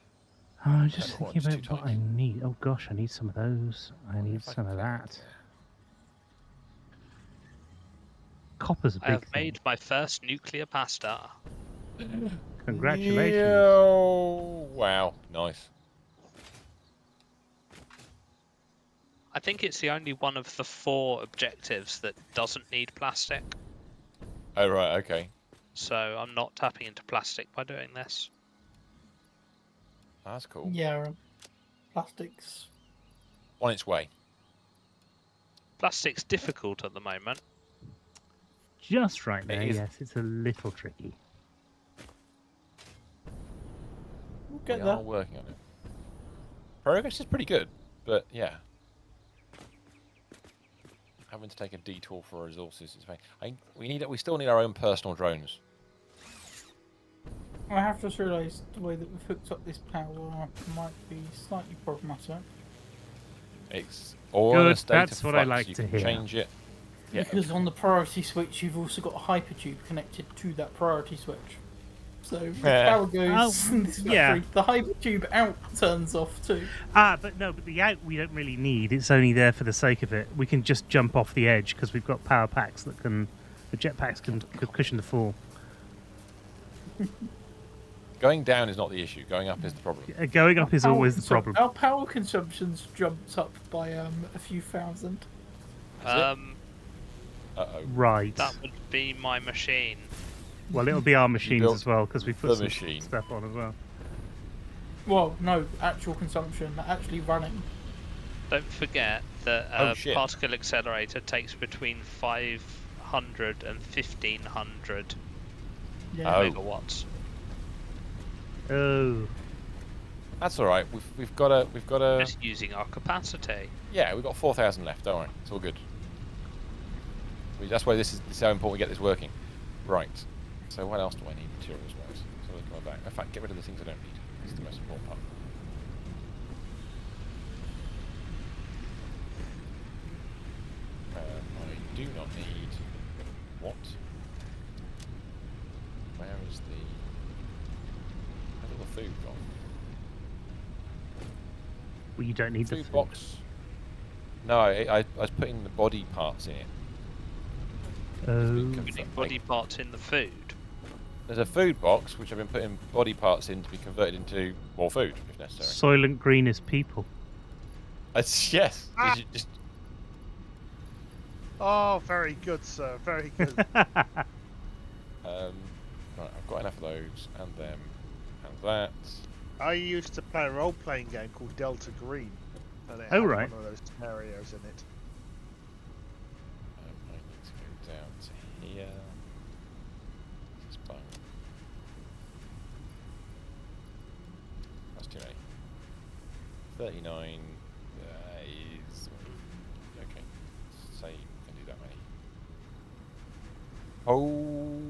I'm just thinking about what I need. Oh gosh, I need some of those. I need some of that. Copper's a big thing. I have made my first nuclear pasta. Congratulations. Yo! Wow, nice. I think it's the only one of the 4 objectives that doesn't need plastic. Oh, right, okay. So I'm not tapping into plastic by doing this. That's cool. Yeah, plastics. On its way. Plastic's difficult at the moment. Just right now, yes, it's a little tricky. We'll get We there. are working on it. Progress is pretty good, but yeah. Having to take a detour for resources is fine. We still need our own personal drones. I have just realised the way that we've hooked up this power might be slightly problematic. It's all in a state That's of what flux. I like you to can hear. change it. Yeah, Because on the priority switch, you've also got a hypertube connected to that priority switch. So if power goes in this factory, the hypertube out turns off too. But the out we don't really need. It's only there for the sake of it. We can just jump off the edge because we've got power packs that can, the jetpacks can cushion the fall. Going down is not the issue. Going up is the problem. Going up is always the problem. Our power consumption's jumped up by a few thousand. Right. That would be my machine. Well, it'll be our machines as well because we put some machine. stuff on as well. Well, no, actual consumption, actually running. Don't forget that a particle accelerator takes between 500 and 1500 megawatts. Oh. That's all right. We've got a just using our capacity. Yeah, we've got 4,000 left. Don't worry, it's all good. That's why this is how important we get this working. Right. So what else do I need materials-wise? So look at my back. In fact, get rid of the things I don't need. This is the most important part. I do not need... What? Where is the... Where's all the food gone? Well, you don't need food the food box. No, I was putting the body parts in it. Putting body parts in the food. There's a food box which I've been putting body parts in to be converted into more food if necessary. Soylent Green is people. Yes. Just... Oh, very good, sir. Very good. Right, I've got enough of those, and them, and that. I used to play a role-playing game called Delta Green, and it had one of those scenarios in it. I need to go down to here. This is bone. That's too many. 39 is... Okay, say you can do that many. Oh,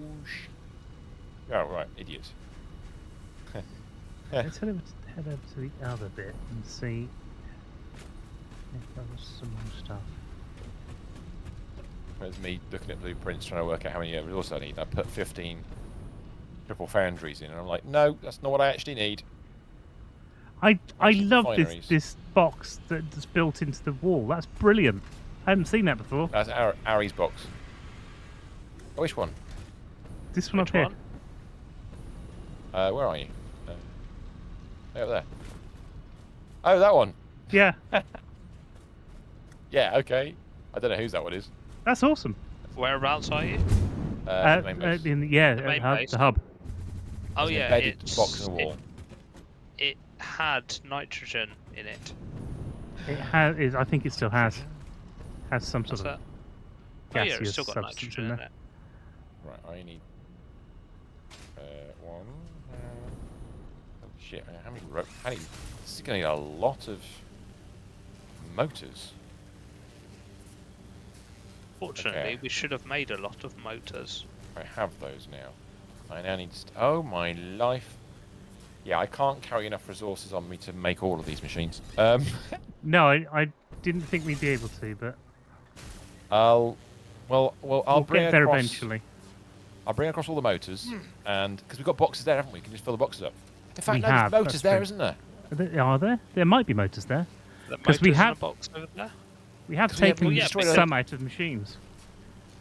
oh, right, idiot. Let's head over to the other bit and see if there was some more stuff. There's me looking at blueprints trying to work out how many resources I need. I put 15 triple foundries in, and I'm like, no, that's not what I actually need. I love this box that's built into the wall. That's brilliant. I hadn't seen that before. That's Ari's box. Oh, which one? This one up here. Where are you? Over there. Oh, that one. Yeah. Yeah, okay. I don't know whose that one is. That's awesome. Whereabouts are you? The main base. The hub. Oh yeah, it's box in the wall. It had nitrogen in it. It has. I think it still has. Has some sort of gaseous it's still got substance nitrogen in in there. it. Right, I need one. Oh shit! How many? This is going to need a lot of motors. Fortunately, we should have made a lot of motors. I have those now. I now need. Oh my life! Yeah, I can't carry enough resources on me to make all of these machines. No, I didn't think we'd be able to, but I'll bring get there across, eventually. I'll bring across all the motors, and because we've got boxes there, haven't we? We can just fill the boxes up. In fact, there's motors there, isn't there? Are there? There might be motors there. Because we have box over there. We have taken some out of machines.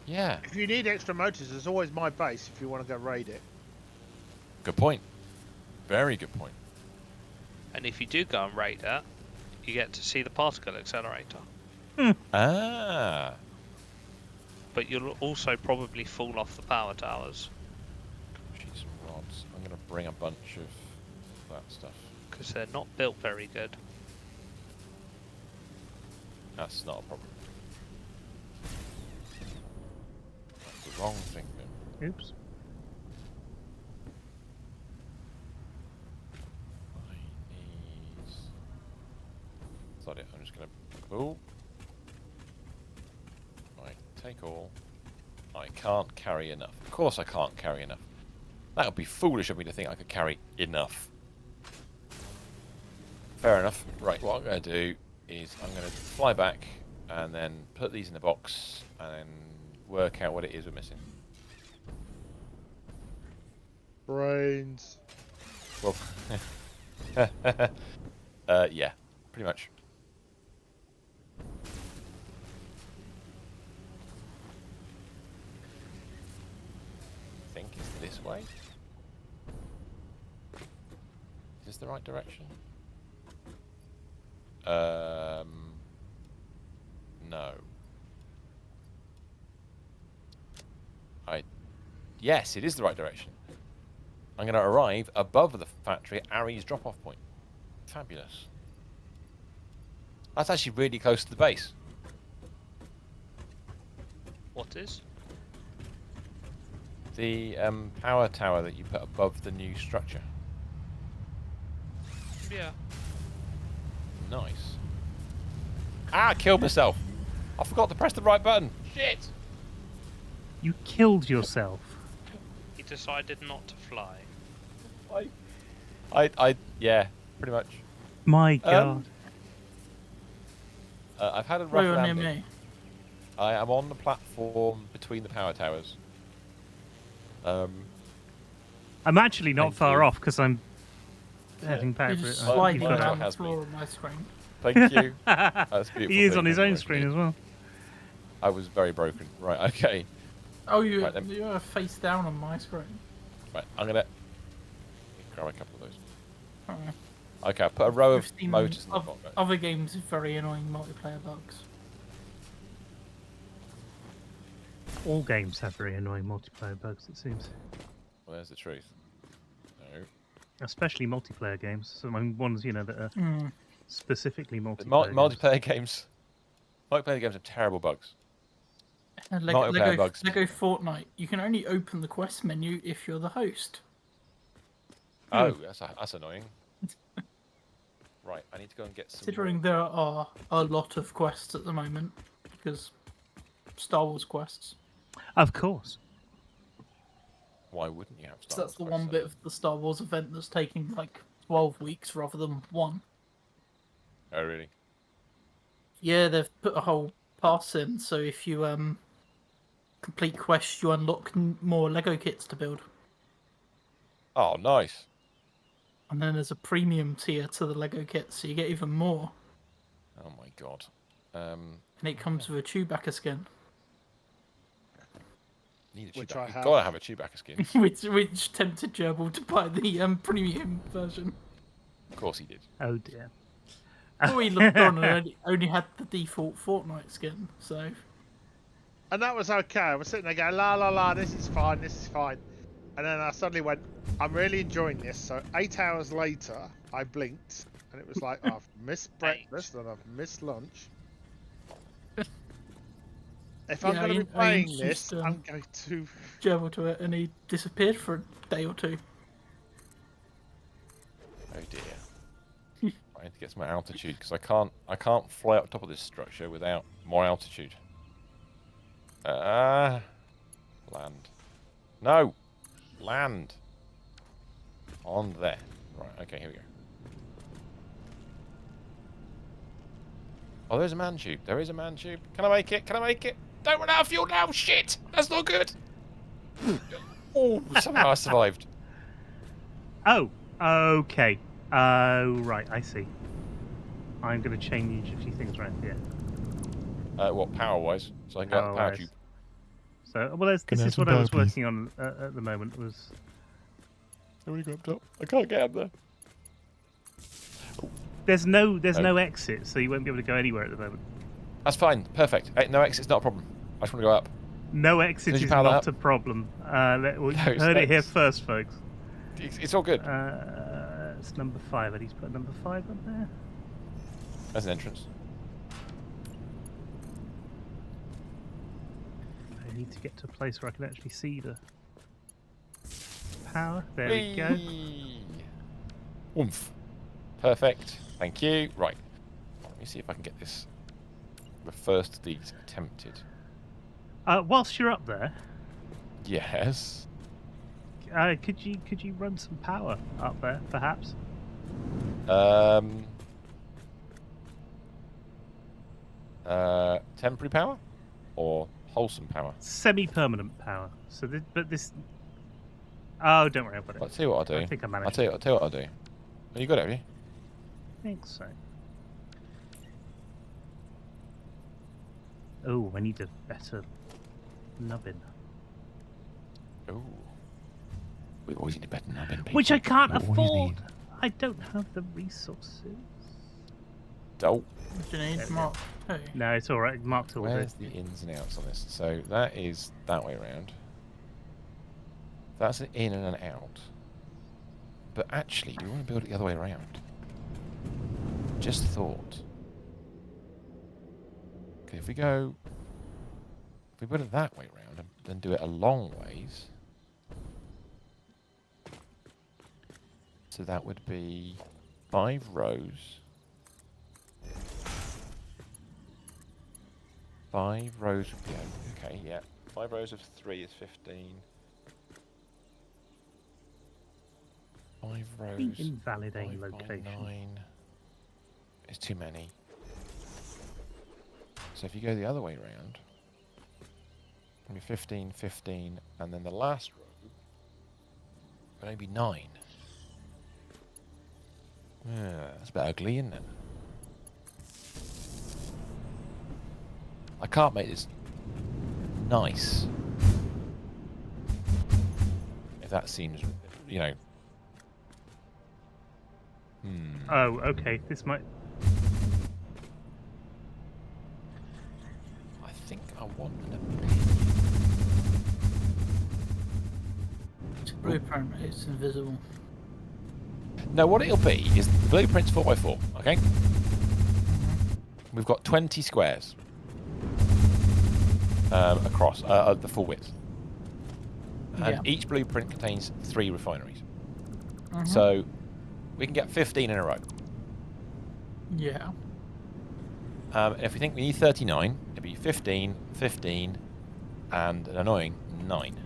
Yeah. If you need extra motors, there's always my base if you want to go raid it. Good point. Very good point. And if you do go and raid it, you get to see the particle accelerator. Ah. But you'll also probably fall off the power towers. Sheets and rods. I'm going to bring a bunch of that stuff. Because they're not built very good. That's not a problem. That's the wrong thing then. Oops. I need... Is that it? I'm just going to... Oh. I take all. I can't carry enough. Of course I can't carry enough. That would be foolish of me to think I could carry enough. Fair enough. Right, what I'm going to do is I'm going to fly back and then put these in the box and then work out what it is we're missing. Brains. Well, yeah, pretty much. I think it's this way. Is this the right direction? No. Yes, it is the right direction. I'm going to arrive above the factory at Ari's drop-off point. Fabulous. That's actually really close to the base. What is? The power tower that you put above the new structure. Yeah. Nice. Ah, I killed myself. I forgot to press the right button. Shit. You killed yourself. He decided not to fly. Yeah, pretty much. My God. I've had a rough Where are you landing. near me? I am on the platform between the power towers. I'm actually not far off because I'm heading back. You're just sliding around the floor on my screen. Thank you. That's beautiful. He is on his own screen as well. I was very broken. Right, okay. Oh, you're face down on my screen. Right, I'm going to grab a couple of those. Alright. Okay, I'll put a row of motors in the box. Other games with very annoying multiplayer bugs. All games have very annoying multiplayer bugs, it seems. Well, there's the truth. No. Especially multiplayer games. Some ones, you know, that are specifically multiplayer multiplayer games. Multiplayer games have terrible bugs. Lego Fortnite. You can only open the quest menu if you're the host. Oh, that's annoying. Right, I need to go and get some. Considering there are a lot of quests at the moment, because Star Wars quests. Of course. Why wouldn't you have Star Wars? So that's the one bit of the Star Wars event that's taking like 12 weeks rather than 1. Oh, really? Yeah, they've put a whole pass in, so if you complete quests, you unlock more Lego kits to build. Oh, nice. And then there's a premium tier to the Lego kit, so you get even more. Oh my God. And it comes with a Chewbacca skin. Need a Chewbacca. You've got to have a Chewbacca skin. which tempted Gerbil to buy the premium version. Of course he did. Oh dear. Oh, he looked on and only had the default Fortnite skin, so... And that was okay. I was sitting there going, la la la, this is fine, this is fine. And then I suddenly went, I'm really enjoying this. So 8 hours later, I blinked, and it was like, I've missed breakfast and I've missed lunch. If I'm going to be playing this, I'm going to... Gerbil to it, and he disappeared for a day or 2. Oh dear. I need to get some more altitude, because I can't fly up top of this structure without more altitude. Land. No! Land. On there. Right, okay, here we go. Oh, there's a man tube. There is a man tube. Can I make it? Can I make it? Don't run out of fuel now! Shit! That's not good! Oh, somehow I survived. Oh, okay. Oh, right, I see. I'm going to change a few things around here. What, power-wise? So I can go up the power tube. So, well, this is what I was working on at the moment. Was how do we go up top? I can't get up there. There's no exit, so you won't be able to go anywhere at the moment. That's fine. Perfect. No exit's not a problem. I just want to go up. No exit is not a problem. You heard it here first, folks. It's all good. It's number 5. I need to put number 5 up there. There's an entrance. I need to get to a place where I can actually see the power. There we go. Oomph. Perfect. Thank you. Right. Let me see if I can get this. The first of these attempted. Whilst you're up there. Yes. Could you run some power up there, perhaps? Temporary power or wholesome power? Semi-permanent power. So, this. Oh, don't worry about it. I'll tell you what I'll do. I think I managed. I'll tell you what I'll do. Oh, you got it, have you? I think so. Oh, I need a better nubbin. Oh. We always need a better nubbin, people. Which I can't afford. I don't have the resources. Dope. What do you need, Mark? Hey. No, it's all right. Mark's all Where's the ins and outs on this? So that is that way around. That's an in and an out. But actually, do we want to build it the other way around? Just thought. Okay, if we build it that way around and then do it a long ways. So that would be 5 rows. 5 rows would be okay, yeah. 5 rows of 3 is 15. 5 rows. Invalidating location. 9 is too many. So if you go the other way around, it'll be 15, 15, and then the last row will only be 9. Yeah, that's a bit ugly, isn't it? I can't make this nice. If that seems, you know. Oh, okay. This might. I think I want an It's a blueprint, it's invisible. No, what it'll be is the blueprint's 4x4, okay? We've got 20 squares across the full width. And each blueprint contains 3 refineries. So we can get 15 in a row. Yeah. If we think we need 39, it'd be 15, 15, and an annoying 9.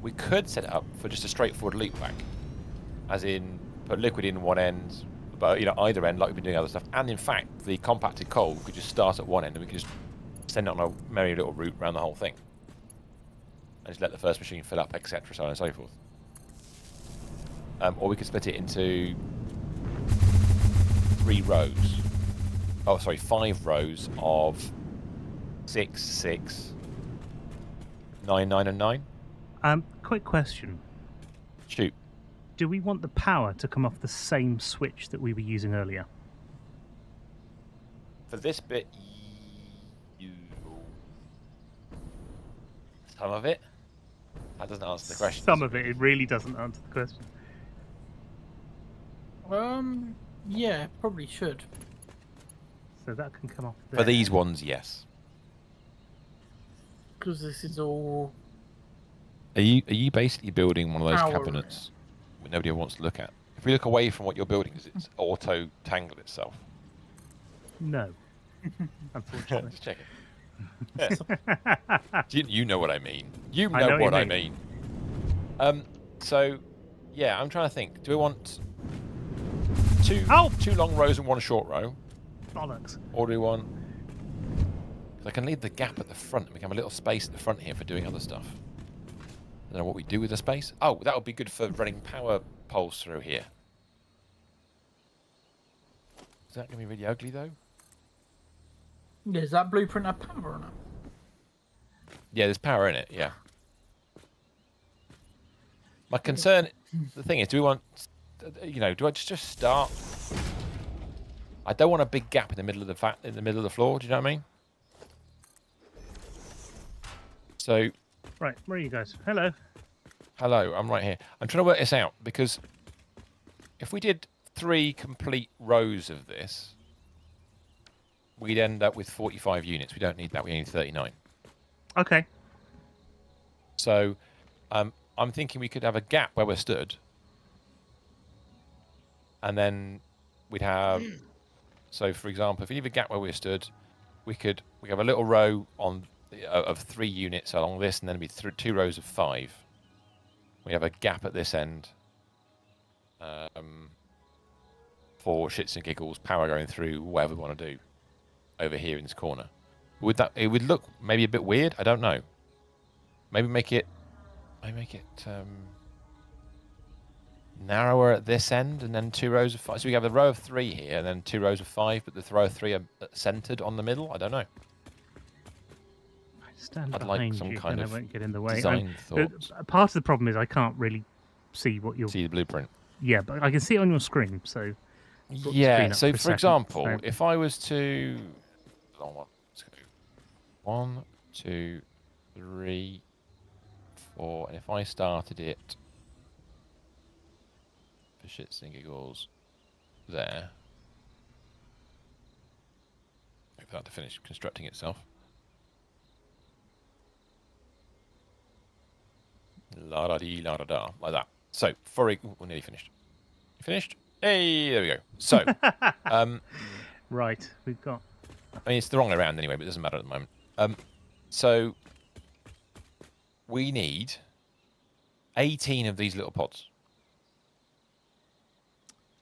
We could set it up for just a straightforward loop back, as in put liquid in one end, but either end like we've been doing other stuff. And in fact, the compacted coal could just start at one end, and we could just send it on a merry little route around the whole thing, and just let the first machine fill up, etc., so on and so forth. Or we could split it into 3 rows. Oh, sorry, 5 rows of 6, 6, 9, 9, and 9. Quick question. Shoot. Do we want the power to come off the same switch that we were using earlier? For this bit, some of it. That doesn't answer the question. Some of it. It really doesn't answer the question. Yeah, probably should. So that can come off there. For these ones, yes. Because this is all. Are you basically building one of those Power. cabinets that nobody wants to look at? If we look away from what you're building, does it auto-tangle itself? No. Unfortunately. Just checking. Yeah. you know what I mean. You know, I know what you I mean. mean. So, yeah, I'm trying to think. Do we want two long rows and 1 short row? Bollocks. Or do we want... Because I can leave the gap at the front and we can have a little space at the front here for doing other stuff. I don't know what we do with the space. Oh, that would be good for running power poles through here. Is that going to be really ugly, though? Yeah, does that blueprint have power on it? Yeah, there's power in it, yeah. My concern, the thing is, do we want, do I just start? I don't want a big gap in the middle of the floor. Do you know what I mean? So. Right, where are you guys? Hello. Hello, I'm right here. I'm trying to work this out because if we did 3 complete rows of this, we'd end up with 45 units. We don't need that. We need 39. Okay. So, I'm thinking we could have a gap where we're stood, and then we'd have. So, for example, if we leave a gap where we're stood, we have a little row on of 3 units along this, and then be 2 rows of 5. We have a gap at this end for shits and giggles, power going through, whatever we want to do over here in this corner. It would look maybe a bit weird? I don't know. Maybe make it narrower at this end, and then 2 rows of 5. So we have a row of 3 here, and then 2 rows of 5, but the row of 3 are centered on the middle. I don't know. Stand I'd behind like some you, kind then of I won't get in the way. design thoughts. Part of the problem is I can't really see what you're... See the blueprint. Yeah, but I can see it on your screen, so... Yeah, so for example, so... if I was to... Hold on, let's go. 1, 2, 3, 4, and if I started it for shits and giggles there, wait for that to finish constructing itself. La da dee la da da, like that. So, we're nearly finished. You finished? Hey, there we go. So, right, we've got... I mean, it's the wrong way around anyway, but it doesn't matter at the moment. So, we need 18 of these little pods.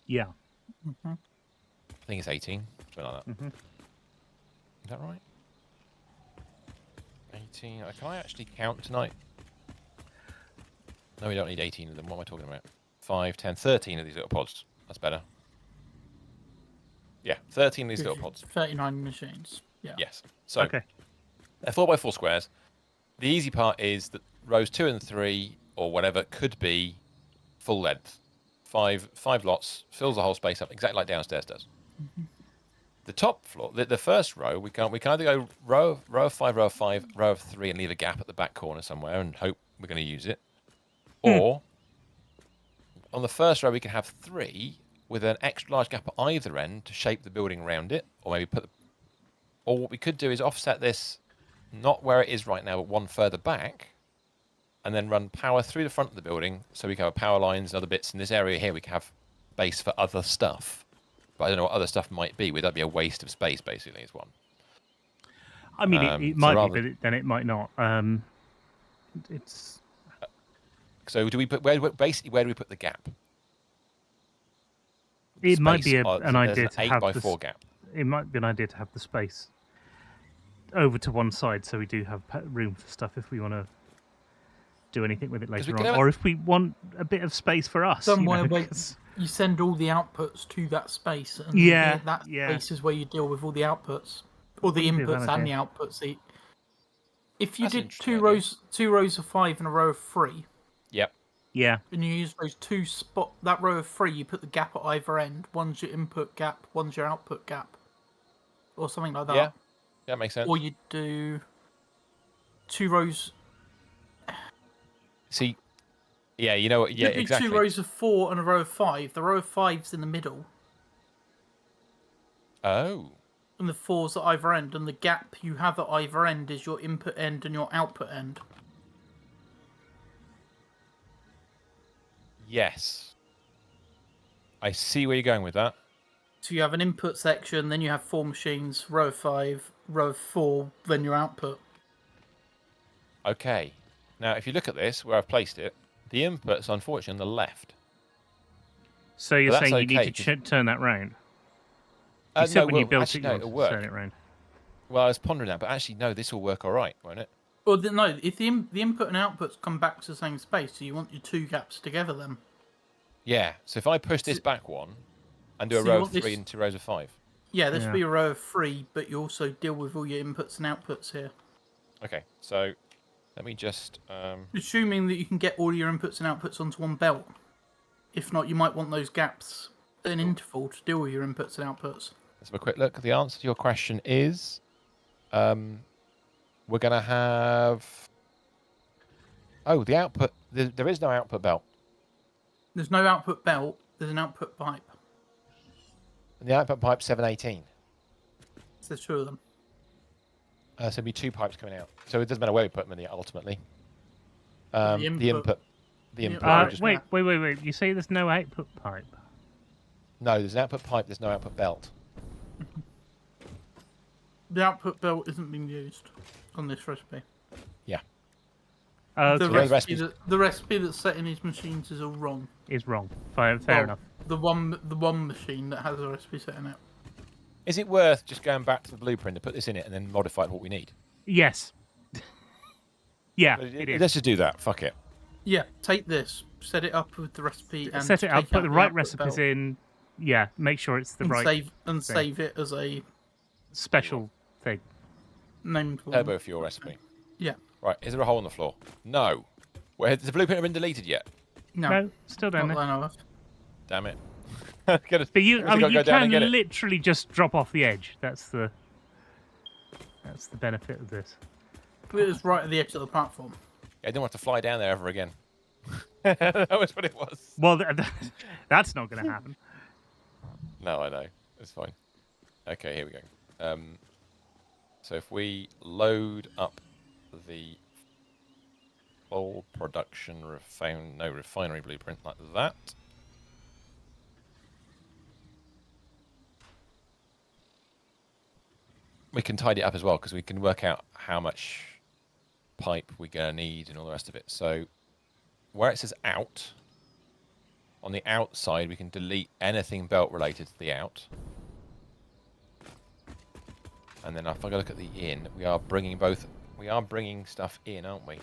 Yeah. I think it's 18, something like that. Is that right? 18. Can I actually count tonight? No, we don't need 18 of them. What am I talking about? 5, 10, 13 of these little pods. That's better. Yeah, 13 of these little pods. 39 machines. Yeah. Yes. So, okay. They're 4x4 squares. The easy part is that rows 2 and 3, or whatever, could be full length. 5 lots, fills the whole space up, exactly like downstairs does. The top floor, the first row, we can either go row of 5, row of 5, row of 3, and leave a gap at the back corner somewhere and hope we're going to use it. Or, on the first row, we can have 3 with an extra large gap at either end to shape the building around it, or maybe or what we could do is offset this, not where it is right now, but one further back, and then run power through the front of the building, so we can have power lines and other bits. In this area here, we can have space for other stuff. But I don't know what other stuff might be. Would that be a waste of space, basically, is one. I mean, it might be, but then it might not. It's... So do we put where do we put the gap? It might be an idea to have 8x4 gap. It might be an idea to have the space over to one side, so we do have room for stuff if we want to do anything with it later on, or if we want a bit of space for us. Somewhere where you send all the outputs to that space, and that space is where you deal with all the outputs, or the inputs and the outputs. If you did 2 rows of 5 and a row of 3. Yep. Yeah. And you use those 2 that row of 3, you put the gap at either end. One's your input gap, one's your output gap, or something like that. Yeah, that makes sense. Or you do 2 rows. See, yeah, you know what? Yeah, exactly. 2 rows of 4 and a row of 5. The row of 5's in the middle. Oh. And the 4's at either end, and the gap you have at either end is your input end and your output end. Yes. I see where you're going with that. So you have an input section, then you have 4 machines, row of 5, row of 4, then your output. Okay. Now, if you look at this, where I've placed it, the input's unfortunately on the left. So you're saying you need to turn that round? You said when you built it, you wanted to turn it round. Well, I was pondering that, but actually, no, this will work all right, won't it? Well, no, if the input and outputs come back to the same space, so you want your 2 gaps together then. Yeah, so if I push this back one and do a row of 3 and 2 rows of 5. Yeah, there should be a row of 3, but you also deal with all your inputs and outputs here. Okay, so let me just... Assuming that you can get all your inputs and outputs onto one belt. If not, you might want those gaps at an interval to deal with your inputs and outputs. Let's have a quick look. The answer to your question is... we're going to have... Oh, the output... There is no output belt. There's no output belt. There's an output pipe. And the output pipe's 718. So there's 2 of them. So there'll be 2 pipes coming out. So it doesn't matter where we put them in ultimately. The input. Wait. You say there's no output pipe? No, there's an output pipe. There's no output belt. The output belt isn't being used. on this recipe. Yeah. The recipe that's set in his machines is all wrong. Is wrong. Fair enough. The one machine that has a recipe set in it. Is it worth just going back to the blueprint to put this in it and then modify it what we need? Yes. Yeah, it is. Let's just do that. Fuck it. Yeah, take this, set it up with the recipe, and set it up, put the right recipes belt. in. Yeah, make sure it's the right. Save it as a special thing. Named one. Turbo fuel recipe. Yeah. Right. Is there a hole in the floor? No. Has the blueprint been deleted yet? No, still down there. Damn it. But you can literally just drop off the edge. That's the benefit of this. But it was right at the edge of the platform. Yeah, I didn't want to fly down there ever again. That was what it was. Well, that's not going to happen. No, I know. It's fine. Okay, here we go. So if we load up the full production refinery blueprint like that. We can tidy it up as well because we can work out how much pipe we're going to need and all the rest of it. So where it says out, on the outside we can delete anything belt related to the out. And then if I go look at the in, we are bringing stuff in, aren't we?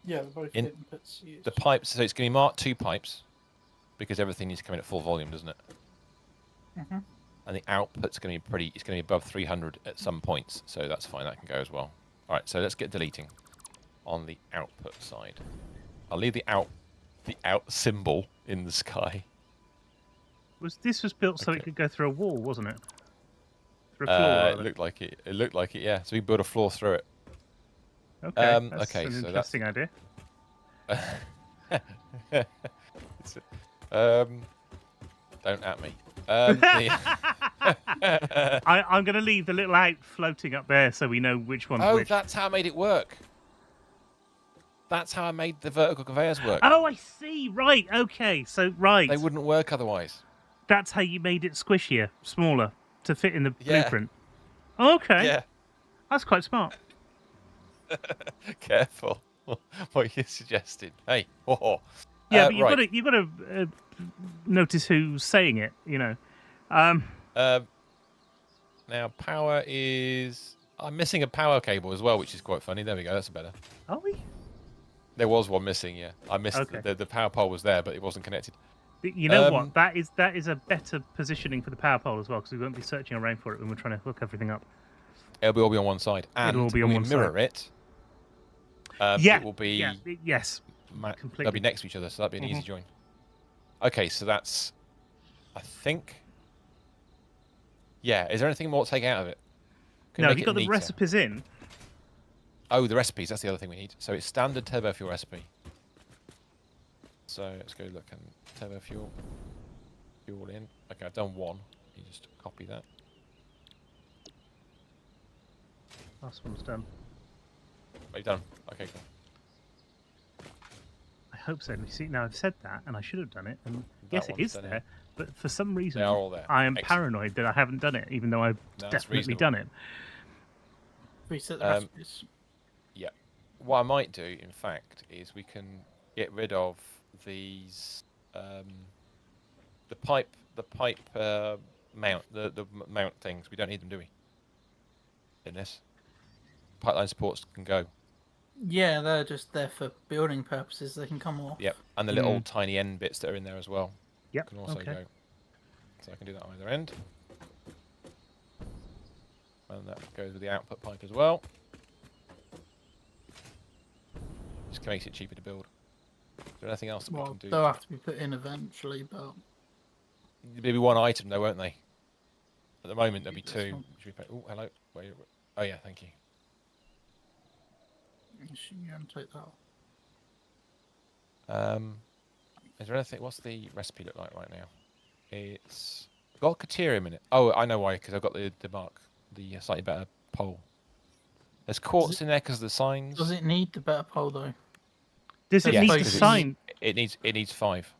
Yeah, both inputs. The pipes, so it's going to be marked 2 pipes because everything needs to come in at full volume, doesn't it? Mm-hmm. And the output's going to be it's going to be above 300 at some points, so that's fine, that can go as well. All right, so let's get deleting on the output side. I'll leave the out symbol in the sky. This was built so it could go through a wall, wasn't it? Through a floor. It looked like it. It looked like it. Yeah. So we built a floor through it. Okay. That's an interesting idea. Don't at me. I'm going to leave the little out floating up there so we know which one's which. Oh, that's how I made it work. That's how I made the vertical conveyors work. Oh, I see. Right. Okay. So, right. They wouldn't work otherwise. That's how you made it squishier, smaller, to fit in the blueprint. Okay. Yeah. That's quite smart. Careful. What you're suggesting. Hey. Oh. Yeah, but you've got to notice who's saying it, you know. Now, power is... I'm missing a power cable as well, which is quite funny. There we go. That's better. Are we? There was one missing, yeah. I missed the power pole was there, but it wasn't connected. You know what? That is a better positioning for the power pole as well, because we won't be searching around for it when we're trying to hook everything up. It'll all be on one side. And it'll all be on one mirror side. It. It will be... Yeah, yes. Completely. They'll be next to each other, so that'll be an easy join. Okay, so that's... I think... Yeah, is there anything more to take out of it? No, have you got the recipes in? Oh, the recipes, that's the other thing we need. So it's standard turbo fuel recipe. So let's go look and turbo fuel in. Okay, I've done one. You just copy that. Last one's done. Oh, you've done. Okay, cool. I hope so. You see, now I've said that, and I should have done it. And yes, it is there. Here. But for some reason, they are all there. I am paranoid that I haven't done it, even though I've definitely done it. Reset the recipes. Yeah. What I might do, in fact, is we can get rid of these the pipe mount, the mount things. We don't need them, do we? In this, pipeline supports can go. Yeah, they're just there for building purposes. They can come off. Yep, and the little tiny end bits that are in there as well. Yep. Can also go. So I can do that on either end. And that goes with the output pipe as well. Just makes it cheaper to build. Is there anything else that we can do? They'll have to be put in eventually, but... There'll be one item though, won't they? At the moment there'll be two. Oh, hello. Wait. Oh yeah, thank you. You can take that off. Is there anything? What's the recipe look like right now? It's got Caterium in it. Oh, I know why. Because I've got the mark, the slightly better pole. There's quartz in there because of the signs. Does it need the better pole though? Does it need the sign? It needs 5.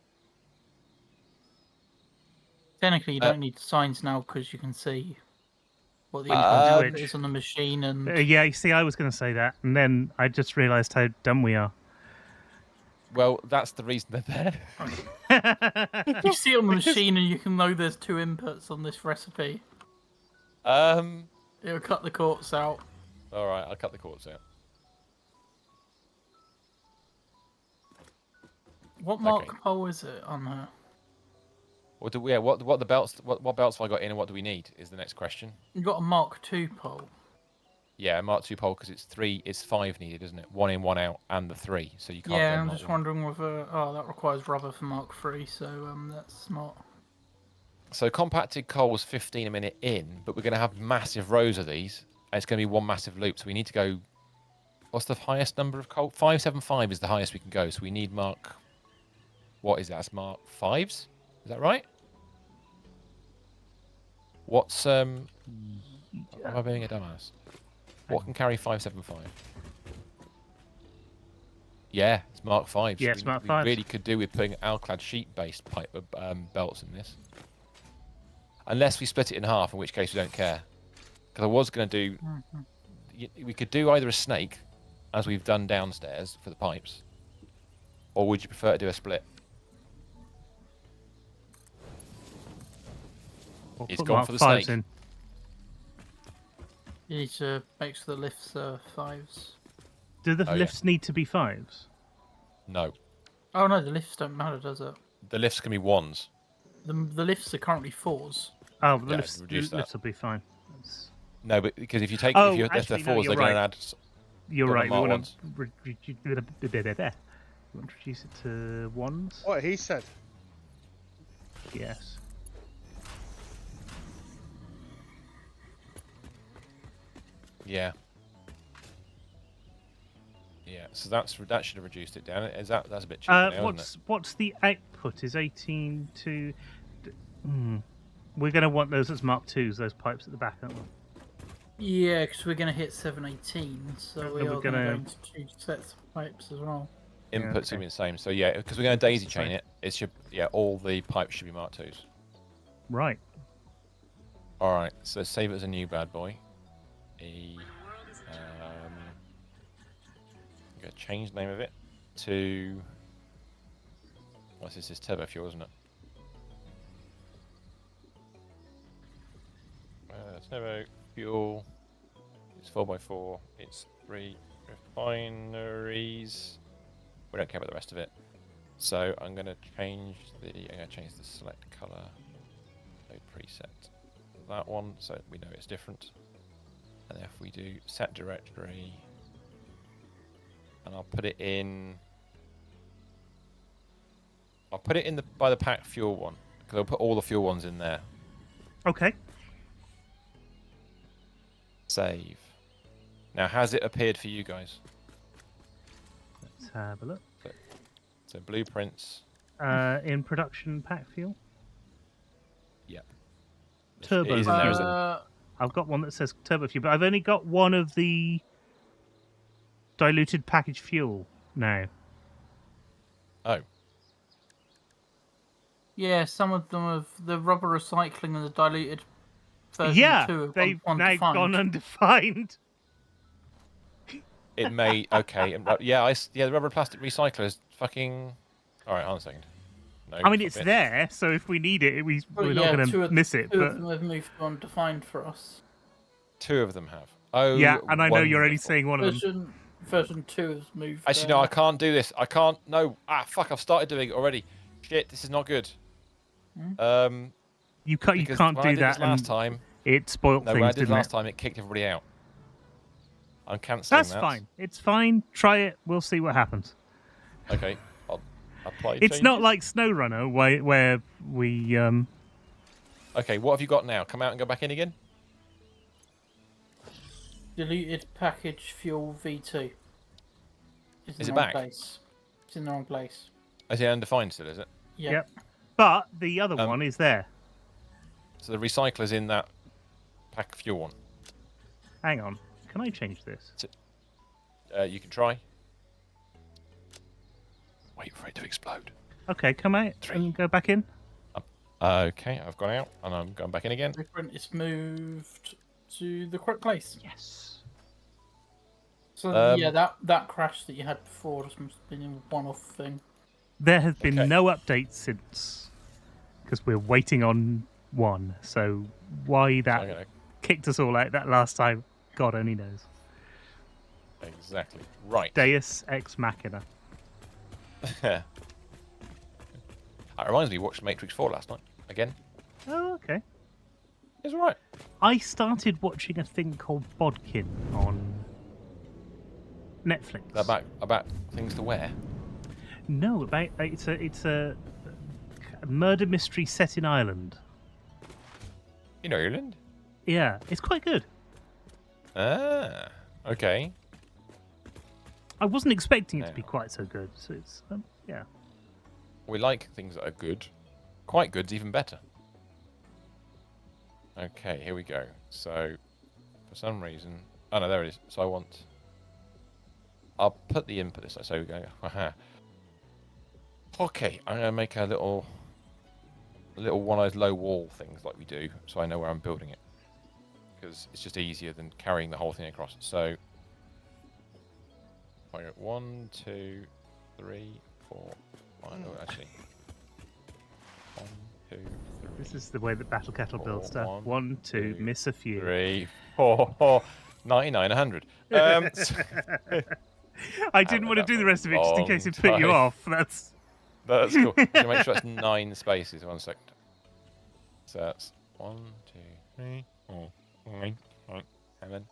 Technically, you don't need the signs now because you can see. what the output is on the machine. And yeah, you see, I was going to say that, and then I just realised how dumb we are. Well, that's the reason they're there. You see it on the machine, and you can know there's 2 inputs on this recipe. It'll cut the quartz out. All right, I'll cut the quartz out. What mark pole is it on her? What do we? What the belts? What belts have I got in, and what do we need? Is the next question. You've got a Mark II pole. Yeah, a Mark II pole because it's 5 needed, isn't it? 1 in, 1 out, and the 3. So you can't. Yeah, I'm just wondering whether that requires rubber for Mark III, so that's smart. So compacted coal was 15 a minute in, but we're going to have massive rows of these. And it's going to be one massive loop, so we need to go. What's the highest number of coal? 575 is the highest we can go. So we need Mark. What is that? That's Mark 5s. Is that right? What's Am I being a dumbass? What can carry 575? Yeah, it's Mark 5. Yeah, it's Mark 5. We really could do with putting alclad sheet-based pipe belts in this. Unless we split it in half, in which case we don't care. Because I was going to do... We could do either a snake, as we've done downstairs for the pipes, or would you prefer to do a split? It's gone for the snake. In. You need to make sure the lifts are 5s. Do the lifts need to be 5s? No. Oh no, the lifts don't matter, does it? The lifts can be 1s. The lifts are currently 4s. Oh, the lifts will be fine. No, but because if you take if they're 4s, they're going to add. You're right. We want to reduce it to 1s. What he said. Yes. Yeah. Yeah. So that should have reduced it down. That's a bit cheaper now, isn't it? What's the output? Is 18 to? We're going to want those as Mark IIs, those pipes at the back, aren't we? Yeah, because we're going to hit 718, so we are going to go into 2 sets of pipes as well. Input's going to be the same. So yeah, because we're going to daisy chain it, it should all the pipes should be Mark IIs. Right. All right. So save it as a new bad boy. I'm going to change the name of it to. What's this? Is turbo fuel, isn't it? Turbo fuel. It's 4x4. It's 3 refineries. We don't care about the rest of it. So I'm going to change the. Select color. Node preset. That one, so we know it's different. And if we do set directory, and I'll put it in. I'll put it in by the pack fuel one because I'll put all the fuel ones in there. Okay. Save. Now, has it appeared for you guys? Let's have a look. So blueprints. In production pack fuel. Yeah. Turbo. It is in there, isn't it? I've got one that says turbo fuel, but I've only got one of the diluted packaged fuel now. Oh. Yeah, some of them have the rubber recycling and the diluted version 2 have they've now undefined. gone undefined. It may okay. The rubber plastic recycler is fucking. All right, hold on a second. No, I mean, it's there, so if we need it, we're not going to miss it. Two of them have moved to undefined for us. 2 of them have. Oh, yeah, and I know you're only saying one of them. Version 2 has moved. Actually, no, I can't do this. I can't. No. Fuck! I've started doing it already. Shit! This is not good. You can't do that. Last time, it spoiled things. When I did last it? time, it kicked everybody out. I'm cancelling that. That's fine. It's fine. Try it. We'll see what happens. Okay. I'll apply It's changes. not like SnowRunner where we. Okay. What have you got now? Come out and go back in again. Deleted package fuel V2. Is it back? Place. It's in the wrong place. Is it undefined still? Is it? Yep. But the other one is there. So the recycler's in that pack fuel one. Hang on. Can I change this? You can try. Wait for it to explode. Okay, come out and go back in. Okay, I've gone out and I'm going back in again. Blueprint is moved. to the correct place. Yes. So yeah, that crash that you had before just must have been a one-off thing. There has been no updates since, because we're waiting on one. So why that kicked us all out that last time, God only knows. Exactly. Right. Deus ex machina. That reminds me, we watched Matrix 4 last night. Again. Oh, okay. It's all right. I started watching a thing called Bodkin on Netflix. About things to wear? No, it's a murder mystery set in Ireland. In Ireland? Yeah, it's quite good. Ah, okay. I wasn't expecting it to be quite so good, so it's yeah. We like things that are good. Quite good's even better. Okay, here we go. So, for some reason... Oh, no, there it is. So I'll put the input this way. So we go... Aha. Okay, I'm going to make a little one of those low wall things like we do, so I know where I'm building it. Because it's just easier than carrying the whole thing across. So... I go 1, 2, 3, 4... Oh, actually... 1, 2, 3... This is the way that BattleCattle builds stuff. 1, 2, miss a few. 3, 4, 99, 100. I didn't want to do the rest of it just in case it put you off. That's cool. So make sure that's 9 spaces. 1 second. So that's 1, 2, 3, 4, 5, 6, 7.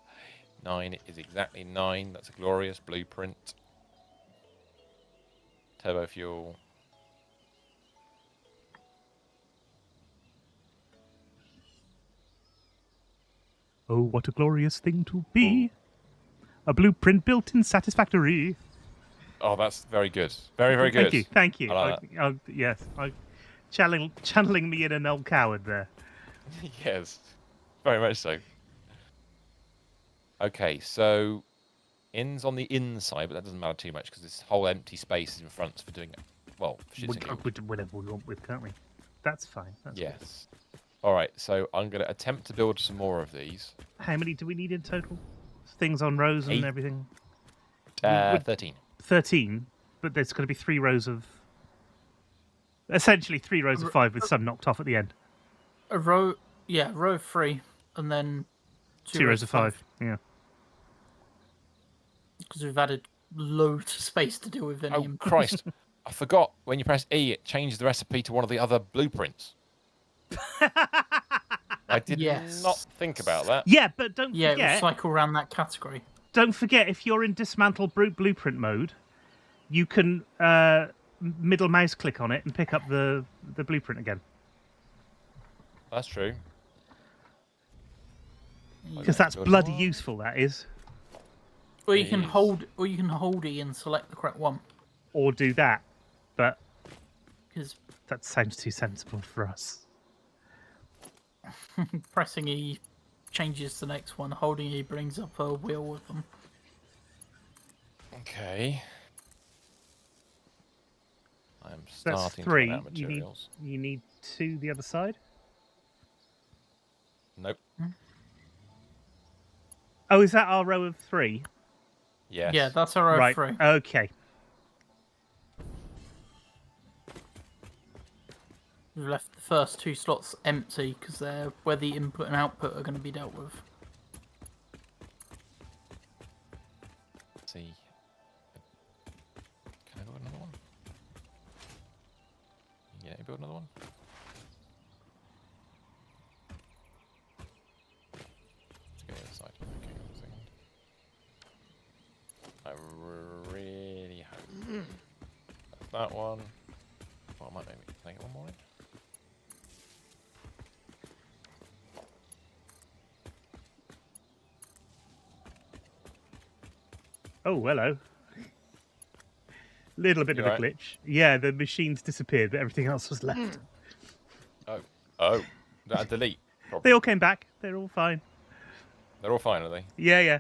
9 is exactly 9. That's a glorious blueprint. Turbo fuel. Oh, what a glorious thing to be. A blueprint built in Satisfactory. Oh, that's very good. Very, very good. Thank you. I like that. Yes, channeling me in an old coward there. Yes, very much so. Okay, so in's on the inside, but that doesn't matter too much because this whole empty space is in front for doing it. Well, we can do whatever we want with, can't we? That's fine. Yes. All right, so I'm going to attempt to build some more of these. How many do we need in total? Things on rows and everything? 13. 13, but there's going to be 3 rows of... Essentially 3 rows of 5 with some knocked off at the end. A row... Yeah, row of 3, and then... 2 rows of 5, yeah. Because we've added loads of space to deal with any... Oh, Christ. I forgot, when you press E, it changes the recipe to one of the other blueprints. I did not think about that. Yeah, but don't forget... Yeah, cycle around that category. Don't forget, if you're in dismantle blueprint mode, you can middle mouse click on it and pick up the blueprint again. That's true. Because that's bloody useful, that is. Or you can hold E and select the correct one. Or do that, but because that sounds too sensible for us. Pressing E changes the next one. Holding E brings up a wheel with them. Okay. I'm starting to 3. run out of materials. You need 2 the other side? Nope. Oh, is that our row of 3? Yes. Yeah, that's our row of 3. Okay. We've left the first 2 slots empty because they're where the input and output are going to be dealt with. Let's see. Can I build another one? Yeah, build another one. Let's go to the other side. Okay, 1 second. I really hope that's that one. Well, I might maybe. Can I get one more in? Oh, hello. Little bit of a glitch. Yeah, the machine's disappeared, but everything else was left. Oh. That delete. Probably. They all came back. They're all fine. They're all fine, are they? Yeah.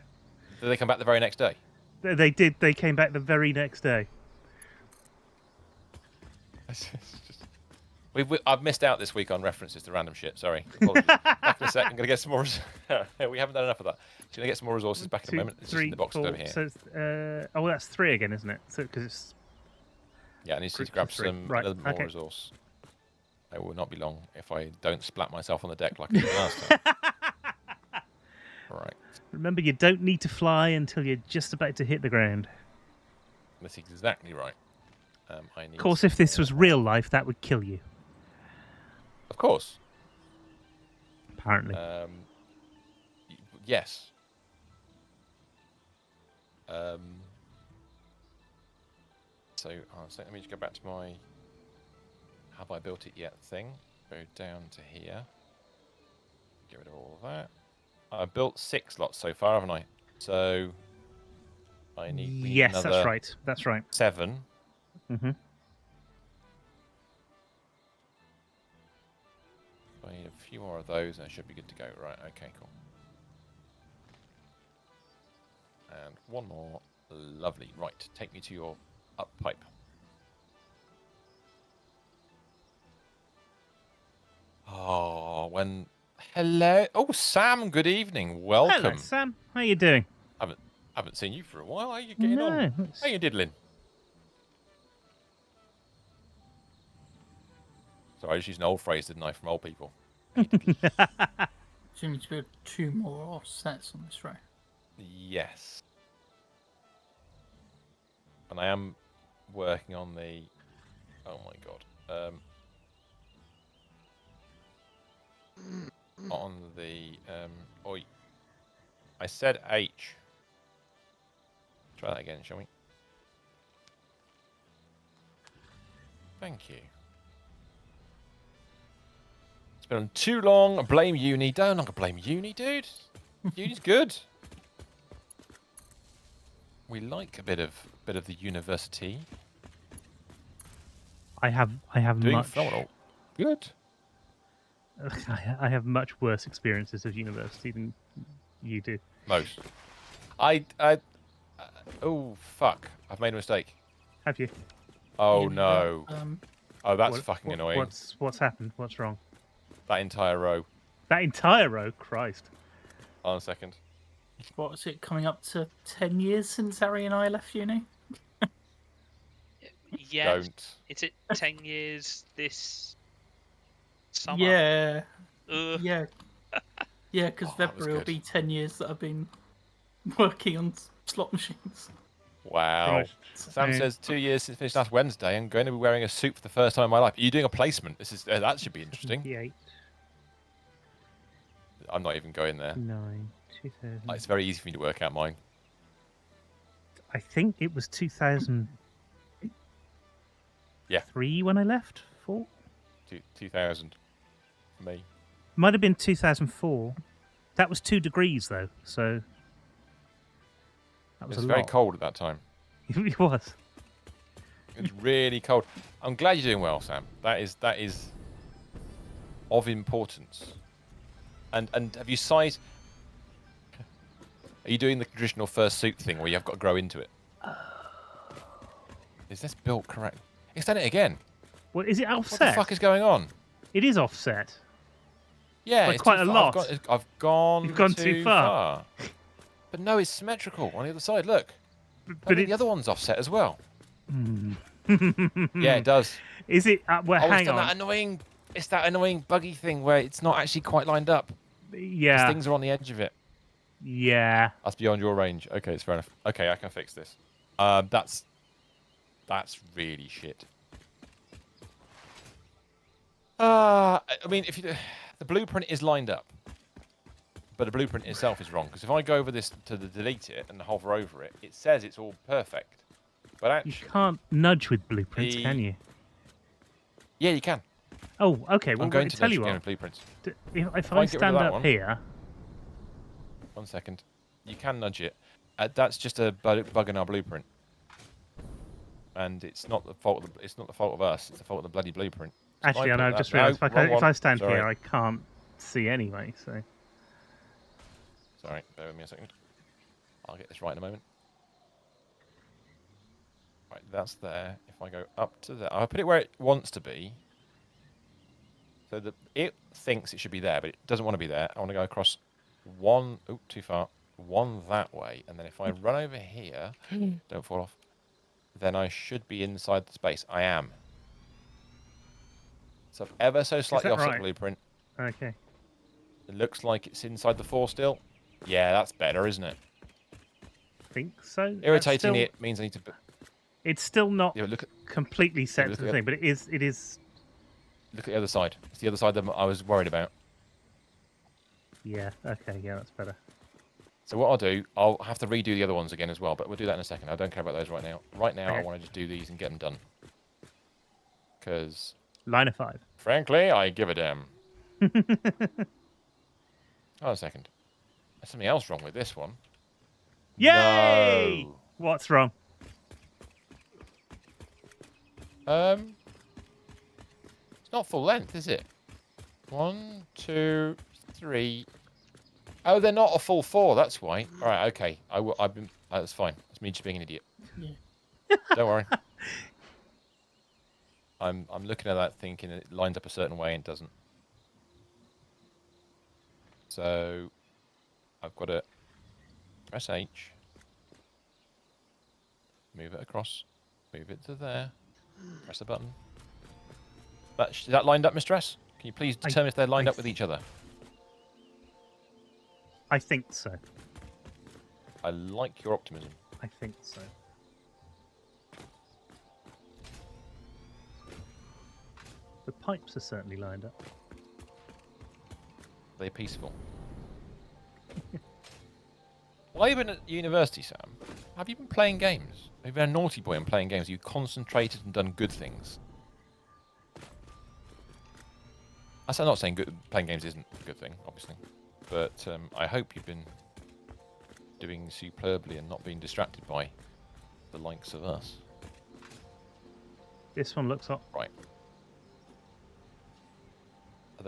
Did they come back the very next day? They did. They came back the very next day. I've missed out this week on references to random shit. Sorry. Back in a sec. I'm gonna get some more. We haven't done enough of that. Just gonna get some more resources back in a moment. It's just in the box over here. So that's 3 again, isn't it? So because it's yeah, I need to grab some a little more resource. It will not be long if I don't splat myself on the deck like I did last time. Right. Remember, you don't need to fly until you're just about to hit the ground. That's exactly right. Of course, if this was real life, that would kill you. Of course. Apparently. Yes. So let me just go back to my have I built it yet thing. Go down to here. Get rid of all of that. I've built 6 lots so far, haven't I? So I need yes, another that's right. That's right. 7. Mm-hmm. I need a few more of those, and I should be good to go. Right, okay, cool. And one more. Lovely. Right, take me to your up pipe. Oh, hello. Oh, Sam, good evening. Welcome. Hello, Sam. How you doing? I haven't seen you for a while. How are you getting on? How you diddling? Sorry, I just used an old phrase, didn't I, from old people. So you need to build 2 more offsets on this row. Yes. And I am working on the... Oh, my God. On the... Oi. I said H. Try that again, shall we? Thank you. It's been too long. Blame uni. Don't blame uni, dude. Uni's good. We like a bit of the university. I have doing much. Phenomenal. Good. I have much worse experiences of university than you do. Most. Oh fuck! I've made a mistake. Have you? Oh no. Oh, that's fucking annoying. What's happened? What's wrong? That entire row. That entire row? Christ. Hold on a second. What is it, coming up to 10 years since Harry and I left uni? Yeah. Don't. Is it 10 years this summer? Yeah. Ugh. Yeah. Yeah, because February will be 10 years that I've been working on slot machines. Wow. Right. Sam says 2 years since finished last Wednesday. I'm going to be wearing a suit for the first time in my life. Are you doing a placement? This is that should be interesting. 28. I'm not even going there. 9, 2000. It's very easy for me to work out mine. I think it was 2003 Yeah. when I left. 4. 2000 for me. Might have been 2004. That was 2 degrees though, so that was It was a very lot. cold at that time. It was. It's really cold. I'm glad you're doing well, Sam. That is of importance. And have you sized? Are you doing the traditional first suit thing where you've got to grow into it? Is this built correct? It's done it again. Well, is it offset? What the fuck is going on? It is offset. Yeah, By it's quite a lot. I've gone You've gone too far. But no, it's symmetrical on the other side. Look. But the other one's offset as well. Yeah, it does. Is it? Well, hang on. It's that annoying buggy thing where it's not actually quite lined up. Yeah. Things are on the edge of it. Yeah. That's beyond your range. Okay, it's fair enough. Okay, I can fix this. That's really shit. I mean, if you the blueprint is lined up, but the blueprint itself is wrong. Because if I go over this to delete it and hover over it, it says it's all perfect. But actually, you can't nudge with blueprints, can you? Yeah, you can. Oh, okay. Well, I'm going to tell you what. Blueprints. If I stand up here. 1 second. You can nudge it. That's just a bug in our blueprint, and it's not the fault. It's not the fault of us. It's the fault of the bloody blueprint. So actually, I know. I've just realised if I stand here, I can't see anyway. So. Sorry, bear with me a second. I'll get this right in a moment. Right, that's there. If I go up to there, I'll put it where it wants to be. So it thinks it should be there, but it doesn't want to be there. I want to go across one. Oh, too far. One that way, and then if I run over here, don't fall off. Then I should be inside the space. I am. So I've ever so slightly offset the blueprint. Okay. It looks like it's inside the 4 still. Yeah, that's better, isn't it? I think so. Irritating it means I need to. It's still not Yeah, completely set to the thing, but it is. It is. Look at the other side. It's the other side that I was worried about. Yeah. Okay. Yeah, that's better. So what I'll do, I'll have to redo the other ones again as well, but we'll do that in a second. I don't care about those right now. Right now, I want to just do these and get them done. Because... Line of 5. Frankly, I give a damn. Oh, a second. There's something else wrong with this one. Yay! No. What's wrong? It's not full length, is it? 1, 2, 3... Oh, they're not a full 4. That's why. All right, okay. I've been. That's fine. It's me just being an idiot. Yeah. Don't worry. I'm looking at that thinking it lines up a certain way and it doesn't. So I've got to press H, move it across, move it to there, press the button. Is that lined up, Mistress? Can you please determine if they're lined up with each other? I think so. I like your optimism. I think so. The pipes are certainly lined up. They're peaceful. While you've been at university, Sam, have you been playing games? Have you been a naughty boy and playing games? Have you concentrated and done good things? I'm not saying playing games isn't a good thing, obviously. But I hope you've been doing superbly and not being distracted by the likes of us. This one looks up. Right. Are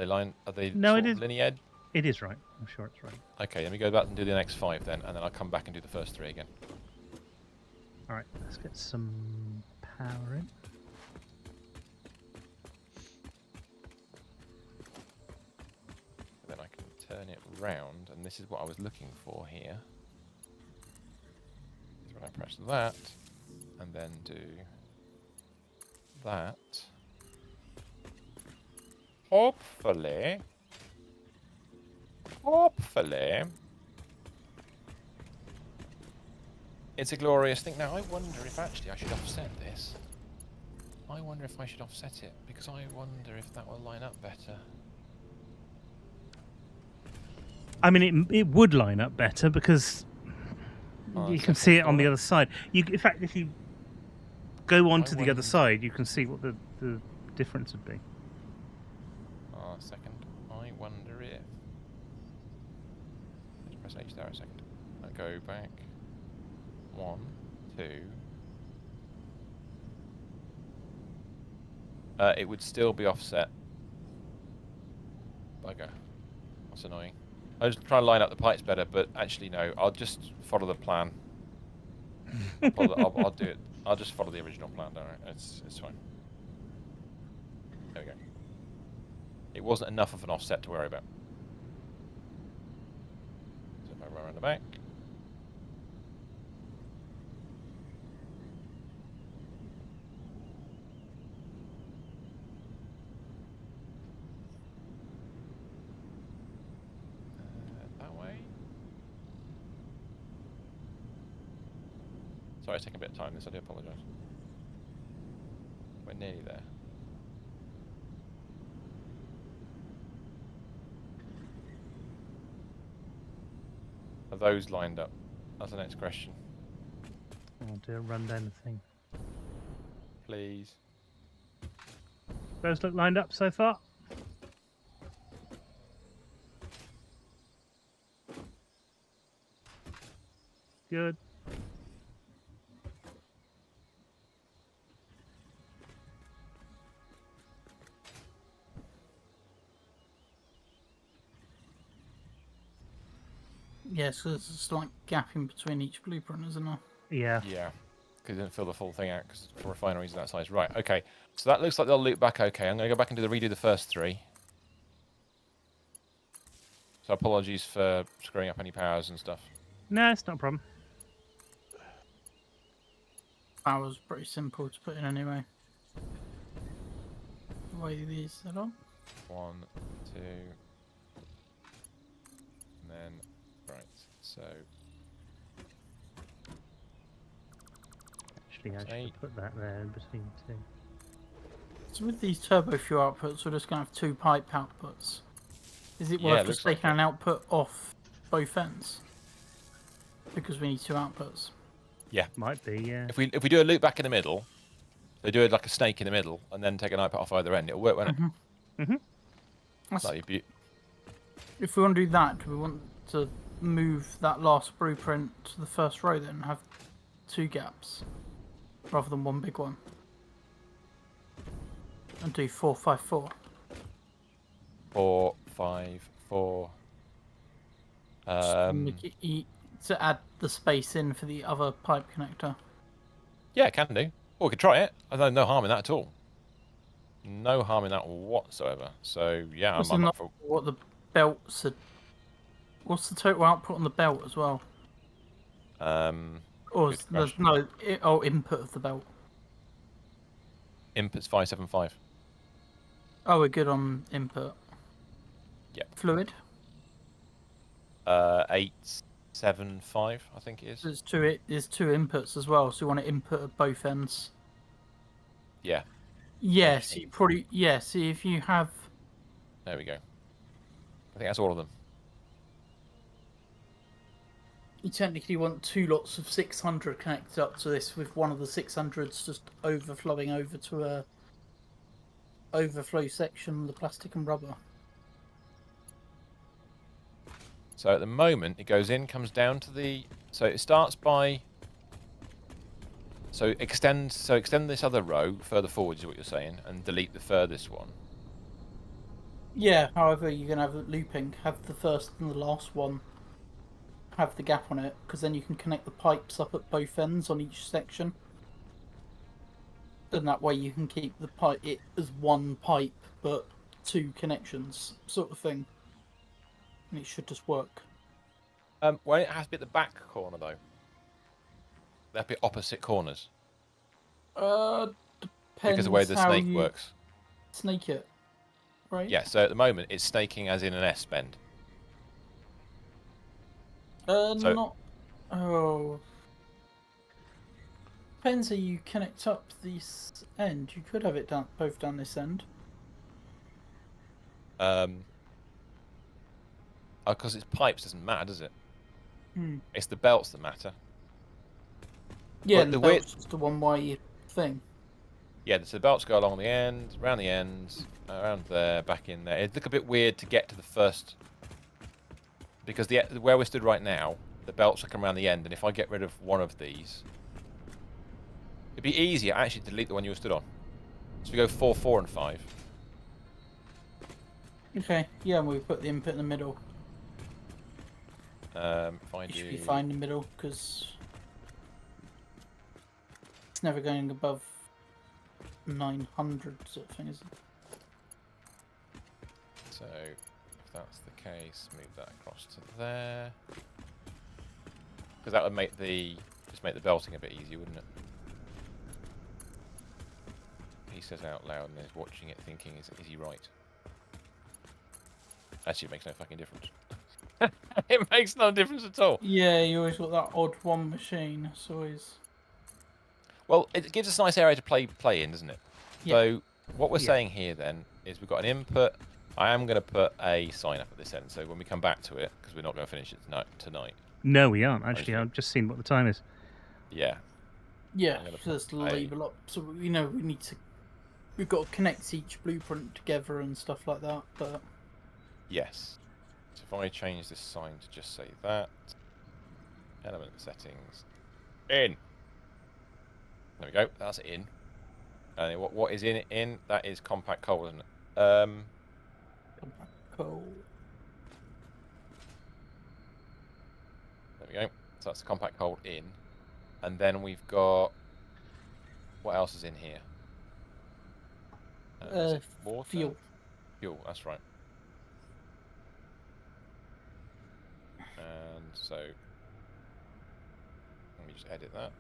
they no, sort of linear? It is right. I'm sure it's right. Okay, let me go back and do the next 5 then, and then I'll come back and do the first 3 again. All right, let's get some power in. Then I can turn it round, and this is what I was looking for here. Is when I press that, and then do that. Hopefully, it's a glorious thing. Now, I wonder if actually I should offset this. I wonder if I should offset it, because I wonder if that will line up better. I mean, it would line up better because you can see it on the other side. In fact, if you go onto the other side, you can see what the difference would be. A second. I wonder if... Let's press H there a second. I'll go back. 1, 2... it would still be offset. Bugger. That's annoying. I was trying to line up the pipes better, but actually no. I'll just follow the plan. I'll do it. I'll just follow the original plan, don't I? It's fine. There we go. It wasn't enough of an offset to worry about. So if I run around the back. Sorry, it's taking a bit of time. I do apologise. We're nearly there. Are those lined up? That's the next question. I'll do a run down the thing. Please. Those look lined up so far? Good. Yeah, so there's a slight gap in between each blueprint, isn't there? Yeah. Yeah, because it didn't fill the full thing out for refineries of that size. Right, okay. So that looks like they'll loop back okay. I'm going to go back and redo the first 3. So apologies for screwing up any powers and stuff. No, it's not a problem. Power's pretty simple to put in anyway. The way these set up. 1, 2, and then right. So actually, I should put that there in between two. So with these turbo fuel outputs, we're just going to have 2 pipe outputs. Is it worth just taking an output off both ends? Because we need 2 outputs. Yeah, might be. Yeah. If we do a loop back in the middle, they do it like a snake in the middle, and then take an output off either end. It'll work, won't it? If we want to do that, do we want to move that last blueprint to the first row then and have 2 gaps rather than 1 big one? And do 4, 5, 4. 4, 5, 4. To add the space in for the other pipe connector. Yeah, can do. Or we could try it. I don't know harm in that at all. No harm in that whatsoever. So yeah, I'm up for what the belts are. What's the total output on the belt as well? Or there's no input of the belt. Input's 575. Oh, we're good on input. Yep. Fluid. 875, I think it is. There's two inputs as well, so you want to input at both ends. Yeah. Yes, you probably See if you have. There we go. I think that's all of them. You technically want 2 lots of 600 connected up to this, with one of the 600s just overflowing over to a overflow section, the plastic and rubber. So at the moment, it goes in, comes down to the. So it starts by. So extend this other row further forward is what you're saying, and delete the furthest one. Yeah. However, you're gonna have it looping. Have the first and the last one have the gap on it, because then you can connect the pipes up at both ends on each section. And that way you can keep it as 1 pipe, but 2 connections, sort of thing. And it should just work. Well, it has to be at the back corner though. They'll be opposite corners. Depends because of the way the snake works. Snake it, right? Yeah. So at the moment, it's snaking as in an S bend. Not. Oh. Depends how you connect up this end. You could have it both down this end. Because it's pipes doesn't matter, does it? Hmm. It's the belts that matter. Yeah, the belt's just a one-way thing. Yeah, so the belts go along the end, around the ends, around there, back in there. It'd look a bit weird to get to the first... Because where we're stood right now, the belts are coming around the end, and if I get rid of one of these... It'd be easier, actually, to delete the one you were stood on. So we go 4, 4, and 5. Okay, yeah, and we put the input in the middle. You should be fine in the middle, because it's never going above 900 sort of thing, is it? So, if that's the case, move that across to there. Because that would make just make the belting a bit easier, wouldn't it? He says out loud and is watching it thinking, is he right? Actually, it makes no fucking difference. It makes no difference at all. Yeah, you always got that odd one machine. It's always... Well, it gives us a nice area to play in, doesn't it? Yeah. So what we're saying here then is we've got an input. I am going to put a sign up at this end, so when we come back to it, because we're not going to finish it tonight. No, we aren't. Actually, I've just seen what the time is. Yeah. Yeah, just label up. So we know we've got to connect each blueprint together and stuff like that. But yes. So if I change this sign to just say that, element settings, in. There we go. That's in. And what is in? That is compact coal, isn't it? Compact coal. There we go. So that's the compact coal in. And then we've got... What else is in here? Is it water? Fuel. Fuel, that's right. So let me just edit that.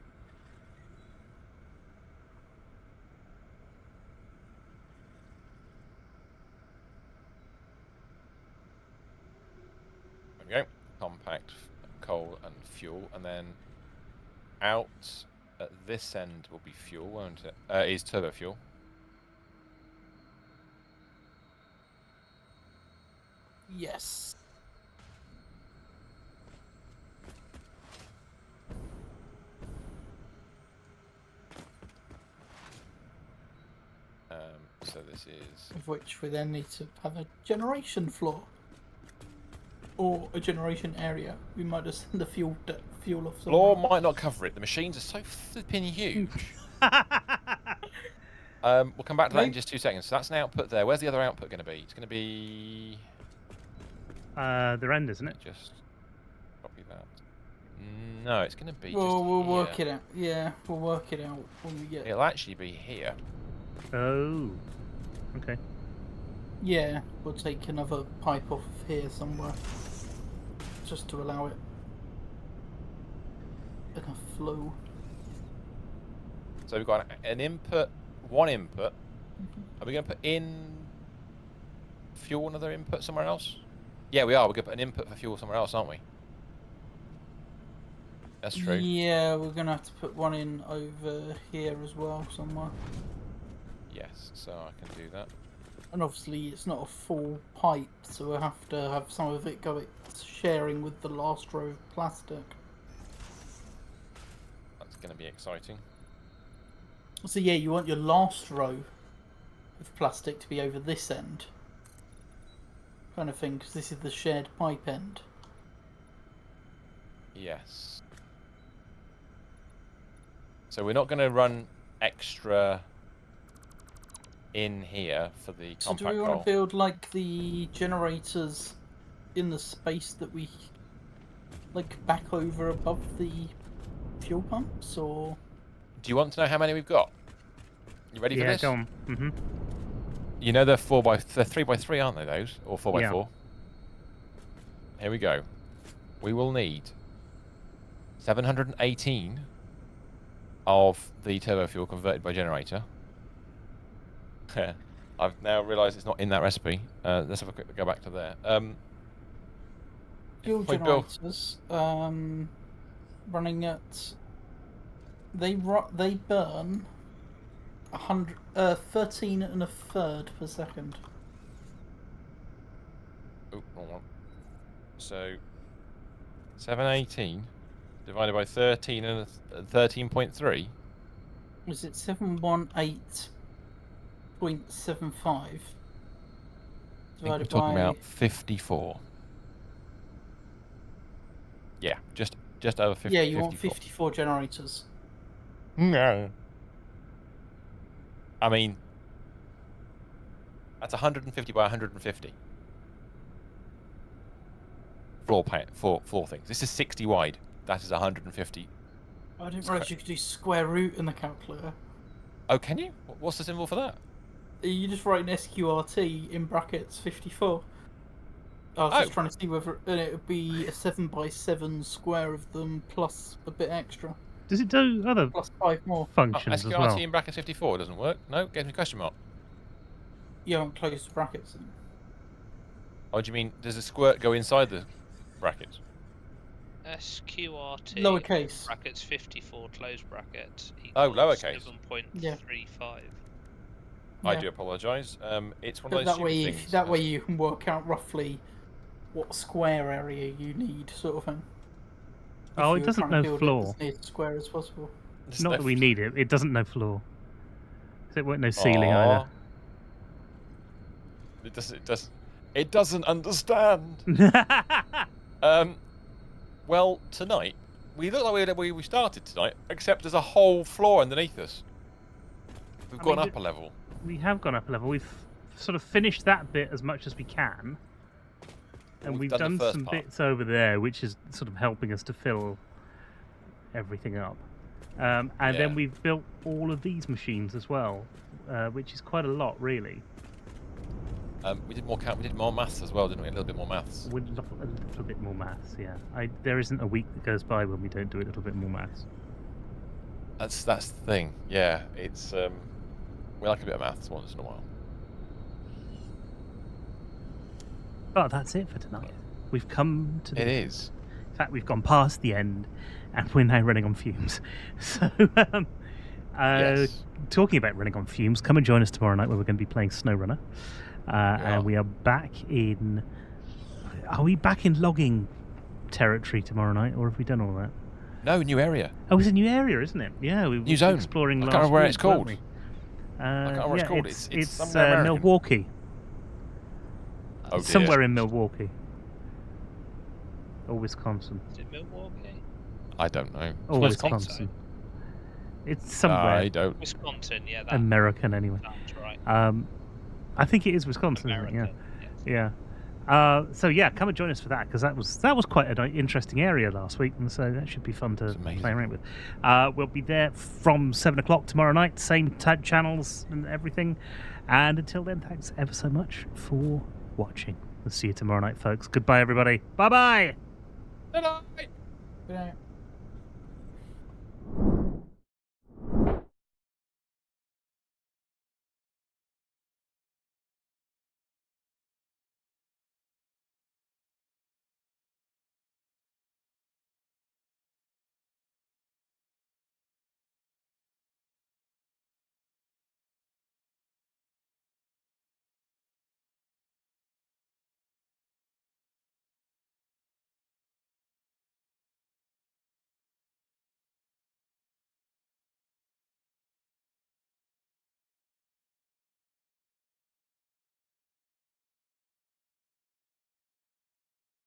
There we go. Compact coal and fuel, and then out at this end will be fuel, won't it? Is turbo fuel. Yes. So this is... Of which we then need to have a generation floor. Or a generation area. We might just send the fuel off somewhere. Floor might not cover it. The machines are so flipping huge. We'll come back to that in just 2 seconds. So that's an output there. Where's the other output going to be? It's going to be... the end, isn't it? Just copy that. No, it's going to be well, just we'll here. work it out. Yeah, we'll work it out when we get... It'll actually be here. Oh. Okay. Yeah, we'll take another pipe off of here somewhere. Just to allow it enough flow. So we've got an input, one input. Are we going to put in fuel, another input somewhere else? Yeah, we are. We're going to put an input for fuel somewhere else, aren't we? That's true. Yeah, we're going to have to put one in over here as well somewhere. Yes, so I can do that. And obviously it's not a full pipe, so we'll have to have some of it sharing with the last row of plastic. That's going to be exciting. So yeah, you want your last row of plastic to be over this end. Kind of thing, because this is the shared pipe end. Yes. So we're not going to run extra in here for the compact So do we want to build like the generators in the space that we like back over above the fuel pumps, or do you want to know how many we've got? You ready for this? Yeah, go on. Mm-hmm. You know they're 3x3, aren't they? Those or 4x4? Yeah. Here we go. We will need 718 of the turbo fuel converted by generator. I've now realised it's not in that recipe. Let's have a quick go back to there. fuel generators running at they burn 13 1/3 per second. Oh, wrong one. So 718 divided by 13 and 13.3. Was it 718.75? I think we're talking about 54. Yeah, just over 50. Yeah, you want 54 generators. No. I mean, that's 150 by 150. Floor things. This is 60 wide. That is 150. I didn't realise you could do square root in the calculator. Oh, can you? What's the symbol for that? You just write an SQRT in brackets 54. I was just trying to see whether it would be a 7x7 square of them plus a bit extra. Does it do other plus 5 more functions as well? SQRT in brackets 54 doesn't work. No, gives me a question mark. You haven't closed the brackets. Oh, do you mean does the squirt go inside the brackets? SQRT lowercase brackets 54 close bracket equals lowercase 7.35. I do apologise. It's one of those things. That way you can work out roughly what square area you need, sort of thing. Oh, it doesn't know floor. As near to square as possible. Not that we need it. It doesn't know floor. So it won't know ceiling either. It doesn't understand. Well, tonight we look like we started tonight, except there's a whole floor underneath us. We've gone up a level. We have gone up a level. We've sort of finished that bit as much as we can. And we've done some bits over there, which is sort of helping us to fill everything up. And then we've built all of these machines as well, which is quite a lot, really. We did more we did more maths as well, didn't we? A little bit more maths. A little bit more maths, yeah. There isn't a week that goes by when we don't do a little bit more maths. That's the thing. Yeah, it's we like a bit of maths once in a while. Oh, that's it for tonight. We've come to the end. In fact, we've gone past the end, and we're now running on fumes. So, yes. Talking about running on fumes, come and join us tomorrow night where we're going to be playing SnowRunner. And we are back in... Are we back in logging territory tomorrow night, or have we done all that? No, new area. Oh, it's a new area, isn't it? Yeah, we were zone. exploring last I can't remember where week, it's called. we? I can't remember what it's called. It's somewhere Milwaukee. Oh, somewhere in Milwaukee. Or Wisconsin. Is it Milwaukee? I don't know. Or Wisconsin. It's somewhere. I don't. Wisconsin, yeah. American, anyway. That's right. I think it is Wisconsin, isn't it? Yeah. So yeah, come and join us for that, because that was quite an interesting area last week, and so that should be fun to play around with. We'll be there from 7 o'clock tomorrow night, same channels and everything. And until then, thanks ever so much for watching. We'll see you tomorrow night, folks. Goodbye, everybody. Bye-bye. Good night. Good night.